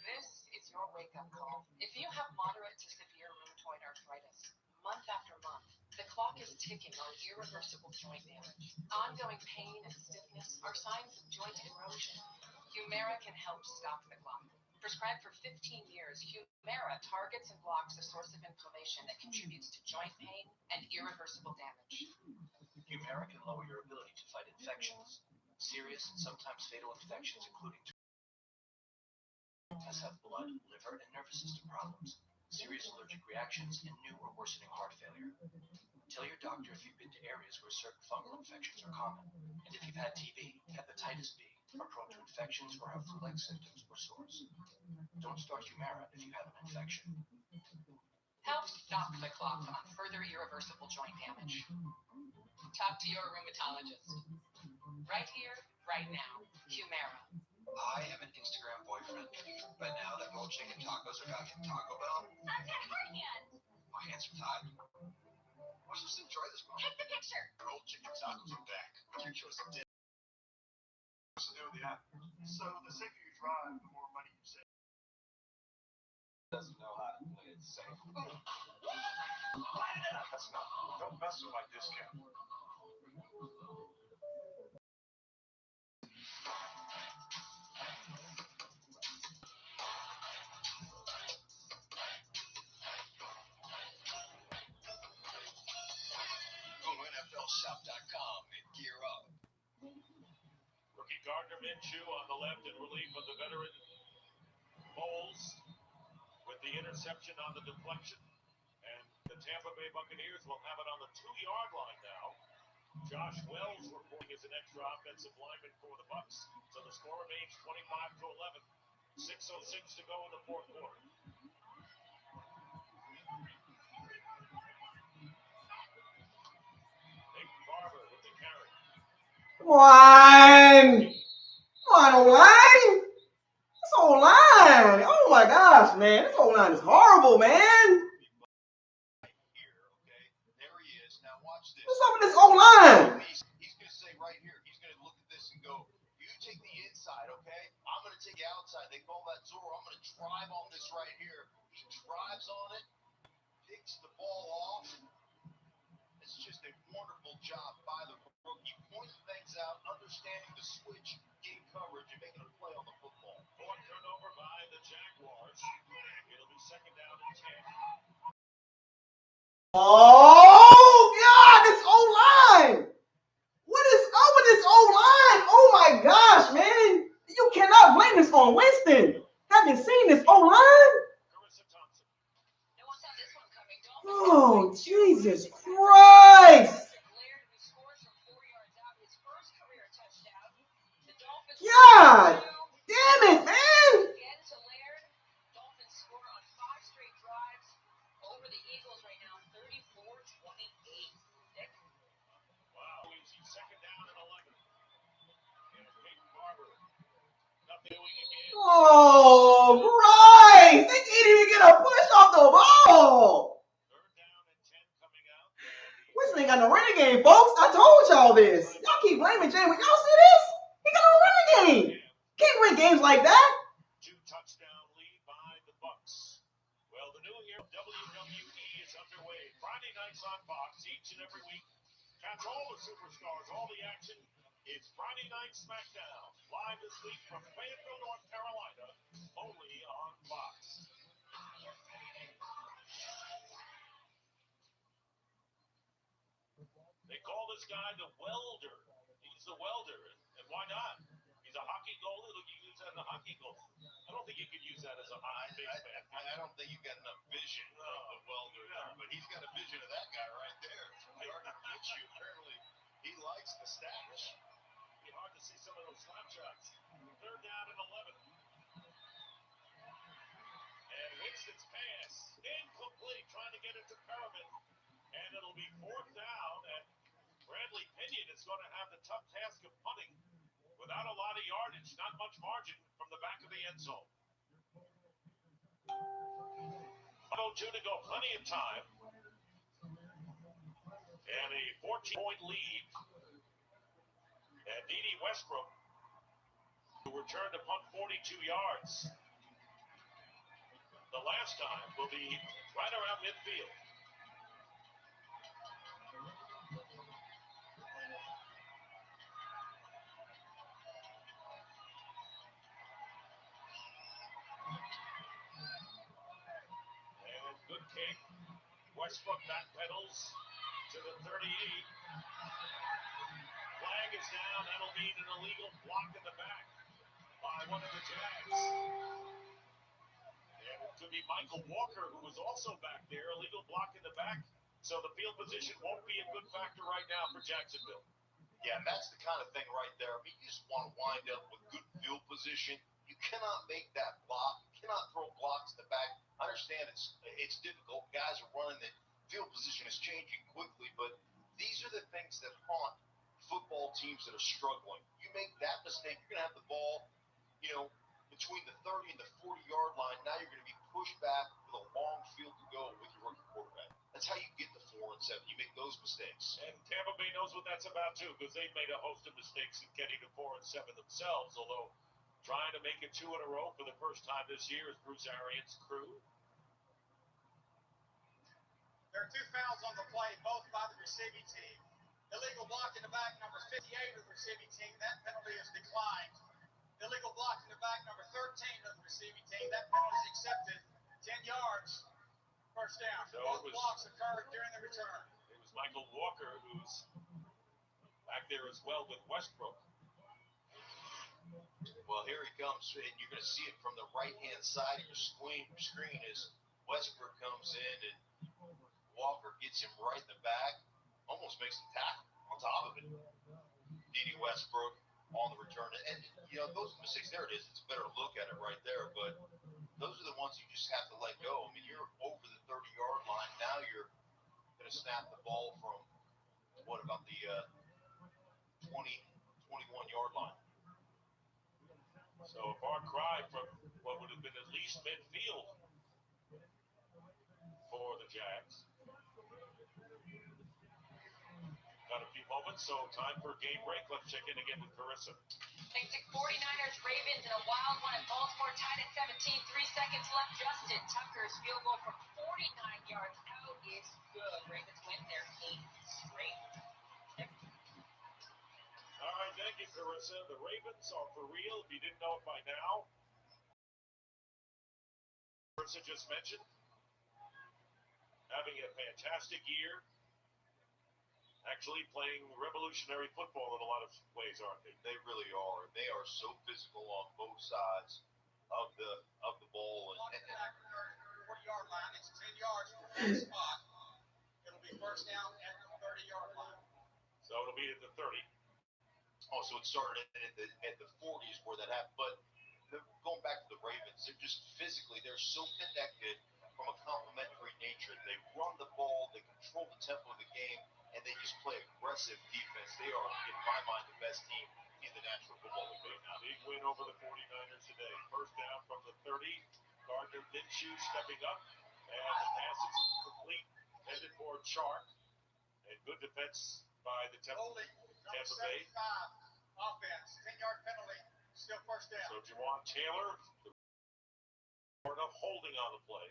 This is your wake-up call. If you have moderate to severe rheumatoid arthritis, month after month, the clock is ticking on irreversible joint damage. Ongoing pain and stiffness are signs of joint erosion. Humira can help stop the clock. Prescribed for 15 years, Humira targets and blocks the source of inflammation that contributes to joint pain and irreversible damage. Humira can lower your ability to fight infections. Serious and sometimes fatal infections, including have blood, liver, and nervous system problems, serious allergic reactions, and new or worsening heart failure. Tell your doctor if you've been to areas where certain fungal infections are common, and if you've had TB, hepatitis B, are prone to infections or have flu-like symptoms or sores. Don't start Humira if you have an infection. Help stop the clock on further irreversible joint damage. Talk to your rheumatologist. Right here, right now. Humira. I have an Instagram boyfriend, but now that rolled chicken tacos are back from Taco Bell, I'm not hurt yet. my hands are tied. Watch this thing, try this, Mom. Take the picture. Rolled chicken tacos are back. Your choice of dip. What's to do with the app? So the safer you drive, the more money you save. Doesn't know how to play it safe. That's not. Don't mess with my discount. Go to NFLShop.com and gear up. Rookie Gardner Minshew on the left in relief of the veteran Bowles with the interception on the deflection. And the Tampa Bay Buccaneers will have it on the 2-yard line now. Josh Wells reporting as an extra offensive lineman for the Bucs. So the score remains 25-11. 6:06 to go in the fourth quarter. Come on. Come on, O-line. This O-line. Oh, my gosh, man. This O-line is horrible, man. What's up with this O-line? He's going to say right here, he's going to look at this and go, you take the inside, okay? I'm going to take the outside. They call that Zorro. I'm going to drive on this right here. He drives on it, picks the ball off. It's just a wonderful job by the rookie, pointing things out, understanding the switch, getting coverage, and making a play on the football. Fourth turnover by the Jaguars. It'll be second down and 10. Oh, God, this O-line. What is up with this O-line? Oh, my gosh, man. You cannot blame this on Winston. Haven't seen this O-line? Oh, Jesus Christ. God damn it, man. Oh, Christ! They can't even get a push off the ball! Winston ain't got no running game, folks. I told y'all this. Y'all keep blaming James. Y'all see this? He got no running game. Can't win games like that. 2-touchdown lead by the Bucs. Well, the new year of WWE is underway. Friday nights on Fox each and every week. Catch all the superstars, all the action. It's Friday Night SmackDown, live this week from Fayetteville, North Carolina, only on Fox. They call this guy the welder. He's the welder, and why not? He's a hockey goalie. Look, you can use that as a hockey goal. I don't think you could use that as a high base man. I don't think you've got enough vision of the welder there, but he's got a vision of that guy right there. It's hard to get you. Apparently, he likes the stash. It'd be hard to see some of those slap shots. Third down and 11. And Winston's pass, incomplete, trying to get it to Perriman. And it'll be fourth down, and Bradley Pinion is going to have the tough task of punting without a lot of yardage, not much margin from the back of the end zone. 5:02 to go, plenty of time. And a 14-point lead. And Dede Westbrook, who returned to punt 42 yards. The last time will be right around midfield. And good kick. Westbrook backpedals to the 38. Flag is down. That'll mean an illegal block in the back by one of the Jags. And it could be Michael Walker, who was also back there. Illegal block in the back. So the field position won't be a good factor right now for Jacksonville. Yeah, and that's the kind of thing right there. I mean, you just want to wind up with good field position. You cannot make that block. You cannot throw blocks in the back. I understand it's difficult. Guys are running. The field position is changing quickly, but these are the things that haunt football teams that are struggling. You make that mistake, you're going to have the ball, between the 30 and the 40-yard line. Now you're going to be pushed back with a long field to go with your rookie quarterback. That's how you get the 4 and 7. You make those mistakes. And Tampa Bay knows what that's about, too, because they've made a host of mistakes in getting to 4 and 7 themselves, although trying to make it 2 in a row for the first time this year is Bruce Arians' crew. There are 2 fouls on the play, both by the receiving team. Illegal block in the back, number 58 of the receiving team. That penalty is declined. Illegal block in the back, number 13 of the receiving team. That penalty is accepted. 10 yards. First down. So both blocks occurred during the return. It was Michael Walker who's back there as well with Westbrook. Well, here he comes, and you're going to see it from the right-hand side of your screen as Westbrook comes in, and Walker gets him right in the back, almost makes the tackle on top of it. Dede Westbrook on the return. And, those mistakes, there it is. It's a better look at it right there, but those are the ones you just have to let go. I mean, you're over the 30-yard line. Now you're going to snap the ball from, what, about the 20, 21-yard line. So a far cry from what would have been at least midfield for the Jags. Got a few moments, so time for a game break. Let's check in again with Carissa. Thanks to 49ers Ravens in a wild one at Baltimore, tied at 17. 3 seconds left. Justin Tucker's field goal from 49 yards out is good. Ravens win their 8th straight. All right, thank you, Carissa. The Ravens are for real. If you didn't know it by now, Carissa just mentioned having a fantastic year. Actually playing revolutionary football in a lot of ways, aren't they? They really are. They are so physical on both sides of the ball. On the back 40-yard line, it's 10 yards from that spot. It'll be first down at the 30-yard line. So it'll be at the 30. Oh, so it started at the 40s where that happened. But going back to the Ravens, they're just physically, they're so connected from a complementary nature. They run the ball, they control the tempo of the game, and they just play aggressive defense. They are, in my mind, the best team in the National Football League. Big win over the 49ers today. First down from the 30. Gardner Minshew stepping up, and the pass is complete, headed for Chark. And good defense by the Tampa Bay. Offense, 10-yard penalty, still first down. So Jawan Taylor, holding on the play.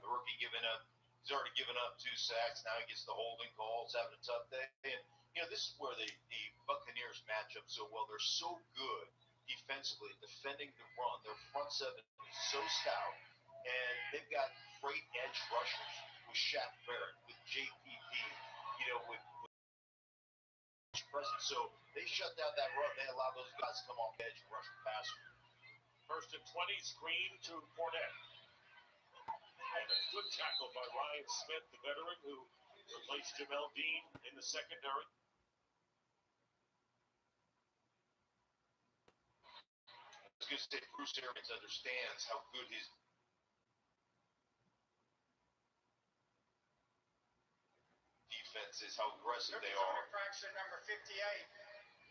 The rookie he's already given up 2 sacks. Now he gets the holding call. He's having a tough day. And, this is where the Buccaneers match up so well. They're so good defensively, defending the run. Their front seven is so stout. And they've got great edge rushers with Shaq Barrett, with JPP, with presence. So they shut down that run. They allow those guys to come off the edge and rush the passer. First and 20, screen to Fournette. And a good tackle by Ryan Smith, the veteran who replaced Jamel Dean in the secondary. I was going to say Bruce Arians understands how good his defense is, how aggressive they are. Infraction number 58.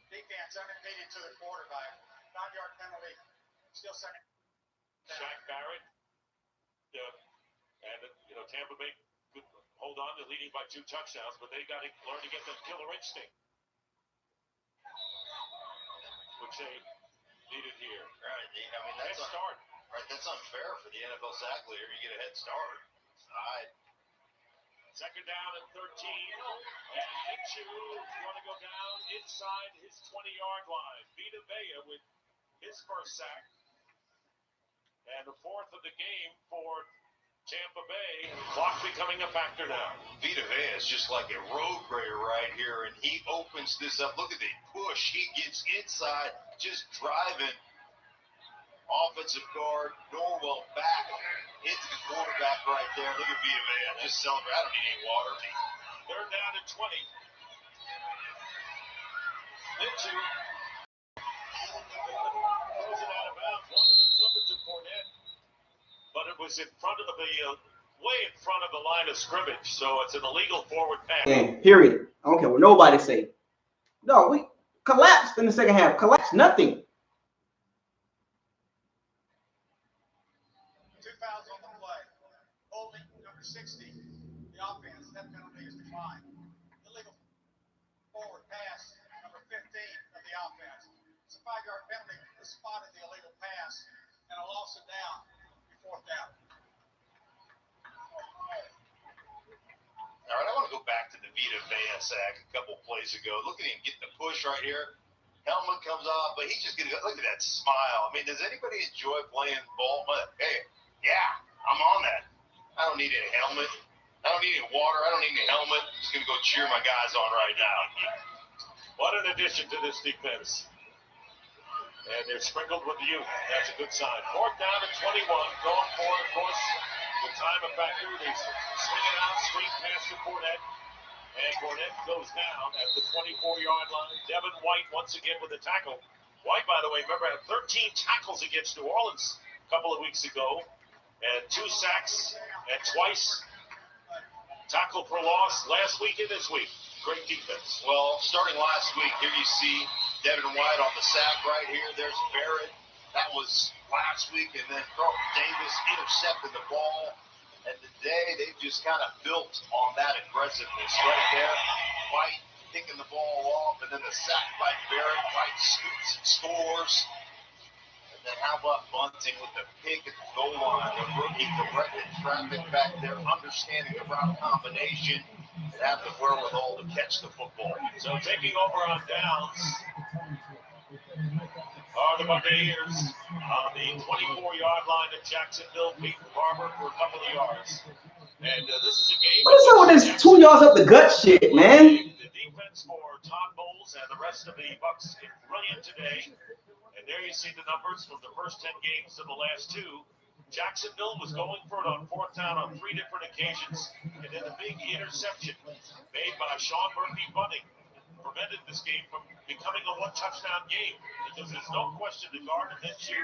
Defense unimpeded to the quarterback. 5-yard penalty. Still second. Shaq Barrett. And Tampa Bay could hold on. They're leading by 2 touchdowns, but they got to learn to get that killer instinct, which they needed here. Right. I mean, that's start. Right. That's unfair for the NFL sack leader. You get a head start. Second down and 13. And Minshew going to go down inside his 20-yard line. Vita Vea with his first sack. And the 4th of the game for Tampa Bay. Clock becoming a factor now. Vita Vea is just like a road grader right here, and he opens this up. Look at the push. He gets inside, just driving. Offensive guard, Norwell back into the quarterback right there. Look at Vita Vea just celebrating. I don't need any water. Third down and 20. Minshew throws it out of bounds. Wanted to flip it to Fournette, but it was in front of way in front of the line of scrimmage, so it's an illegal forward pass. Period. I don't care what nobody say. No, we collapsed in the second half. Collapsed nothing. 2 fouls on the play. Holding number 60. The offense, that penalty is declined. Illegal forward pass, number 15 of the offense. It's a 5-yard penalty. They spotted the illegal pass and a loss of down. 4th down. All right, I want to go back to the Vita Vea sack a couple plays ago. Look at him getting the push right here. Helmet comes off, but he's just going to go. Look at that smile. I mean, does anybody enjoy playing ball? But hey, yeah, I'm on that. I don't need any helmet. I don't need any water. I don't need any helmet. I'm just going to go cheer my guys on right now. What an addition to this defense. And they're sprinkled with youth. That's a good sign. 4th down and 21. Going for it, of course, the time of factor. They swing it out, straight past to Fournette. And Fournette goes down at the 24-yard line. Devin White once again with a tackle. White, by the way, remember, had 13 tackles against New Orleans a couple of weeks ago. And 2 sacks and twice tackle for loss last week and this week. Great defense. Well, starting last week, here you see Devin White on the sack right here. There's Barrett. That was last week. And then Carlton Davis intercepted the ball. And today, they've just kind of built on that aggressiveness right there. White picking the ball off, and then the sack by Barrett. White scoops and scores. And then how about Bunting with the pick at the goal line? The rookie directed traffic back there, understanding the route combination, and have the wherewithal to catch the football. So taking over on downs are the Buccaneers on the 24-yard line at Jacksonville. Peyton Barber for a couple of yards. And this is a game. What's up with this 2 yards up the gut shit, man? The defense for Todd Bowles and the rest of the Bucs is brilliant today. And there you see the numbers from the first 10 games to the last 2. Jacksonville was going for it on 4th down on 3 different occasions. And then the big interception made by Sean Murphy-Bunting prevented this game from becoming a one-touchdown game, because there's no question that Gardner Minshew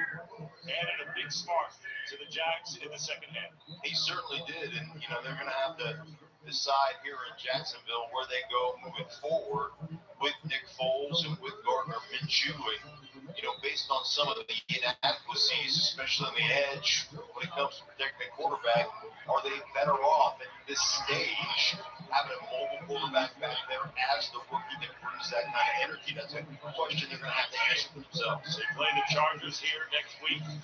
added a big spark to the Jags in the second half. He certainly did, and they're going to have to decide here in Jacksonville where they go moving forward with Nick Foles and with Gardner Minshew. And based on some of the inadequacies, especially on the edge when it comes to protecting a quarterback, are they better off at this stage having a mobile quarterback back there as the rookie that brings that kind of energy? That's a question they're going to have to answer for themselves. They play the Chargers here next week, and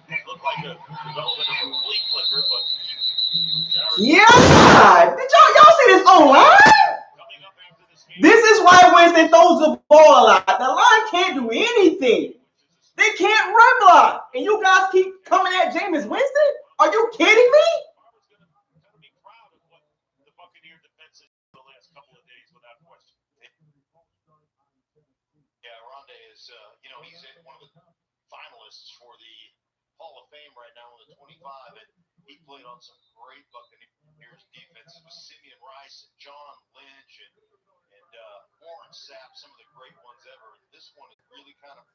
they look like a development of a flea flicker, but yeah! Did y'all see this online? This is why Winston throws the ball a lot. The line can't do anything. They can't run block. And you guys keep coming at Jameis Winston? Are you kidding me? Be proud of what the Buccaneer defense is the last couple of days, without question. Yeah, Rondé is, he's one of the finalists for the Hall of Fame right now in the 25, and he played on some great Buccaneers defenses with Simeon Rice and John Lynch and Warren Sapp, some of the great ones ever. And this one is really kind of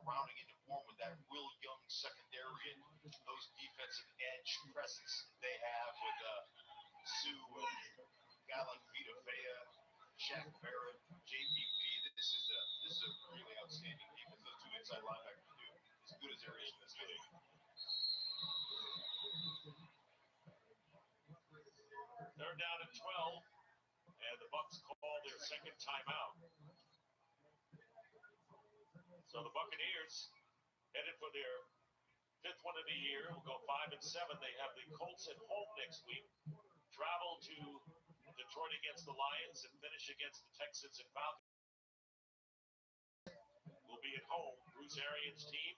rounding into form with that real young secondary and those defensive edge presence they have with Sue and a guy like Vita Vea, Shaq Barrett, JPP. This is a really outstanding defense. Those 2 inside linebackers do as good as there is in this league. They're down at 12, and the Bucs call their second timeout. So the Buccaneers headed for their 5th one of the year. Will go 5-7. They have the Colts at home next week. Travel to Detroit against the Lions and finish against the Texans and Falcons. Will be at home. Bruce Arians' team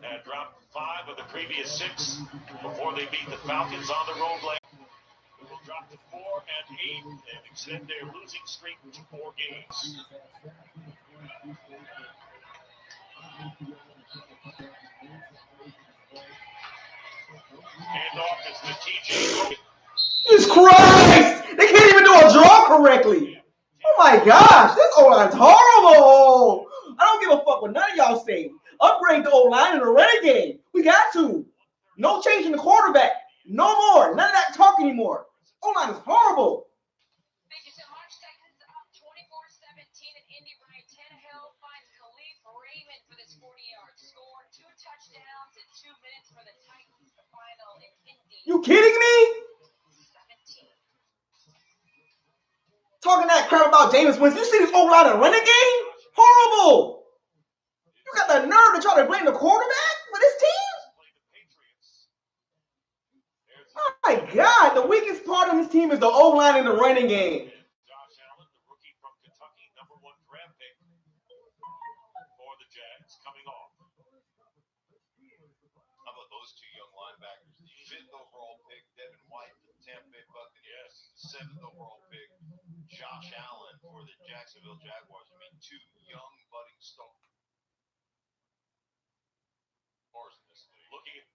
had dropped 5 of the previous 6 before they beat the Falcons on the road. We will drop to 4 and 8 and extend their losing streak to 4 games. Handoff is to TJ. Jesus Christ! They can't even do a draw correctly. Oh my gosh, this O-line's horrible. I don't give a fuck what none of y'all say. Upgrade the O-line in the running game. We got to. No changing the quarterback. No more. None of that talk anymore. O-line is horrible. Thank you so much. Texans up 24-17 in Indy. Ryan Tannehill finds Khalif Raymond for this 40-yard score. 2 touchdowns in 2 minutes for the Titans. The final in Indy. You kidding me? 17. Talking that crap about Jameis Winston. You see this O-line in running game? Horrible. You got the nerve to try to blame the quarterback for this team? Oh my God, the weakest part of his team is the O-line in the running game. Josh Allen, the rookie from Kentucky, number 1 draft pick for the Jags, coming off. How about those 2 young linebackers? The 5th overall pick, Devin White, for the Tampa Bay Buccaneers. The 7th overall pick, Josh Allen, for the Jacksonville Jaguars. I mean, 2 young budding stars in this league. Looking at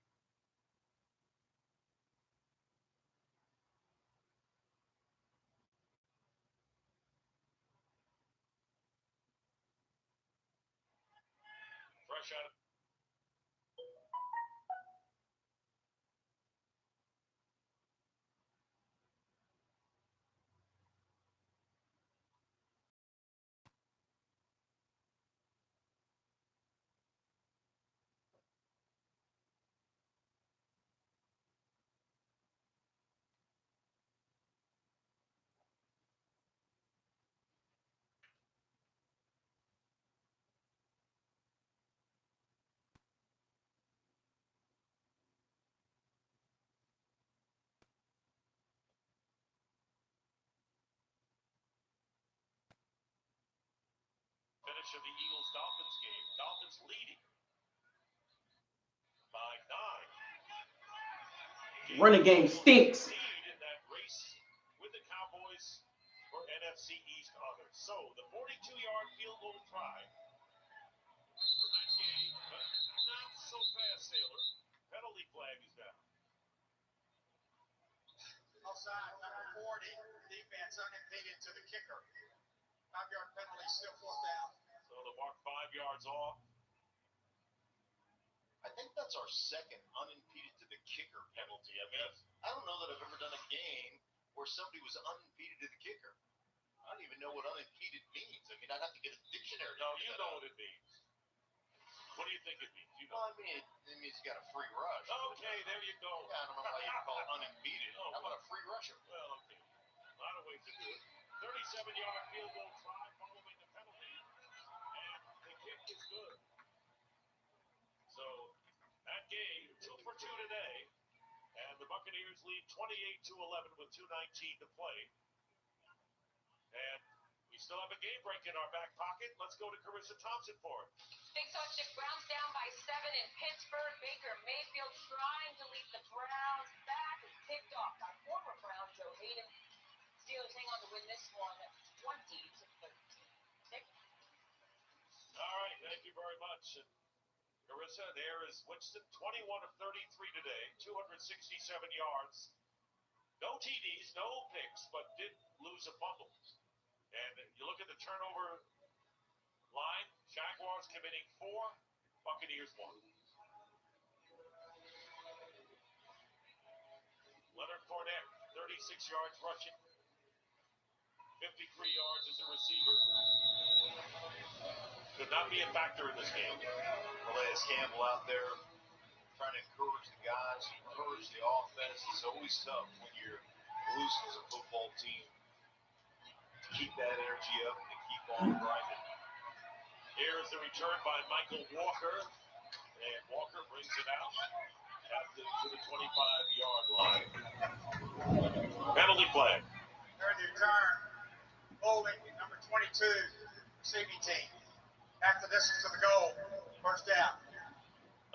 fresh out of finish of the Eagles-Dolphins game. Dolphins leading by 9. Running game stinks. Lead in that race with the Cowboys for NFC East honors. So the 42-yard field goal try for that game, but not so fast, Sailor. Penalty flag is down. Offside, number 40, defense unimpeded to the kicker. 5-yard penalty, still 4th down. So the mark 5 yards off. I think that's our second unimpeded to the kicker penalty. I mean, I don't know that I've ever done a game where somebody was unimpeded to the kicker. I don't even know what unimpeded means. I mean, I'd have to get a dictionary. No, you know what it means. What do you think it means? You know. Well, I mean, it means you got a free rush. Okay, there you go. Yeah, I don't know how you call it unimpeded. Oh, How about a free rusher? Well, okay. A lot of ways to do it. 37-yard field goal try following the penalty. And the kick is good. So, that game, 2 for 2 today. And the Buccaneers lead 28-11 with 2:19 to play. And we still have a game break in our back pocket. Let's go to Carissa Thompson for it. Big Sochi Browns down by 7 in Pittsburgh. Baker Mayfield trying to lead the Browns back. Is picked off by former Brown Joe Hayden. Steelers hang on to win this one 20-13. All right, thank you very much. And Carissa, there is Winston, 21 of 33 today, 267 yards. No TDs, no picks, but did lose a fumble. And you look at the turnover line, Jaguars committing 4, Buccaneers 1. Leonard Fournette, 36 yards rushing, 53 yards as a receiver. Could not be a factor in this game. Calais Campbell out there trying to encourage the guys, encourage the offense. It's always tough when you're losing as a football team. Keep that energy up and keep on grinding. Here is the return by Michael Walker. And Walker brings it out to the 25-yard line. Penalty flag. There's the return. Holding, number 22, receiving team. After this is to the goal. 1st down.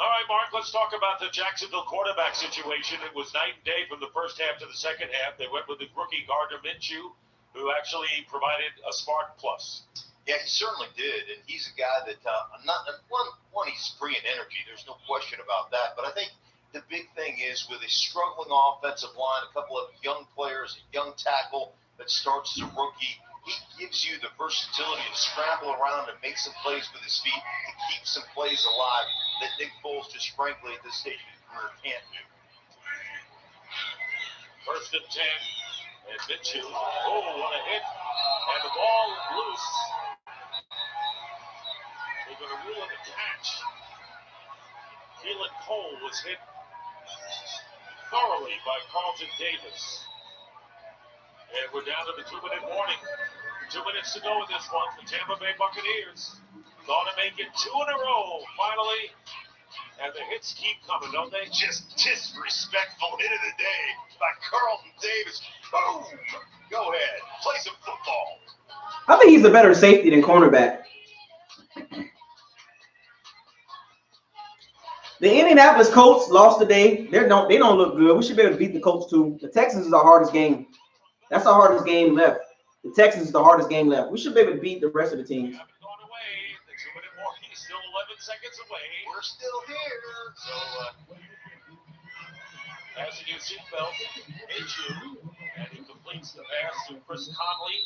All right, Mark, let's talk about the Jacksonville quarterback situation. It was night and day from the first half to the second half. They went with the rookie Gardner Minshew, who actually provided a spark plus. Yeah, he certainly did, and he's a guy that one he's bringing energy. There's no question about that. But I think the big thing is with a struggling offensive line, a couple of young players, a young tackle that starts as a rookie, he gives you the versatility to scramble around and make some plays with his feet, to keep some plays alive that Nick Foles just frankly at this stage of his career can't do. 1st and 10, and Minshew, what a hit, and the ball loose. They're going to rule it a catch. Keelan Cole was hit thoroughly by Carlton Davis. And we're down to the 2-minute warning. 2 minutes to go in this one. The Tampa Bay Buccaneers going to make it 2 in a row, finally. And the hits keep coming, don't they? Just disrespectful hit of the day by Carlton Davis. Boom! Go ahead. Play some football. I think he's a better safety than cornerback. The Indianapolis Colts lost today. They don't look good. We should be able to beat the Colts too. The Texans is our hardest game. That's our hardest game left. The Texans is the hardest game left. We should be able to beat the rest of the teams. Haven't gone away. The 2-minute warning is still 11 seconds away. We're still here. So, passing your seatbelt, Minshew, and he completes the pass to Chris Conley.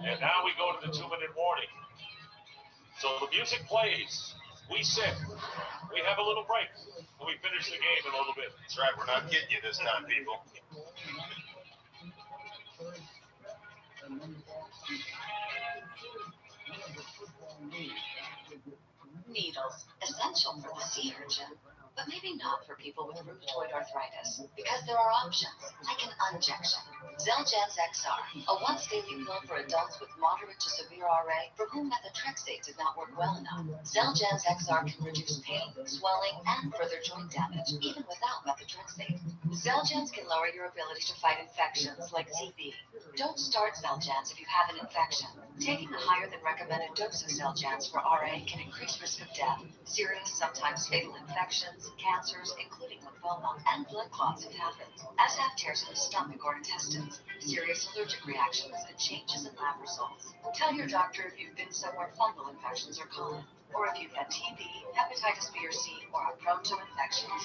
And now we go to the 2-minute warning. So the music plays. We sit. We have a little break. And we finish the game in a little bit. That's right. We're not getting you this time, people. Needles, essential for the sea urchin, but maybe not for people with rheumatoid arthritis, because there are options, like an injection. Xeljanz XR, a once-daily pill for adults with moderate to severe RA for whom methotrexate did not work well enough. Xeljanz XR can reduce pain, swelling, and further joint damage, even without methotrexate. Xeljanz can lower your ability to fight infections like TB. Don't start Xeljanz if you have an infection. Taking a higher than recommended dose of Xeljanz for RA can increase risk of death, serious, sometimes fatal infections, cancers, including lymphoma, and blood clots if happened, as have tears in the stomach or intestines, serious allergic reactions, and changes in lab results. Tell your doctor if you've been somewhere fungal infections are common, or if you've had TB, hepatitis B or C, or are prone to infections.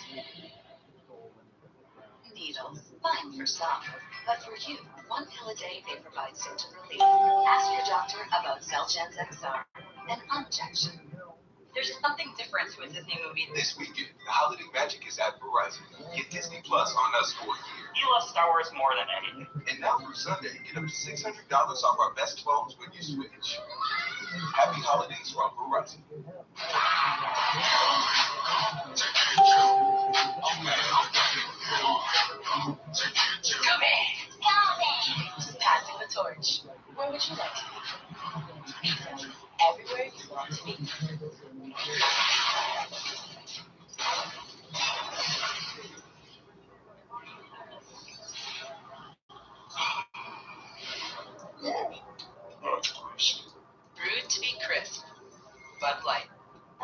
Needles, fine for some, but for you, 1 pill a day may provide symptom relief. Ask your doctor about Xeljanz XR, an injection. There's something different to a Disney movie. This weekend, the holiday magic is at Verizon. Get Disney Plus on us for a year. You love Star Wars more than anything. And now through Sunday, get up to $600 off our best phones when you switch. Happy holidays from Verizon. Passing the torch. Where would you like to be? Everywhere you want to be. Brewed to be crisp. Bud Light.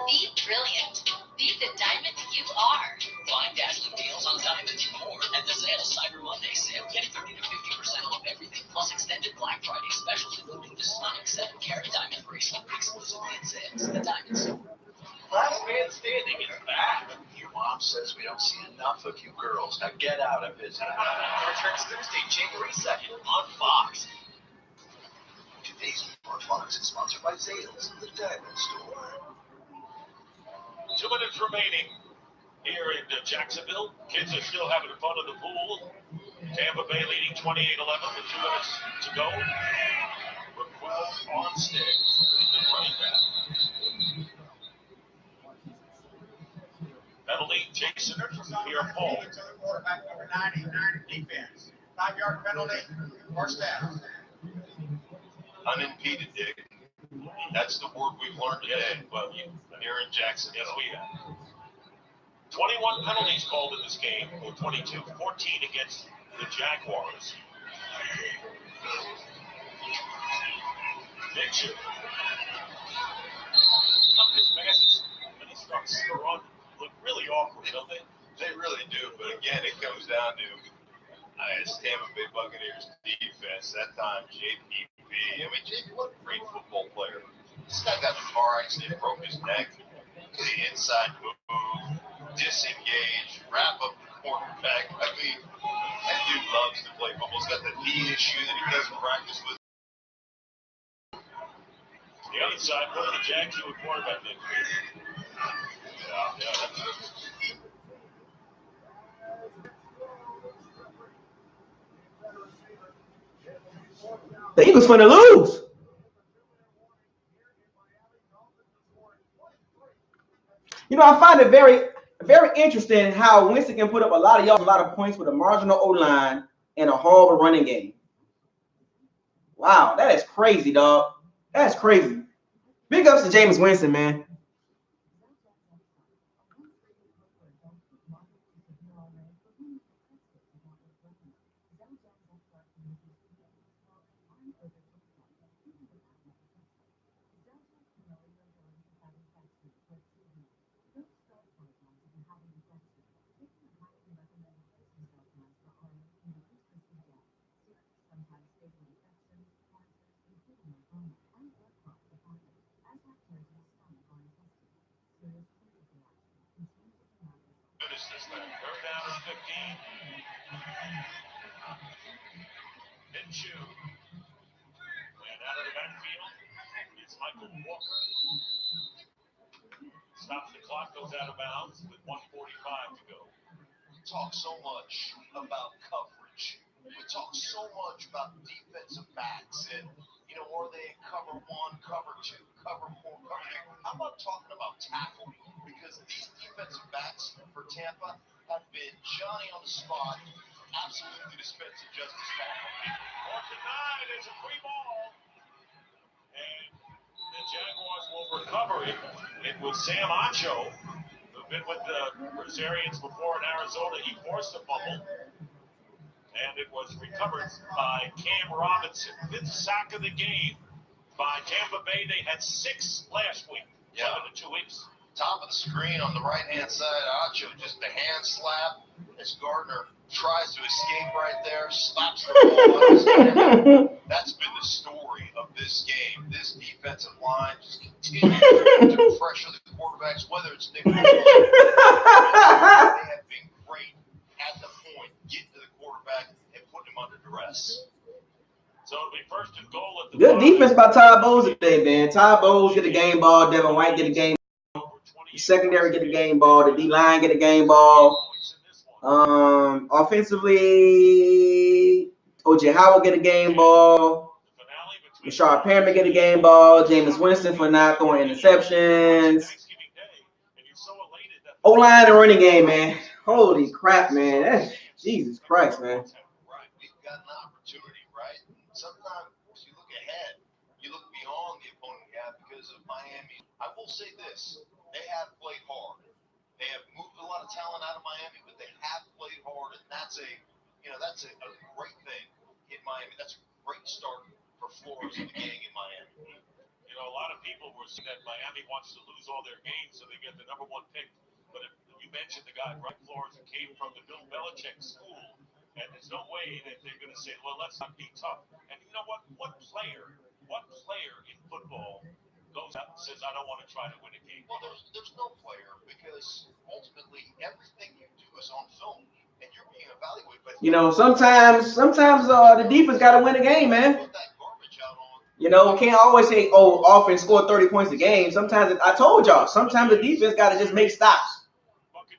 Be brilliant. Be the diamond you are. Find dazzling deals on diamonds and more at the Zales Cyber Monday sale. Get 30 to 50% off everything, plus extended Black Friday specials, including the stunning 7-carat diamond bracelet exclusively at Zales, the diamond store. Last man standing is back. Your mom says we don't see enough of you girls. Now get out and visit. Returns Thursday, January 2nd on Fox. Today's More Fox is sponsored by Zales, the diamond store. 2 minutes remaining here in Jacksonville. Kids are still having fun in the pool. Tampa Bay leading 28-11 with 2 minutes to go. Raquel Armstead is the running back. Penalty, Jason Pierre-Paul. Quarterback number 90, defense. 5-yard penalty, first down. Unimpeded, Dick. That's the word we've learned today. Well, here in Jackson, yes, we have. 21 penalties called in this game, or 22, 14 against the Jaguars. Mitchell. His passes, when he starts to run, look really awkward, don't they? They really do, but again, it comes down to it's Tampa Bay Buccaneers defense. That time, JPP. I mean, JP, what a great football player. This guy got in a car accident, broke his neck. The inside move, disengage, wrap up the quarterback. I mean, that dude loves to play football. He's got the knee issue that he doesn't practice with. The other side, what are the Jags do with quarterback next week? The Eagles finna lose. You know, I find it very, very interesting how Winston can put up a lot of yards, a lot of points with a marginal O-line and a horrible running game. Wow, that is crazy, dog. That's crazy. Big ups to Jameis Winston, man. Third down and 15. Minshew. And out of the backfield, it's Michael Walker. Stops the clock, goes out of bounds with 1:45 to go. We talk so much about coverage. We talk so much about defensive backs and, are they in cover 1, cover 2, cover 4, cover 3? I'm not talking about tackle because these defensive backs for Tampa have been Johnny on the spot, absolutely dispensing justice tackle. On tonight, it's a free ball. And the Jaguars will recover it. It was Sam Acho who Been with the Rosarians before in Arizona. He forced a fumble, and it was recovered by Cam Robinson. 5th sack of the game by Tampa Bay. They had 6 last week. 7 in 2 weeks. Top of the screen on the right-hand side, Acho just a hand slap as Gardner tries to escape right there, slaps the ball out of his hand. That's been the story of this game. This defensive line just continues to pressure the quarterbacks, whether it's Nick or they have been great at the point, getting to the quarterback and putting him under duress. So it'll be 1st and goal at the Good defense by Ty Bowles today, man. Ty Bowles get a game ball. Devin White get a game ball. The secondary get a game ball. The D-line get a game ball. Offensively, O.J. Howard get a game ball. Rashard Perriman get a game ball. Jameis Winston for not throwing interceptions. O-line and running game, man. Holy crap, man. That's, Jesus Christ, man. Right. We've got an opportunity, right? Sometimes you look ahead, you look beyond the opponent you have because of Miami. I will say this. They have played hard. They have moved a lot of talent out of Miami, but they have played hard, and that's a great thing in Miami. That's a great start for Flores and the gang in Miami. You know, a lot of people were saying that Miami wants to lose all their games so they get the #1 pick. But if you mentioned the guy, Greg Flores, who came from the Bill Belichick school, and there's no way that they're going to say, well, let's not be tough. And you know what? What player in football goes out and says, I don't want to try to win a game? Well, there's no player because ultimately everything you do is on film and you're being evaluated. But you know, sometimes the defense got to win a game, man. You know, can't always say, oh, offense scored 30 points a game. Sometimes, I told y'all, sometimes the defense got to just make stops.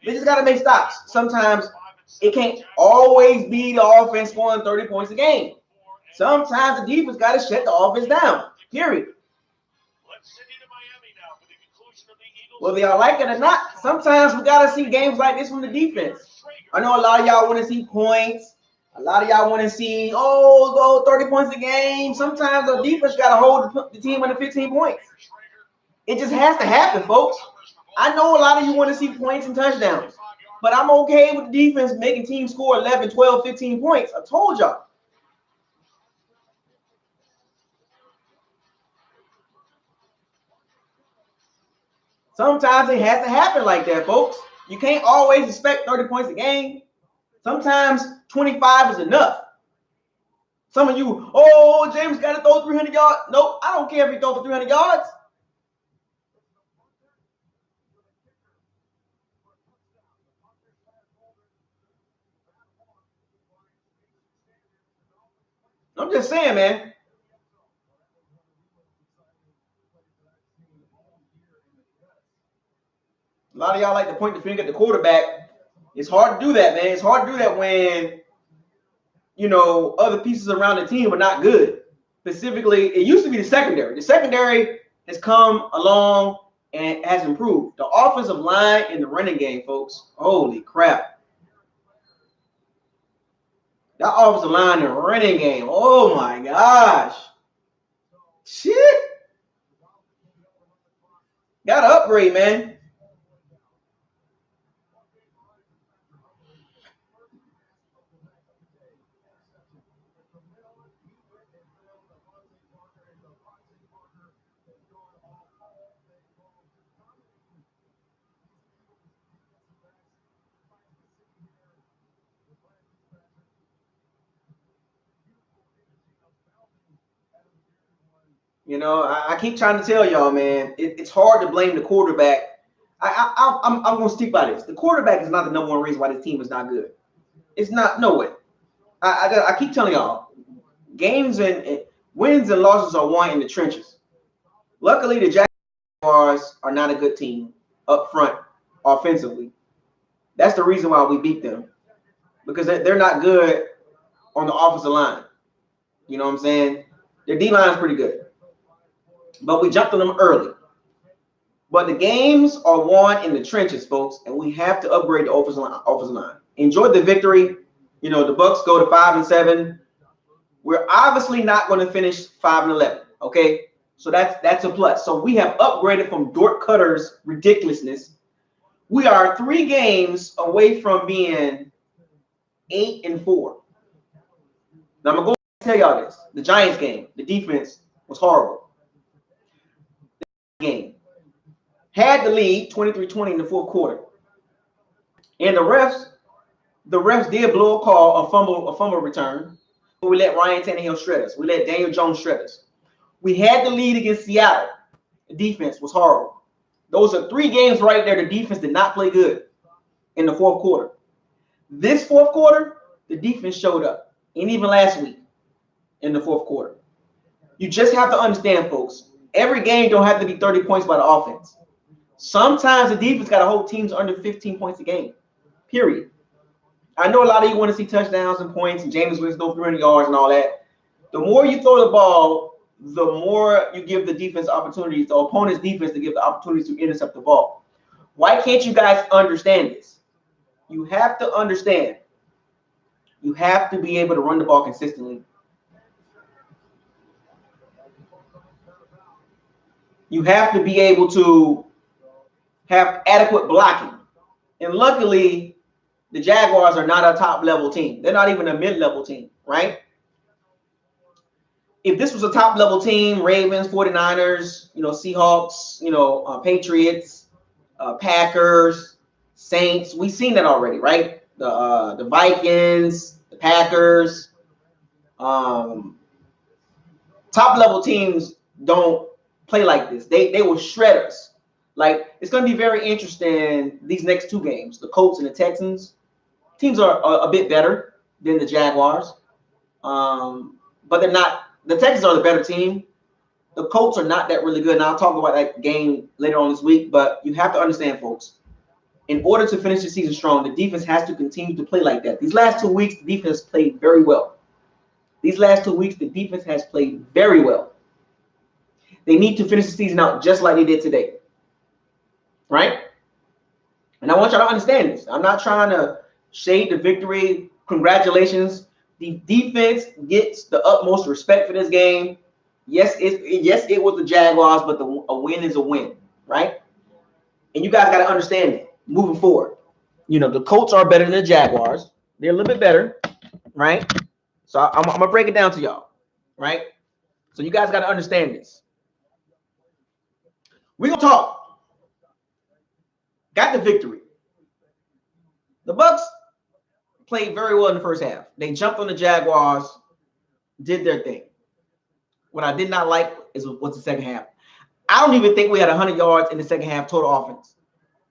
They just got to make stops. Sometimes it can't always be the offense scoring 30 points a game. Sometimes the defense got to shut the offense down, period. Whether y'all like it or not, sometimes we got to see games like this from the defense. I know a lot of y'all want to see points. A lot of y'all want to see, go 30 points a game. Sometimes the defense got to hold the team under 15 points. It just has to happen, folks. I know a lot of you want to see points and touchdowns, but I'm okay with the defense making teams score 11, 12, 15 points. I told y'all. Sometimes it has to happen like that, folks. You can't always expect 30 points a game. Sometimes 25 is enough. Some of you, James got to throw 300 yards. Nope, I don't care if he throws for 300 yards. I'm just saying, man. A lot of y'all like to point the finger at the quarterback. It's hard to do that, man. It's hard to do that when, you know, other pieces around the team are not good. Specifically, it used to be the secondary. The secondary has come along and has improved. The offensive line in the running game, folks, holy crap. That offensive line in the running game, oh my gosh. Shit. Got to upgrade, man. You know, I keep trying to tell y'all, man, it's hard to blame the quarterback. I'm going to stick by this. The quarterback is not the #1 reason why this team is not good. It's not, no way. I keep telling y'all, games and wins and losses are won in the trenches. Luckily, the Jaguars are not a good team up front offensively. That's the reason why we beat them, because they're not good on the offensive line. You know what I'm saying? Their D-line is pretty good. But we jumped on them early. But the games are won in the trenches, folks, and we have to upgrade the offensive line. Enjoy the victory. You know, the Bucs go to 5-7. We're obviously not going to finish 5-11. Okay, so that's a plus. So we have upgraded from Dort Cutter's ridiculousness. We are 3 games away from being 8-4. Now I'm gonna go and tell y'all this. The Giants game, the defense was horrible. The game had the lead 23-20 in the 4th quarter. And the refs did blow a call, a fumble return. We let Ryan Tannehill shred us. We let Daniel Jones shred us. We had the lead against Seattle. The defense was horrible. Those are 3 games right there. The defense did not play good in the 4th quarter. This 4th quarter, the defense showed up. And even last week in the 4th quarter. You just have to understand, folks, every game don't have to be 30 points by the offense. Sometimes the defense got to hold teams under 15 points a game, period. I know a lot of you want to see touchdowns and points and James Winston go 300 yards and all that. The more you throw the ball, the more you give the defense opportunities, the opponent's defense to give the opportunities to intercept the ball. Why can't you guys understand this? You have to understand. You have to be able to run the ball consistently. You have to be able to have adequate blocking. And luckily, the Jaguars are not a top-level team. They're not even a mid-level team, right? If this was a top-level team, Ravens, 49ers, Seahawks, Patriots, Packers, Saints, we've seen that already, right? The Vikings, the Packers. Top-level teams don't play like this. They will shred us. Like, it's going to be very interesting these next 2 games, the Colts and the Texans. Teams are a bit better than the Jaguars, but they're not. The Texans are the better team. The Colts are not that really good. And I'll talk about that game later on this week. But you have to understand, folks, in order to finish the season strong, the defense has to continue to play like that. These last 2 weeks, the defense played very well. These last 2 weeks, the defense has played very well. They need to finish the season out just like they did today, right? And I want y'all to understand this. I'm not trying to shade the victory. Congratulations. The defense gets the utmost respect for this game. Yes, it was the Jaguars, but a win is a win, right? And you guys got to understand it moving forward. The Colts are better than the Jaguars. They're a little bit better, right? So I'm going to break it down to y'all, right? So you guys got to understand this. We're going to talk. Got the victory. The Bucs played very well in the first half. They jumped on the Jaguars, did their thing. What I did not like was the second half. I don't even think we had 100 yards in the second half total offense.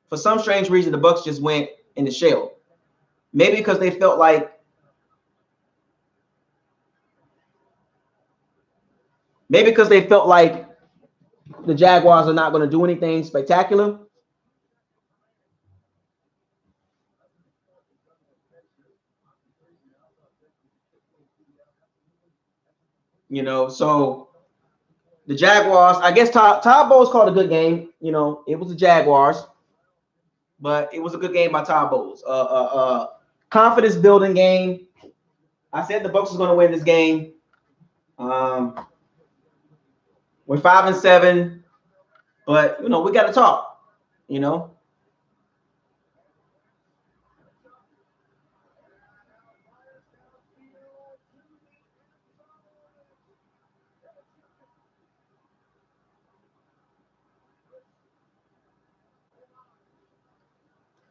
For some strange reason, the Bucs just went in the shell. Maybe because they felt like the Jaguars are not going to do anything spectacular. So the Jaguars, I guess Todd Bowles called a good game. It was the Jaguars, but it was a good game by Todd Bowles. Confidence building game. I said the Bucs was going to win this game. We're 5-7, but we got to talk.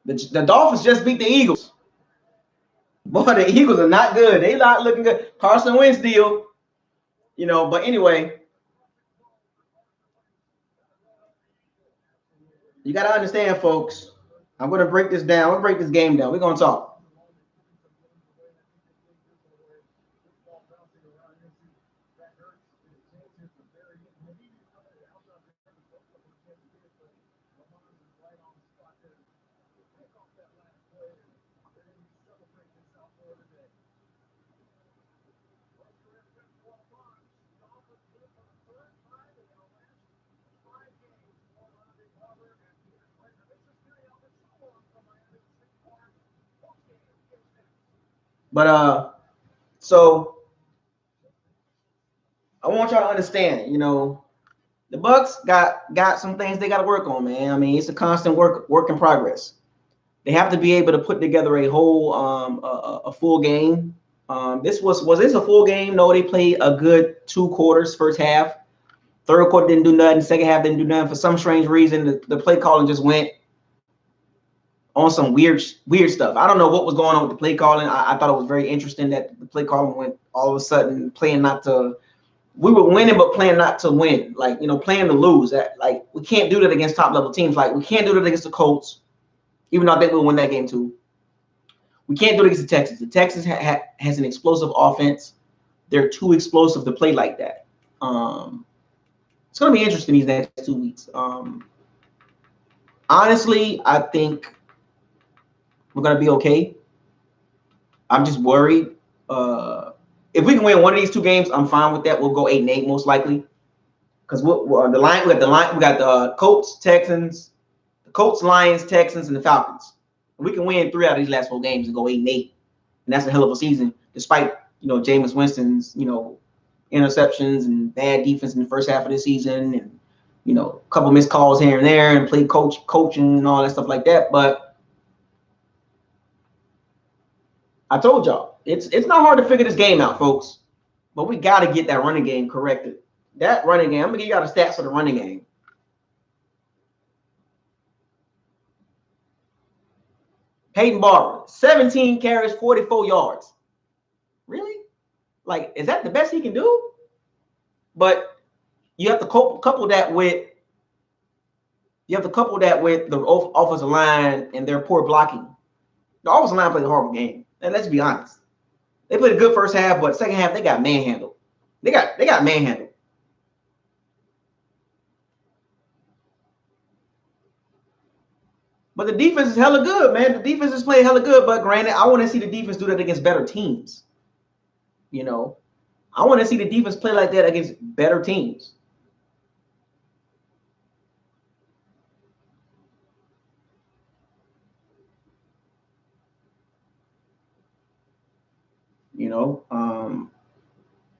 The Dolphins just beat the Eagles. Boy, the Eagles are not good. They not looking good. Carson Wentz deal, but anyway, you got to understand, folks. I'm going to break this down. We'll break this game down. We're going to talk. But so I want y'all to understand, the Bucs got some things they got to work on, man. I mean, it's a constant work in progress. They have to be able to put together a whole a full game. This was this a full game? No, they played a good 2 quarters, first half. Third quarter didn't do nothing. Second half didn't do nothing. For some strange reason, the play calling just went on some weird stuff. I don't know what was going on with the play calling. I thought it was very interesting that the play calling went all of a sudden playing not to. We were winning, but playing not to win. Like, playing to lose. Like, we can't do that against top level teams. Like, we can't do that against the Colts, even though I think we'll win that game too. We can't do it against the Texans. The Texans has an explosive offense. They're too explosive to play like that. It's going to be interesting these next 2 weeks. Honestly, I think we're going to be okay. I'm just worried. If we can win one of these 2 games, I'm fine with that. We'll go 8-8 most likely. Because we got the Colts, Texans, the Colts, Lions, Texans, and the Falcons. We can win 3 out of these last 4 games and go 8-8, and that's a hell of a season. Despite Jameis Winston's interceptions and bad defense in the first half of the season, and a couple missed calls here and there, and play coaching and all that stuff like that. But I told y'all, it's not hard to figure this game out, folks. But we got to get that running game corrected. That running game, I'm gonna give y'all the stats for the running game. Peyton Barber, 17 carries, 44 yards. Really? Like, is that the best he can do? But you have to couple that with the offensive line and their poor blocking. The offensive line played a horrible game. And let's be honest. They played a good first half, but second half they got manhandled. They got manhandled. But the defense is hella good, man. The defense is playing hella good. But granted, I want to see the defense do that against better teams. I want to see the defense play like that against better teams.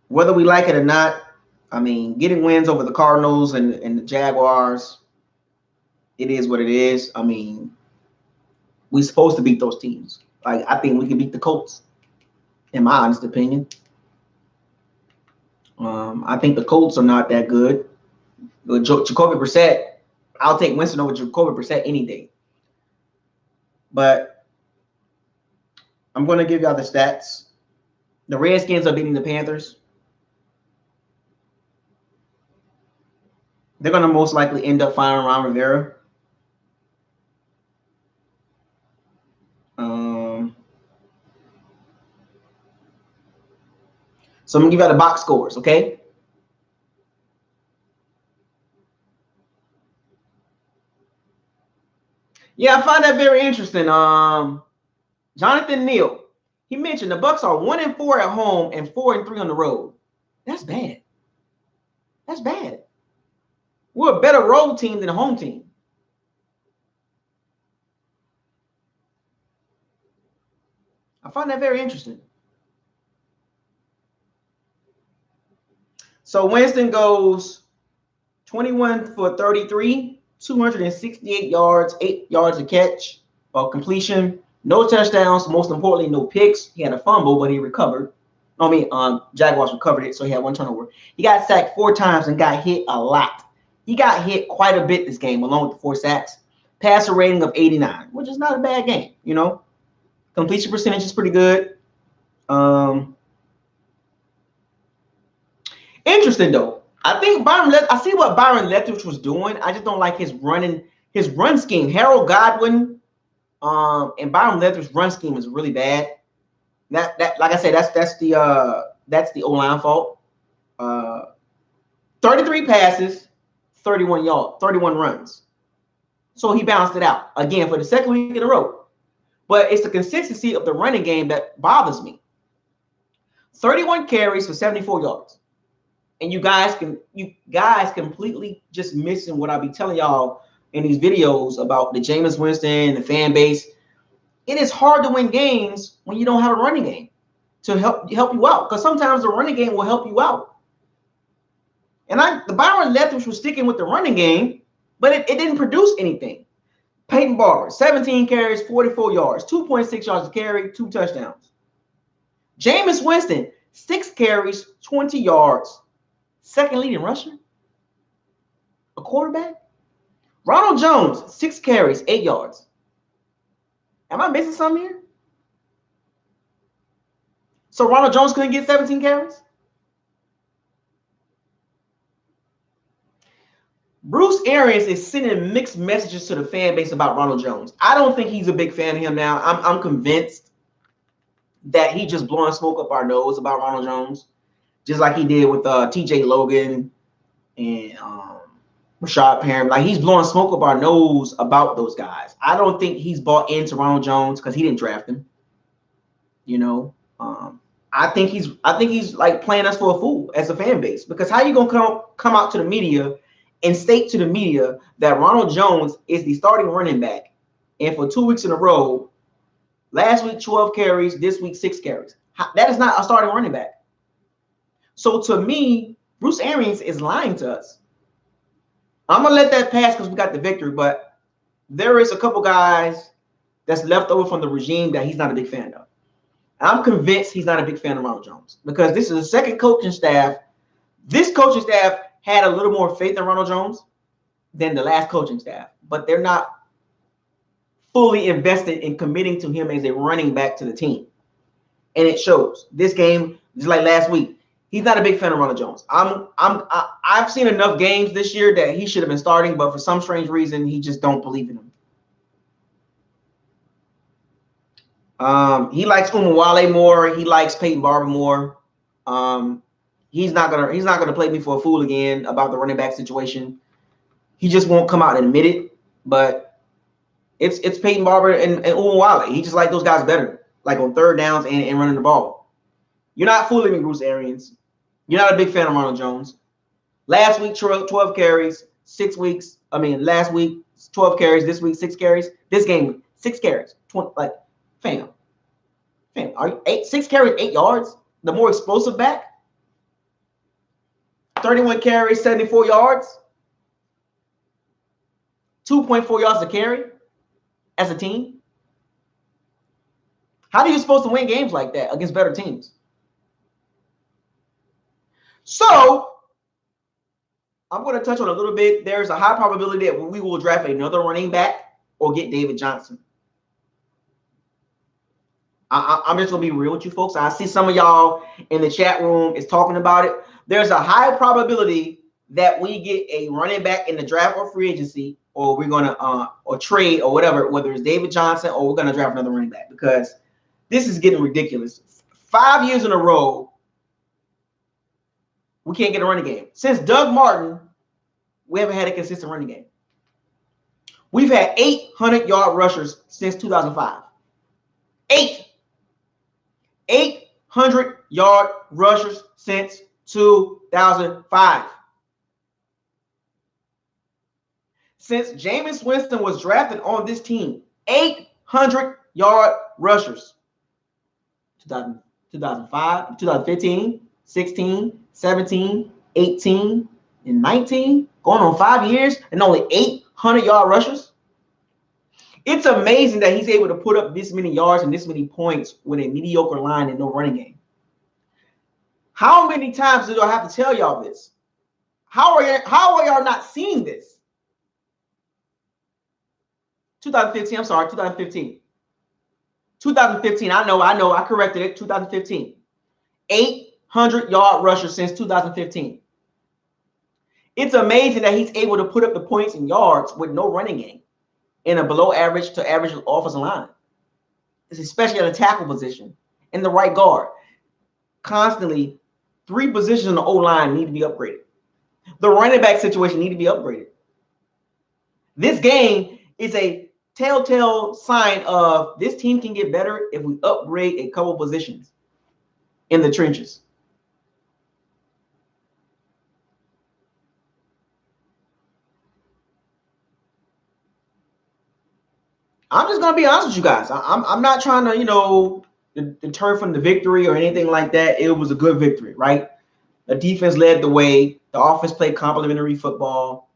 Whether we like it or not, I mean, getting wins over the Cardinals and the Jaguars, it is what it is. I mean, we're supposed to beat those teams. Like, I think we can beat the Colts, in my honest opinion. I think the Colts are not that good. Jacoby Brissett, I'll take Winston over Jacoby Brissett any day. But I'm going to give y'all the stats. The Redskins are beating the Panthers. They're going to most likely end up firing Ron Rivera. So I'm going to give y'all the box scores, okay? Yeah, I find that very interesting. Jonathan Neal, he mentioned the Bucs are 1-4 at home and 4-3 on the road. That's bad. That's bad. We're a better road team than a home team. I find that very interesting. So Winston goes 21 for 33, 268 yards, 8 yards a catch or completion, no touchdowns. Most importantly, no picks. He had a fumble, but he recovered. Jaguars recovered it, so he had 1 turnover. He got sacked 4 times and got hit a lot. He got hit quite a bit this game, along with the 4 sacks. Passer rating of 89, which is not a bad game, Completion percentage is pretty good. Interesting though. I think I see what Byron Leftwich was doing. I just don't like his run scheme. Harold Godwin, and Byron Leftwich's run scheme is really bad. That like I said, that's the O-line fault. 33 passes, 31 runs. So he balanced it out again for the second week in a row. But it's the consistency of the running game that bothers me. 31 carries for 74 yards. And you guys completely just missing what I be telling y'all in these videos about the Jameis Winston, the fan base. It is hard to win games when you don't have a running game to help you out. Because sometimes the running game will help you out. And the Byron Leftwich was sticking with the running game, but it didn't produce anything. Peyton Barber, 17 carries, 44 yards, 2.6 yards a carry, 2 touchdowns. Jameis Winston, 6 carries, 20 yards, second leading rusher, a quarterback. Ronald Jones, 6 carries, 8 yards. Am I missing something here? So Ronald Jones couldn't get 17 carries? Bruce Arians is sending mixed messages to the fan base about Ronald Jones. I don't think he's a big fan of him now. I'm convinced that he just blowing smoke up our nose about Ronald Jones, just like he did with TJ Logan and Rashad Perriman. Like, he's blowing smoke up our nose about those guys. I don't think he's bought into Ronald Jones because he didn't draft him. You know, I think he's like playing us for a fool as a fan base, because how you gonna come out to the media and state to the media that Ronald Jones is the starting running back, and for 2 weeks in a row, last week 12 carries, this week 6 carries. That is not a starting running back. So to me, Bruce Arians is lying to us. I'm gonna let that pass because we got the victory, but there is a couple guys that's left over from the regime that he's not a big fan of. I'm convinced he's not a big fan of Ronald Jones, because this is the second coaching staff. This coaching staff had a little more faith in Ronald Jones than the last coaching staff, but they're not fully invested in committing to him as a running back to the team. And it shows. This game, just like last week, he's not a big fan of Ronald Jones. I've seen enough games this year that he should have been starting, but for some strange reason, he just don't believe in him. He likes Umuwale more. He likes Peyton Barber more. He's not gonna play me for a fool again about the running back situation. He just won't come out and admit it. But it's Peyton Barber and Umuwale. He just like those guys better, like on third downs and running the ball. You're not fooling me, Bruce Arians. You're not a big fan of Ronald Jones. Last week, 12 carries. 6 weeks. I mean, last week 12 carries. This week 6 carries. This game 6 carries. 20. Like, fam. Are you 6 carries, 8 yards? The more explosive back. 31 carries, 74 yards. 2.4 yards a carry as a team. How are you supposed to win games like that against better teams? So I'm going to touch on a little bit. There's a high probability that we will draft another running back or get David Johnson. I'm just going to be real with you folks. I see some of y'all in the chat room is talking about it. There's a high probability that we get a running back in the draft or free agency, or we're going to or trade or whatever, whether it's David Johnson or we're going to draft another running back, because this is getting ridiculous. 5 years in a row, we can't get a running game. Since Doug Martin, we haven't had a consistent running game. We've had 800-yard rushers since 2005. 800-yard rushers since 2005. Since Jameis Winston was drafted on this team, 800-yard rushers. 2005, 2015, 16, 17, 18, and 19, going on 5 years, and only 800-yard rushers. It's amazing that he's able to put up this many yards and this many points with a mediocre line and no running game. How many times do I have to tell y'all this? How are y'all not seeing this? 2015, I'm sorry, 2015. 2015, I know, I corrected it, 2015. 800-yard rusher since 2015. It's amazing that he's able to put up the points and yards with no running game in a below average to average offensive line. It's especially in a tackle position, in the right guard. Constantly, 3 positions in the O-line need to be upgraded. The running back situation need to be upgraded. This game is a telltale sign of this team can get better if we upgrade a couple positions in the trenches. I'm just gonna be honest with you guys. I'm not trying to, deter from the victory or anything like that. It was a good victory, right? The defense led the way. The offense played complementary football.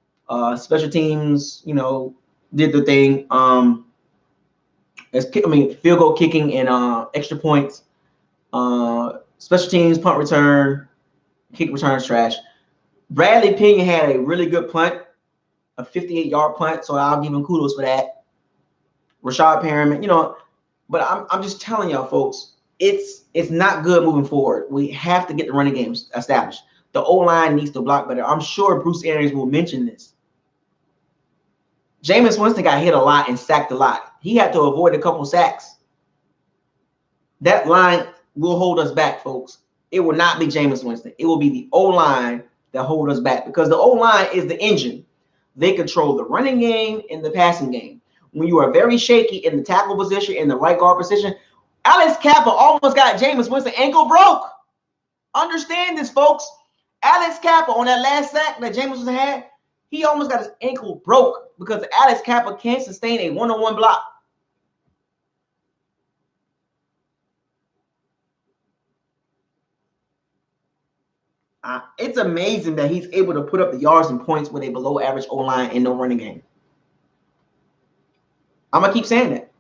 Special teams, did the thing. Field goal kicking and extra points, special teams, punt return, kick returns, trash. Bradley Pinion had a really good punt, a 58-yard punt, so I'll give him kudos for that. Rashad Perriman, but I'm just telling y'all, folks, it's not good moving forward. We have to get the running games established. The O-line needs to block better. I'm sure Bruce Arians will mention this. Jameis Winston got hit a lot and sacked a lot. He had to avoid a couple sacks. That line will hold us back, folks. It will not be Jameis Winston. It will be the O-line that hold us back because the O-line is the engine. They control the running game and the passing game. When you are very shaky in the tackle position, in the right guard position, Alex Kappa almost got Jameis Winston ankle broke. Understand this, folks. Alex Kappa on that last sack that Jameis Winston had, he almost got his ankle broke because Alex Kappa can't sustain a one-on-one block. It's amazing that he's able to put up the yards and points with a below-average O-line and no running game. I'm going to keep saying that.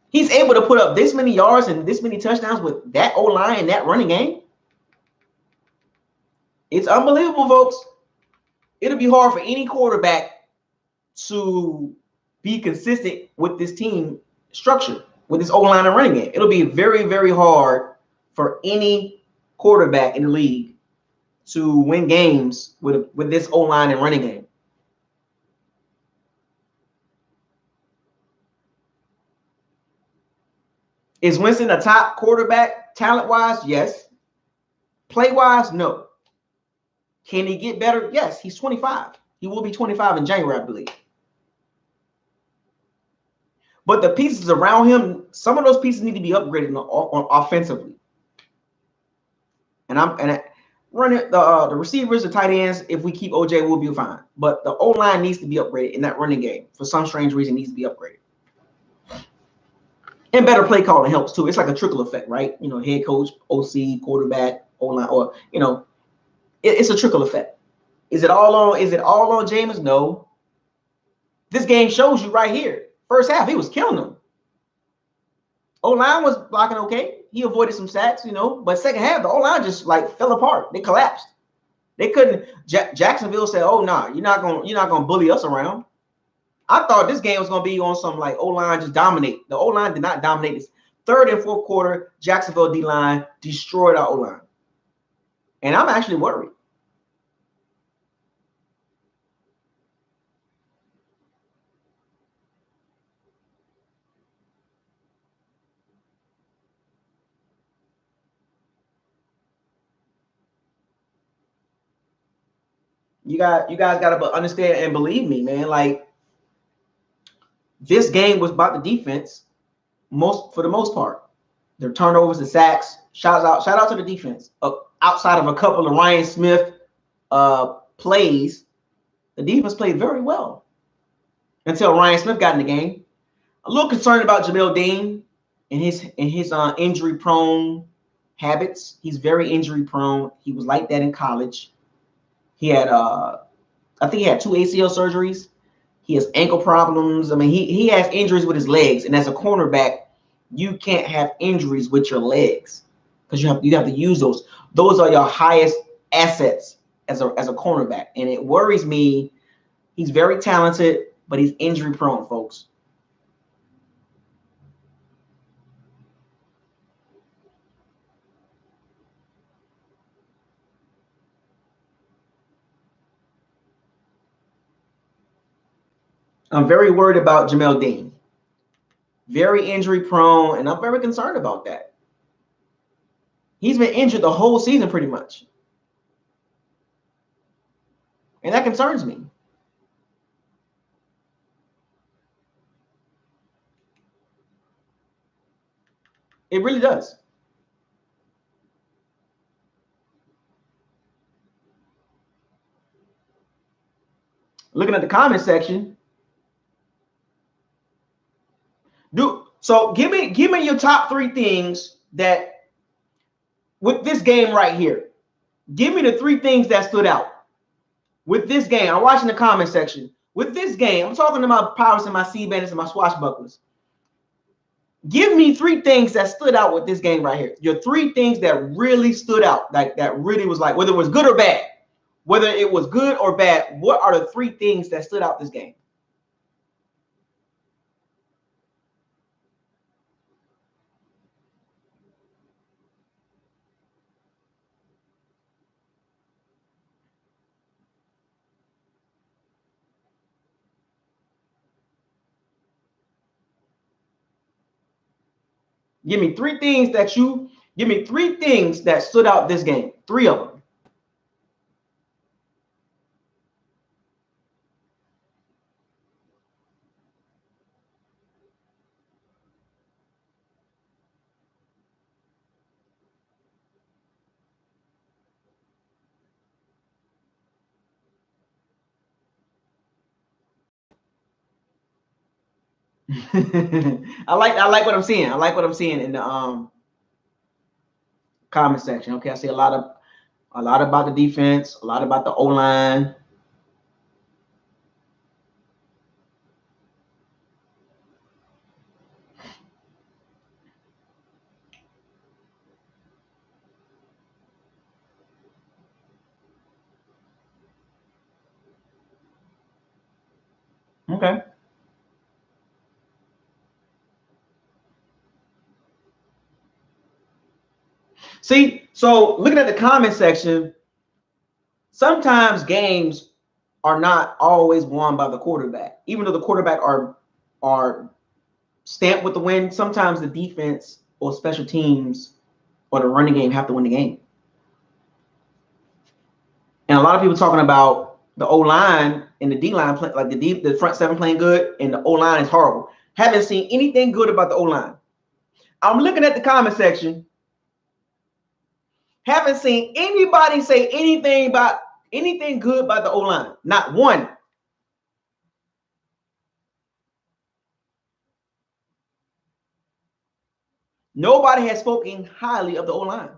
He's able to put up this many yards and this many touchdowns with that O-line and that running game. It's unbelievable, folks. It'll be hard for any quarterback to be consistent with this team structure, with this O-line and running game. It'll be very, very hard for any quarterback in the league to win games with this O-line and running game. Is Winston a top quarterback talent-wise? Yes. Play-wise? No. Can he get better? Yes. He's 25. He will be 25 in January, I believe. But the pieces around him, some of those pieces need to be upgraded on offensively. And running the receivers, the tight ends, if we keep OJ, we'll be fine. But the O-line needs to be upgraded in that running game. For some strange reason, it needs to be upgraded. And better play calling helps too. It's like a trickle effect, right? Head coach, OC, quarterback, O-line, or it's a trickle effect. Is it all on Jameis? No. This game shows you right here. First half, he was killing them. O-line was blocking okay. He avoided some sacks, but second half, the O-line just fell apart. They collapsed. They couldn't. Jacksonville said, "Oh, nah, you're not gonna bully us around." I thought this game was going to be on some O-line just dominate. The O-line did not dominate this. Third and fourth quarter, Jacksonville D-line destroyed our O-line. And I'm actually worried. You guys got to understand and believe me, man. This game was about the defense for the most part. Their turnovers, the sacks. Shout out to the defense. Outside of a couple of Ryan Smith plays, the defense played very well until Ryan Smith got in the game. A little concerned about Jamel Dean and his injury-prone habits. He's very injury-prone. He was like that in college. He had, I think he had 2 ACL surgeries. He has ankle problems. I mean, he has injuries with his legs. And as a cornerback, you can't have injuries with your legs because you have to use those. Those are your highest assets as a cornerback. And it worries me. He's very talented, but he's injury-prone, folks. I'm very worried about Jamel Dean. Very injury prone, and I'm very concerned about that. He's been injured the whole season pretty much. And that concerns me. It really does. Looking at the comment section. So give me your top 3 things that with this game right here. Give me the 3 things that stood out with this game. I'm watching the comment section. with this game, I'm talking to my powers and my sea bandits and my swashbucklers. Give me 3 things that stood out with this game right here. Your 3 things that really stood out, like that really was like, whether it was good or bad, whether it was good or bad, what are the 3 things that stood out this game? Give me 3 things that stood out this game. 3 of them. I like what I'm seeing. I like what I'm seeing in the comment section. Okay, I see a lot about the defense, a lot about the O-line. Okay. See, so looking at the comment section, sometimes games are not always won by the quarterback. Even though the quarterback are stamped with the win, sometimes the defense or special teams or the running game have to win the game. And a lot of people talking about the O-line and the D-line, like the front 7 playing good, and the O-line is horrible. Haven't seen anything good about the O-line. I'm looking at the comment section. Haven't seen anybody say anything good about the O-line. Not one. Nobody has spoken highly of the O-line.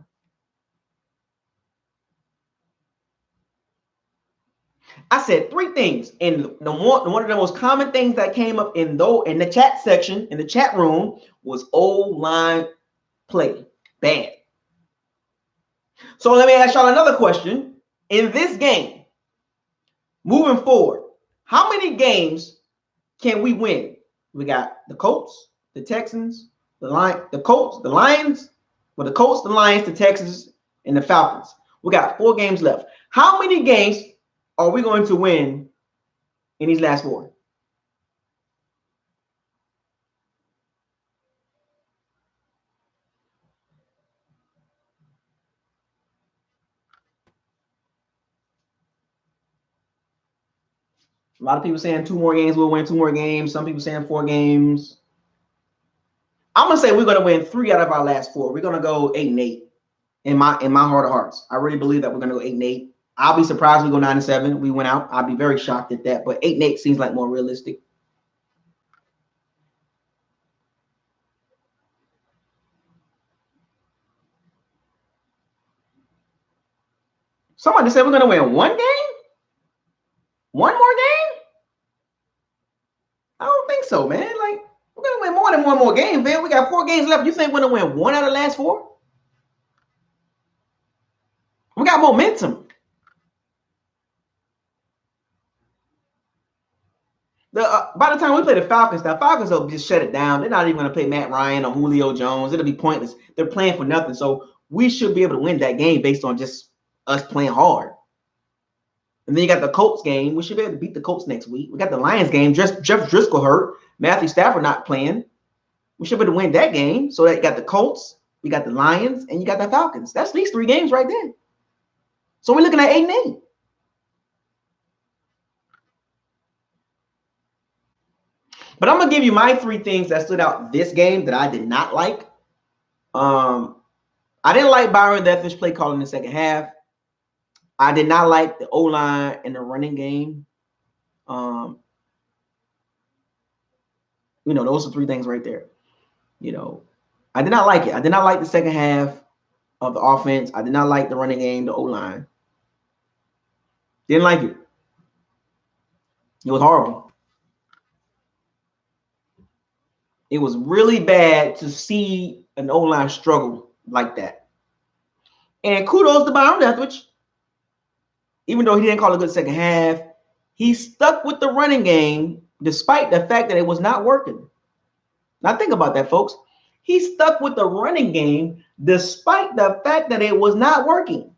I said 3 things, and one of the most common things that came up in the chat section, in the chat room, was O-line play. Bad. So let me ask y'all another question. In this game, moving forward, how many games can we win? We got the Colts, the Texans, the Lions, the Colts, the Lions, the Texans, and the Falcons. We got 4 games left. How many games are we going to win in these last 4? A lot of people saying 2 more games, we'll win 2 more games. Some people saying 4 games. I'm gonna say we're gonna win 3 out of our last 4. We're gonna go 8-8 in my heart of hearts. I really believe that we're gonna go 8-8. I'll be surprised we go 9-7. We went out. I'll be very shocked at that. But 8-8 seems like more realistic. Somebody said we're gonna win 1 game? 1 more game? I don't think so, man. Like, we're gonna win more than 1 more game, man. We got 4 games left. You think we're gonna win 1 out of the last 4? We got momentum. By the time we play the Falcons will just shut it down. They're not even going to play Matt Ryan or Julio Jones. It'll be pointless. They're playing for nothing. So we should be able to win that game based on just us playing hard. And then you got the Colts game. We should be able to beat the Colts next week. We got the Lions game. Just Jeff Driscoll hurt. Matthew Stafford not playing. We should be able to win that game. So that you got the Colts, we got the Lions, and you got the Falcons. That's at least 3 games right there. So we're looking at 8-8. But I'm gonna give you my 3 things that stood out this game that I did not like. I didn't like Byron Leftwich play calling in the second half. I did not like the O-line and the running game. Those are 3 things right there. I did not like it. I did not like the second half of the offense. I did not like the running game, the O-line. Didn't like it. It was horrible. It was really bad to see an O-line struggle like that. And kudos to Byron Leftwich. Even though he didn't call a good second half, he stuck with the running game despite the fact that it was not working. Now think about that, folks. He stuck with the running game despite the fact that it was not working.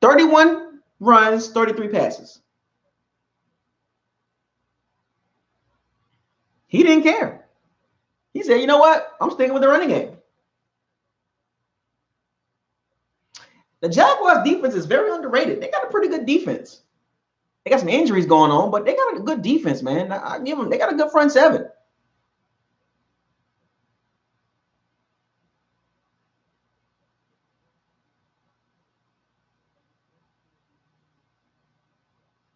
31 runs, 33 passes. He didn't care. He said, you know what? I'm sticking with the running game. The Jaguars defense is very underrated. They got a pretty good defense. They got some injuries going on, but they got a good defense, man. I give them, they got a good front seven.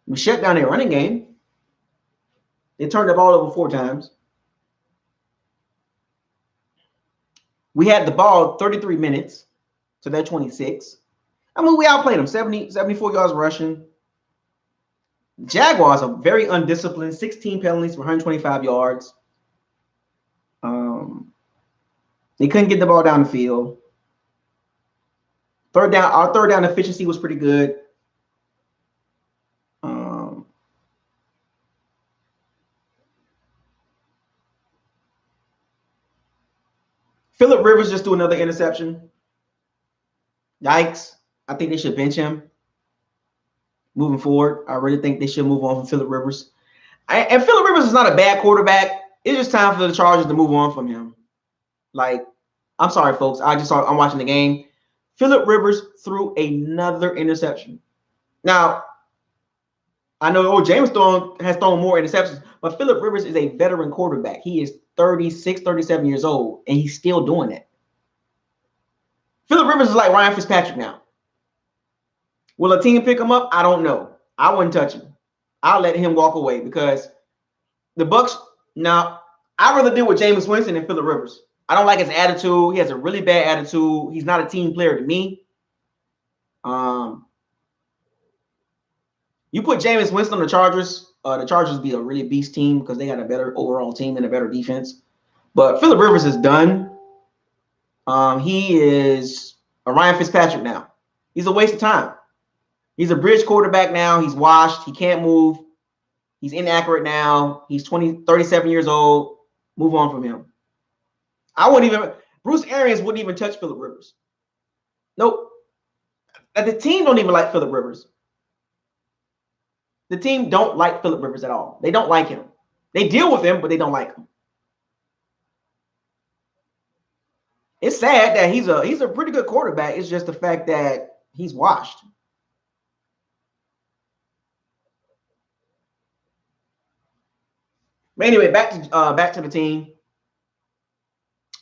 We shut down their running game. They turned the ball over 4 times. We had the ball 33 minutes, so they're 26. I mean, we outplayed them, 74 yards rushing. Jaguars are very undisciplined, 16 penalties for 125 yards. They couldn't get the ball down the field. Our third down efficiency was pretty good. Phillip Rivers just threw another interception. Yikes. I think they should bench him moving forward. I really think they should move on from Phillip Rivers. And Phillip Rivers is not a bad quarterback. It's just time for the Chargers to move on from him. Like, I'm sorry, folks. I'm watching the game. Phillip Rivers threw another interception. Now, I know James has thrown more interceptions, but Phillip Rivers is a veteran quarterback. He is 36, 37 years old, and he's still doing it. Phillip Rivers is like Ryan Fitzpatrick now. Will a team pick him up? I don't know. I wouldn't touch him. I'll let him walk away because the Bucs. Now, I'd rather deal with Jameis Winston than Phillip Rivers. I don't like his attitude. He has a really bad attitude. He's not a team player to me. You put Jameis Winston on the Chargers would be a really beast team because they got a better overall team and a better defense. But Phillip Rivers is done. He is a Ryan Fitzpatrick now. He's a waste of time. He's a bridge quarterback now. He's washed. He can't move. He's inaccurate now. He's 37 years old. Move on from him. Bruce Arians wouldn't even touch Phillip Rivers. Nope. The team don't even like Phillip Rivers. The team don't like Phillip Rivers at all. They don't like him. They deal with him, but they don't like him. It's sad that he's a pretty good quarterback. It's just the fact that he's washed. But anyway, back to the team.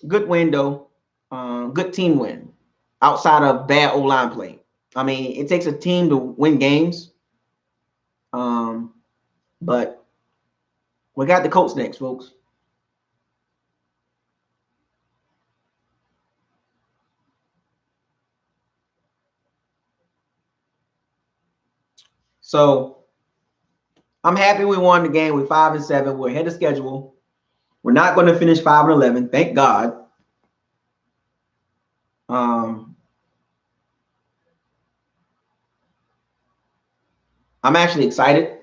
Good win though. Good team win. Outside of bad O-line play. I mean, it takes a team to win games. But we got the Colts next, folks. So I'm happy we won the game with 5-7. We're ahead of schedule. We're not going to finish 5-11. Thank God. I'm actually excited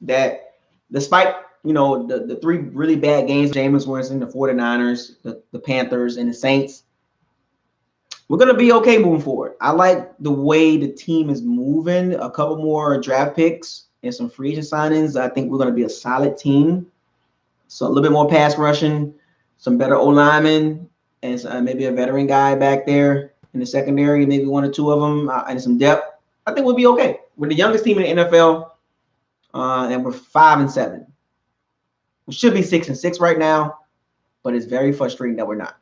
that despite, the 3 really bad games, Jameis Winston, the 49ers, the Panthers, and the Saints, we're going to be okay moving forward. I like the way the team is moving. A couple more draft picks and some free agent signings. I think we're going to be a solid team. So a little bit more pass rushing, some better O-linemen, and maybe a veteran guy back there in the secondary, maybe 1 or 2 of them, and some depth. I think we'll be okay. We're the youngest team in the NFL, and we're 5-7. We should be 6-6 right now, but it's very frustrating that we're not.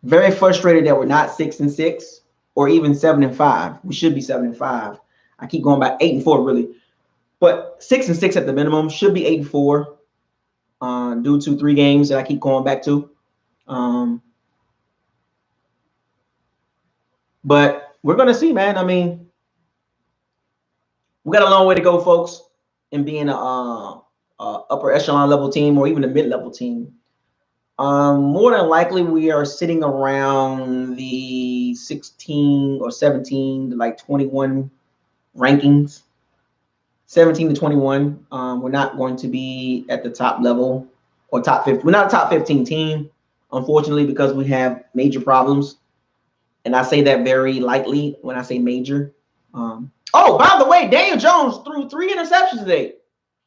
Very frustrated that we're not 6-6 or even 7-5. We should be 7-5. I keep going by 8-4 really, but 6-6 at the minimum. Should be 8-4 due to 3 games that I keep going back to. But we're gonna see, man. I mean, we got a long way to go, folks, in being a upper echelon level team or even a mid-level team. More than likely, we are sitting around the 16 or 17 to like 21 rankings. 17 to 21. We're not going to be at the top level or top 50. We're not a top 15 team, unfortunately, because we have major problems. And I say that very lightly when I say major. Oh, by the way, Daniel Jones threw 3 interceptions today.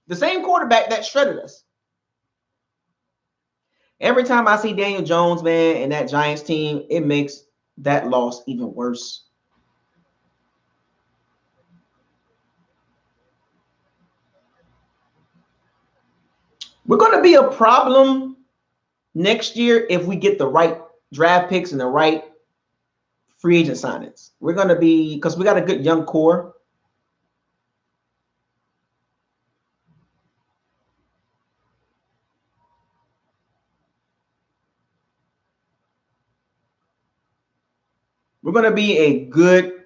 The same quarterback that shredded us. Every time I see Daniel Jones, man, and that Giants team, it makes that loss even worse. We're going to be a problem next year if we get the right draft picks and the right free agent signings. We're going to be, because we got a good young core. We're going to be a good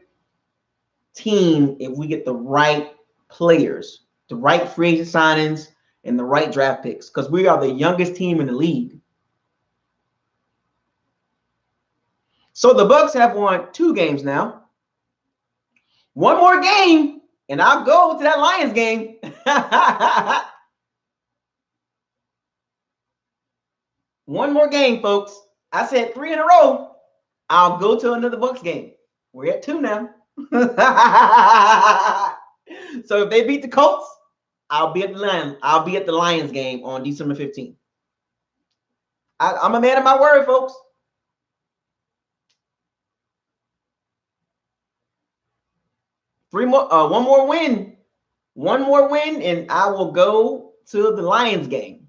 team if we get the right players, the right free agent signings, and the right draft picks, because we are the youngest team in the league. So the Bucs have won 2 games now. One more game, and I'll go to that Lions game. One more game, folks. I said 3 in a row. I'll go to another Bucs game. We're at 2 now. So if they beat the Colts, I'll be at the Lions. I'll be at the Lions game on December 15th. I'm a man of my word, folks. One more win. One more win, and I will go to the Lions game.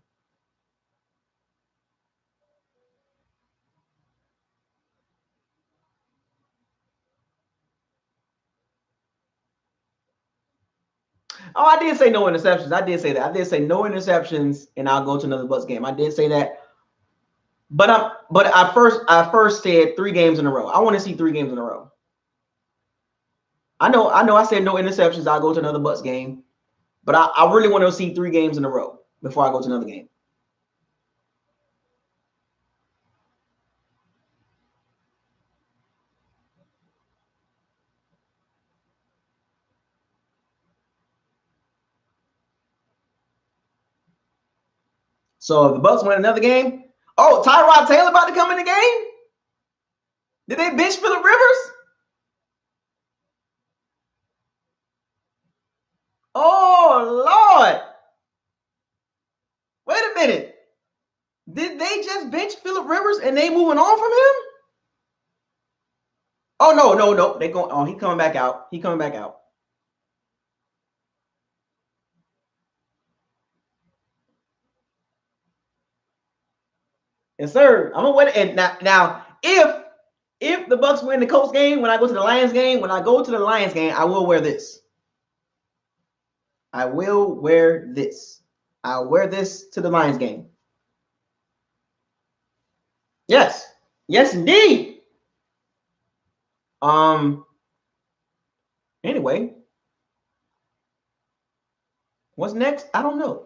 Oh, I did say no interceptions. I did say that. I did say no interceptions, and I'll go to another Bucs game. I did say that. But I first said 3 games in a row. I want to see 3 games in a row. I know. I said no interceptions. I'll go to another Bucs game. But I really want to see 3 games in a row before I go to another game. So if the Bucs win another game, oh, Tyrod Taylor about to come in the game? Did they bench Phillip Rivers? Oh, Lord. Wait a minute. Did they just bench Phillip Rivers and they moving on from him? Oh, no. They going. Oh, he coming back out. He coming back out. Yes, sir. I'm gonna wait. And now, if the Bucs win the Colts game, when I go to the Lions game, I will wear this. I will wear this. I'll wear this to the Lions game. Yes. Yes, indeed. Anyway. What's next? I don't know.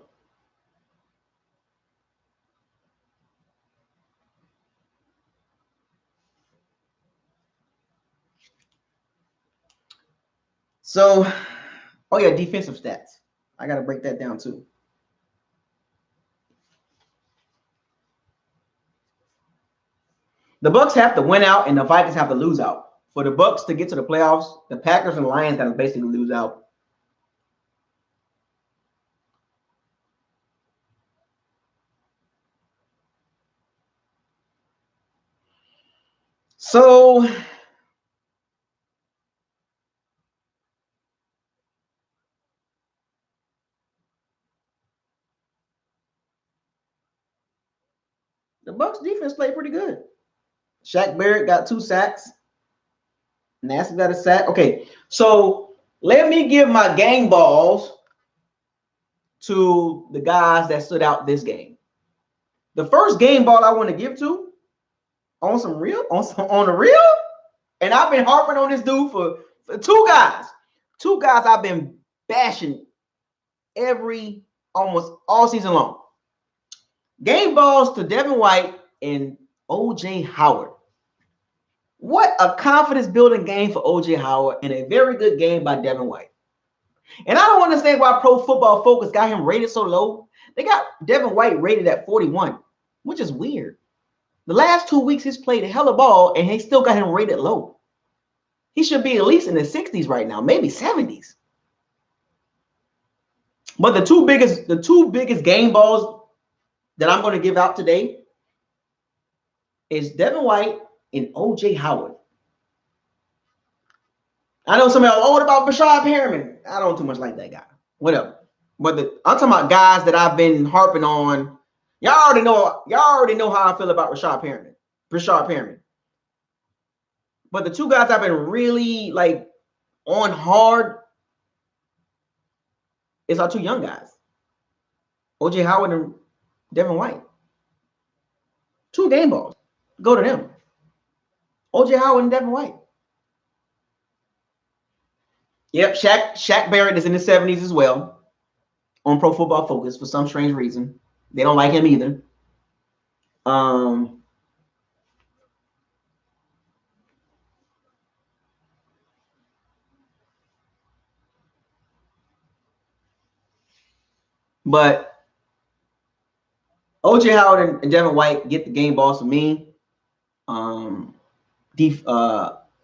So, oh yeah, defensive stats. I got to break that down too. The Bucs have to win out and the Vikings have to lose out. For the Bucs to get to the playoffs, the Packers and Lions got to basically lose out. So the Bucs defense played pretty good. Shaq Barrett got 2 sacks. Nassib got a sack. Okay, so let me give my gang balls to the guys that stood out this game. The first game ball I want to give to on the real And I've been harping on this dude for two guys. Two guys I've been bashing almost all season long. Game balls to Devin White and O.J. Howard. What a confidence building game for O.J. Howard and a very good game by Devin White. And I don't understand why Pro Football Focus got him rated so low. They got Devin White rated at 41, which is weird. The last 2 weeks he's played a hell of ball and he still got him rated low. He should be at least in the 60s right now, maybe 70s. But the two biggest game balls that I'm going to give out today is Devin White and O.J. Howard. I know some of y'all, what about Rashad Perriman? I don't too much like that guy. Whatever. But I'm talking about guys that I've been harping on. Y'all already know how I feel about Rashad Perriman. But the two guys I've been really like on hard is our two young guys. O.J. Howard and Devin White. Two game balls. Go to them. O.J. Howard and Devin White. Yep, Shaq Barrett is in the 70s as well on Pro Football Focus for some strange reason. They don't like him either. But O.J. Howard and Devin White get the game balls for me.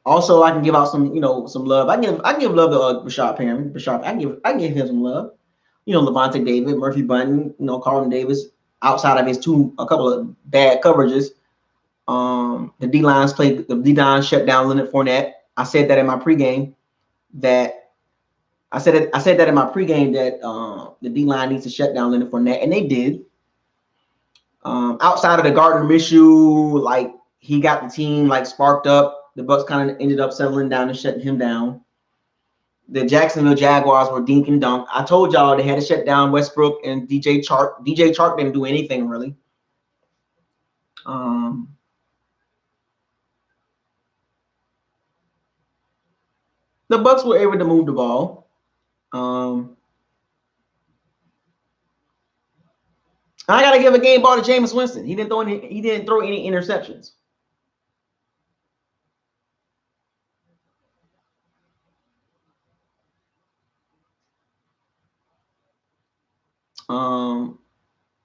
Also, I can give out some love. I give love to Rashad Perriman. I can give him some love. Levante David, Murphy Bunting, Carlton Davis. Outside of his a couple of bad coverages, the D-line shut down Leonard Fournette. I said that in my pregame that the D-line needs to shut down Leonard Fournette, and they did. Outside of the Gardner Minshew, like he got the team like sparked up. The Bucs kind of ended up settling down and shutting him down. The Jacksonville Jaguars were dink and dunk. I told y'all they had to shut down Westbrook and DJ Chark. DJ Chark didn't do anything really. The Bucs were able to move the ball. I gotta give a game ball to Jameis Winston. He didn't throw any interceptions.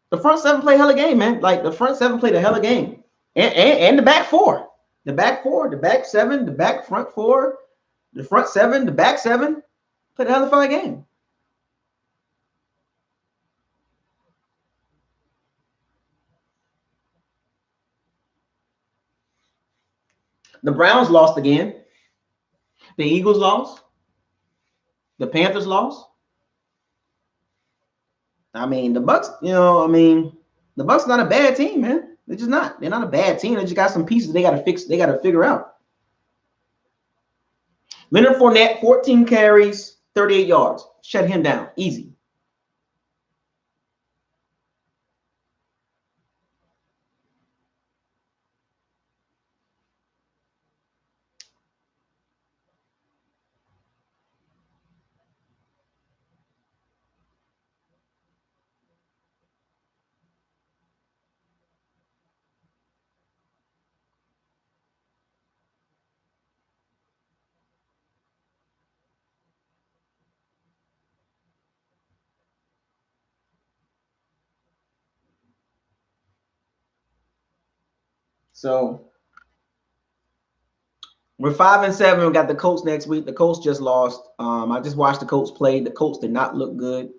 The front seven played hella game, man. Like the front seven played a hella game, and the back four, the back seven, the back front four, the front seven, the back seven played a hella fun game. The Browns lost again. The Eagles lost. The Panthers lost. I mean, the Bucs, the Bucs not a bad team, man. They're just not. They're not a bad team. They just got some pieces they got to fix. They got to figure out. Leonard Fournette, 14 carries, 38 yards. Shut him down. Easy. So we're 5-7. We got the Colts next week. The Colts just lost. I just watched the Colts play. The Colts did not look good.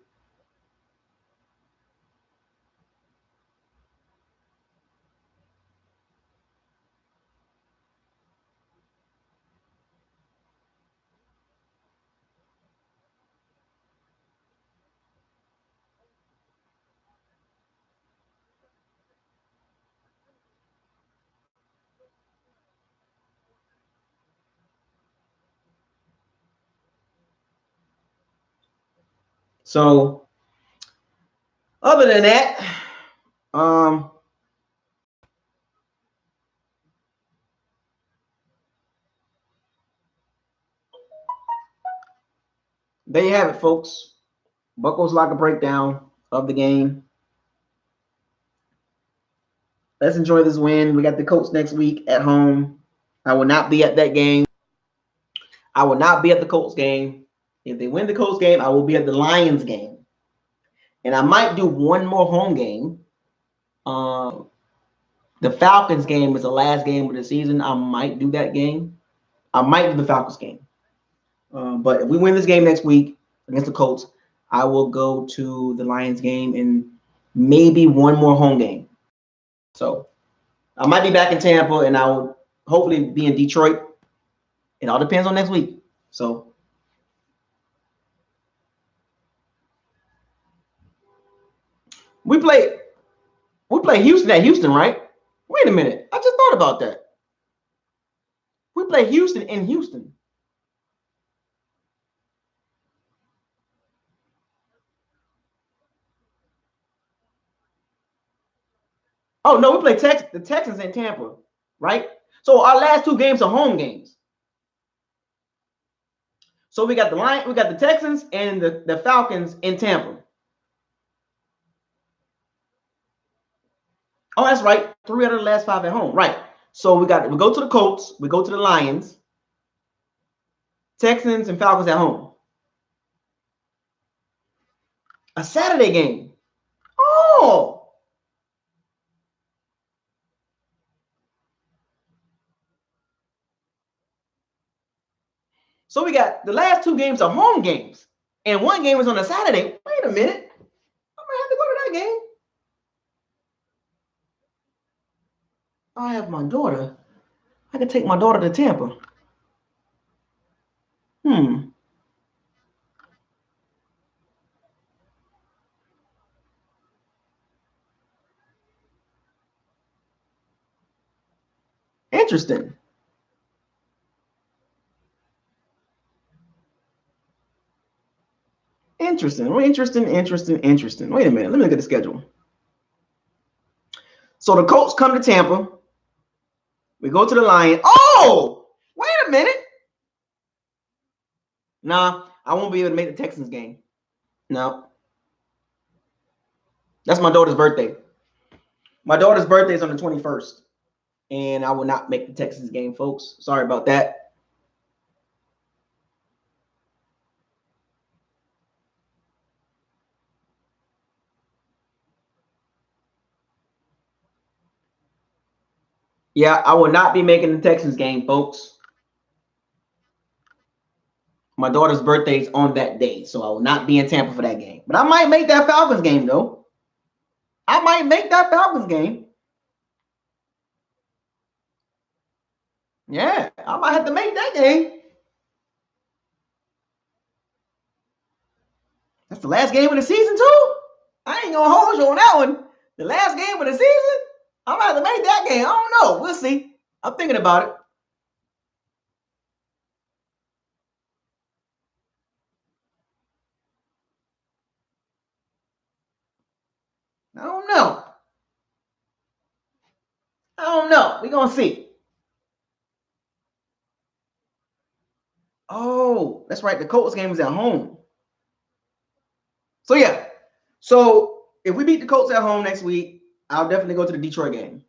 So other than that, there you have it, folks. BucosLocker breakdown of the game. Let's enjoy this win. We got the Colts next week at home. I will not be at that game. I will not be at the Colts game. If they win the Colts game, I will be at the Lions game. And I might do one more home game. The Falcons game is the last game of the season. I might do that game. I might do the Falcons game. But if we win this game next week against the Colts, I will go to the Lions game and maybe one more home game. So I might be back in Tampa, and I will hopefully be in Detroit. It all depends on next week. So we play Houston at Houston, right? Wait a minute. I just thought about that. We play Houston in Houston. Oh no, we play the Texans in Tampa, right? So our last two games are home games. So we got the Texans and the Falcons in Tampa. Oh, that's right. 3 out of the last 5 at home. Right. So we go to the Colts, we go to the Lions, Texans and Falcons at home. A Saturday game. Oh. So we got the last 2 games are home games, and one game is on a Saturday. Wait a minute. I might have to go to that game. I have my daughter. I can take my daughter to Tampa. Interesting. Interesting. Wait a minute. Let me look at the schedule. So the Colts come to Tampa. We go to the Lions. Oh, wait a minute. Nah, I won't be able to make the Texans game. No. That's my daughter's birthday. My daughter's birthday is on the 21st. And I will not make the Texans game, folks. Sorry about that. Yeah, I will not be making the Texans game, folks. My daughter's birthday is on that day, so I will not be in Tampa for that game. But I might make that Falcons game, though. I might make that Falcons game. Yeah, I might have to make that game. That's the last game of the season, too. I ain't going to hold you on that one. The last game of the season? I might have to make that game. I don't know. We'll see. I'm thinking about it. I don't know. We're going to see. Oh, that's right. The Colts game is at home. So, yeah. So, if we beat the Colts at home next week, I'll definitely go to the Detroit game,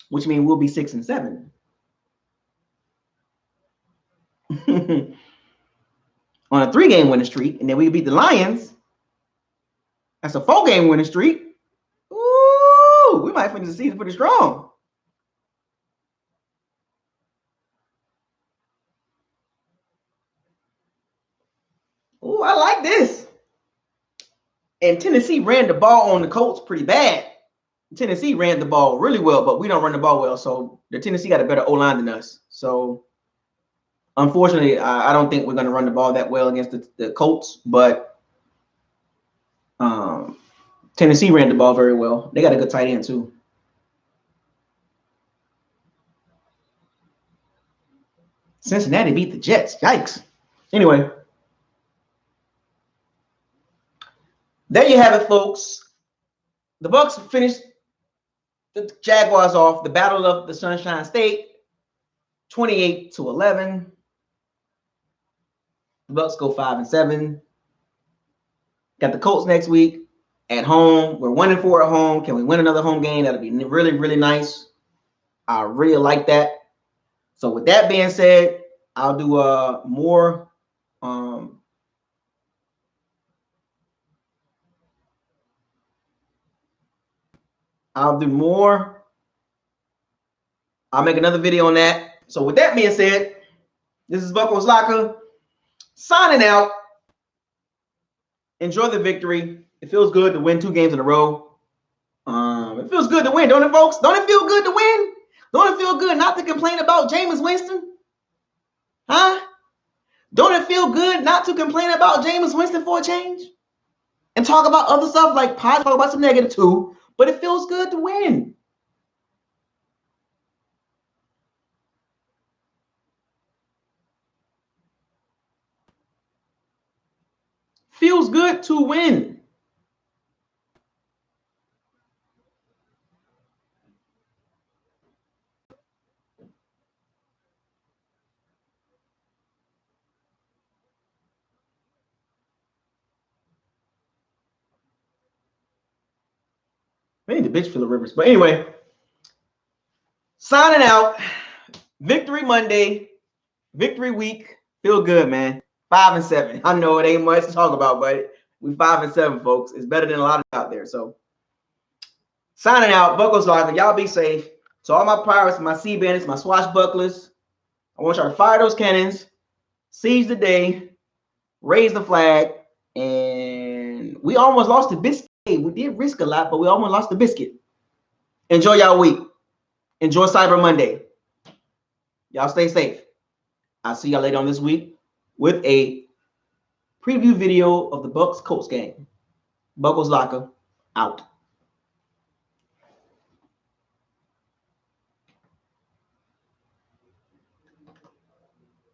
which means we'll be 6-7. On a 3-game winning streak, and then we beat the Lions. That's a 4-game winning streak. Ooh, we might finish the season pretty strong. Ooh, I like this. And Tennessee ran the ball on the Colts pretty bad. Tennessee ran the ball really well, but we don't run the ball well. So the Tennessee got a better O-line than us. So unfortunately, I don't think we're going to run the ball that well against the Colts. But Tennessee ran the ball very well. They got a good tight end too. Cincinnati beat the Jets. Yikes. Anyway. There you have it, folks. The Bucs finished the Jaguars off the Battle of the Sunshine State, 28-11. The Bucks go 5-7. Got the Colts next week at home. We're 1-4 at home. Can we win another home game? That'll be really, really nice. I really like that. So with that being said, I'll do more I'll make another video on that. So with that being said, this is BucosLocker signing out. Enjoy the victory. It feels good to win 2 games in a row. It feels good to win, don't it, folks? Don't it feel good to win? Don't it feel good not to complain about Jameis Winston? Huh? Don't it feel good not to complain about Jameis Winston for a change? And talk about other stuff like positive, talk about some negative too, but it feels good to win. Feels good to win. Maybe the bitch Phillip Rivers. But anyway, signing out. Victory Monday. Victory week. Feel good, man. 5-7. I know it ain't much to talk about, but we 5-7, folks. It's better than a lot of out there. So signing out. BucosLocker. Y'all be safe. So all my pirates, my sea bandits, my swashbucklers, I want y'all to fire those cannons, seize the day, raise the flag, and we almost lost the biscuit. We did risk a lot, but we almost lost the biscuit. Enjoy y'all week. Enjoy Cyber Monday. Y'all stay safe. I'll see y'all later on this week with a preview video of the Bucks Colts game. BucosLocker out.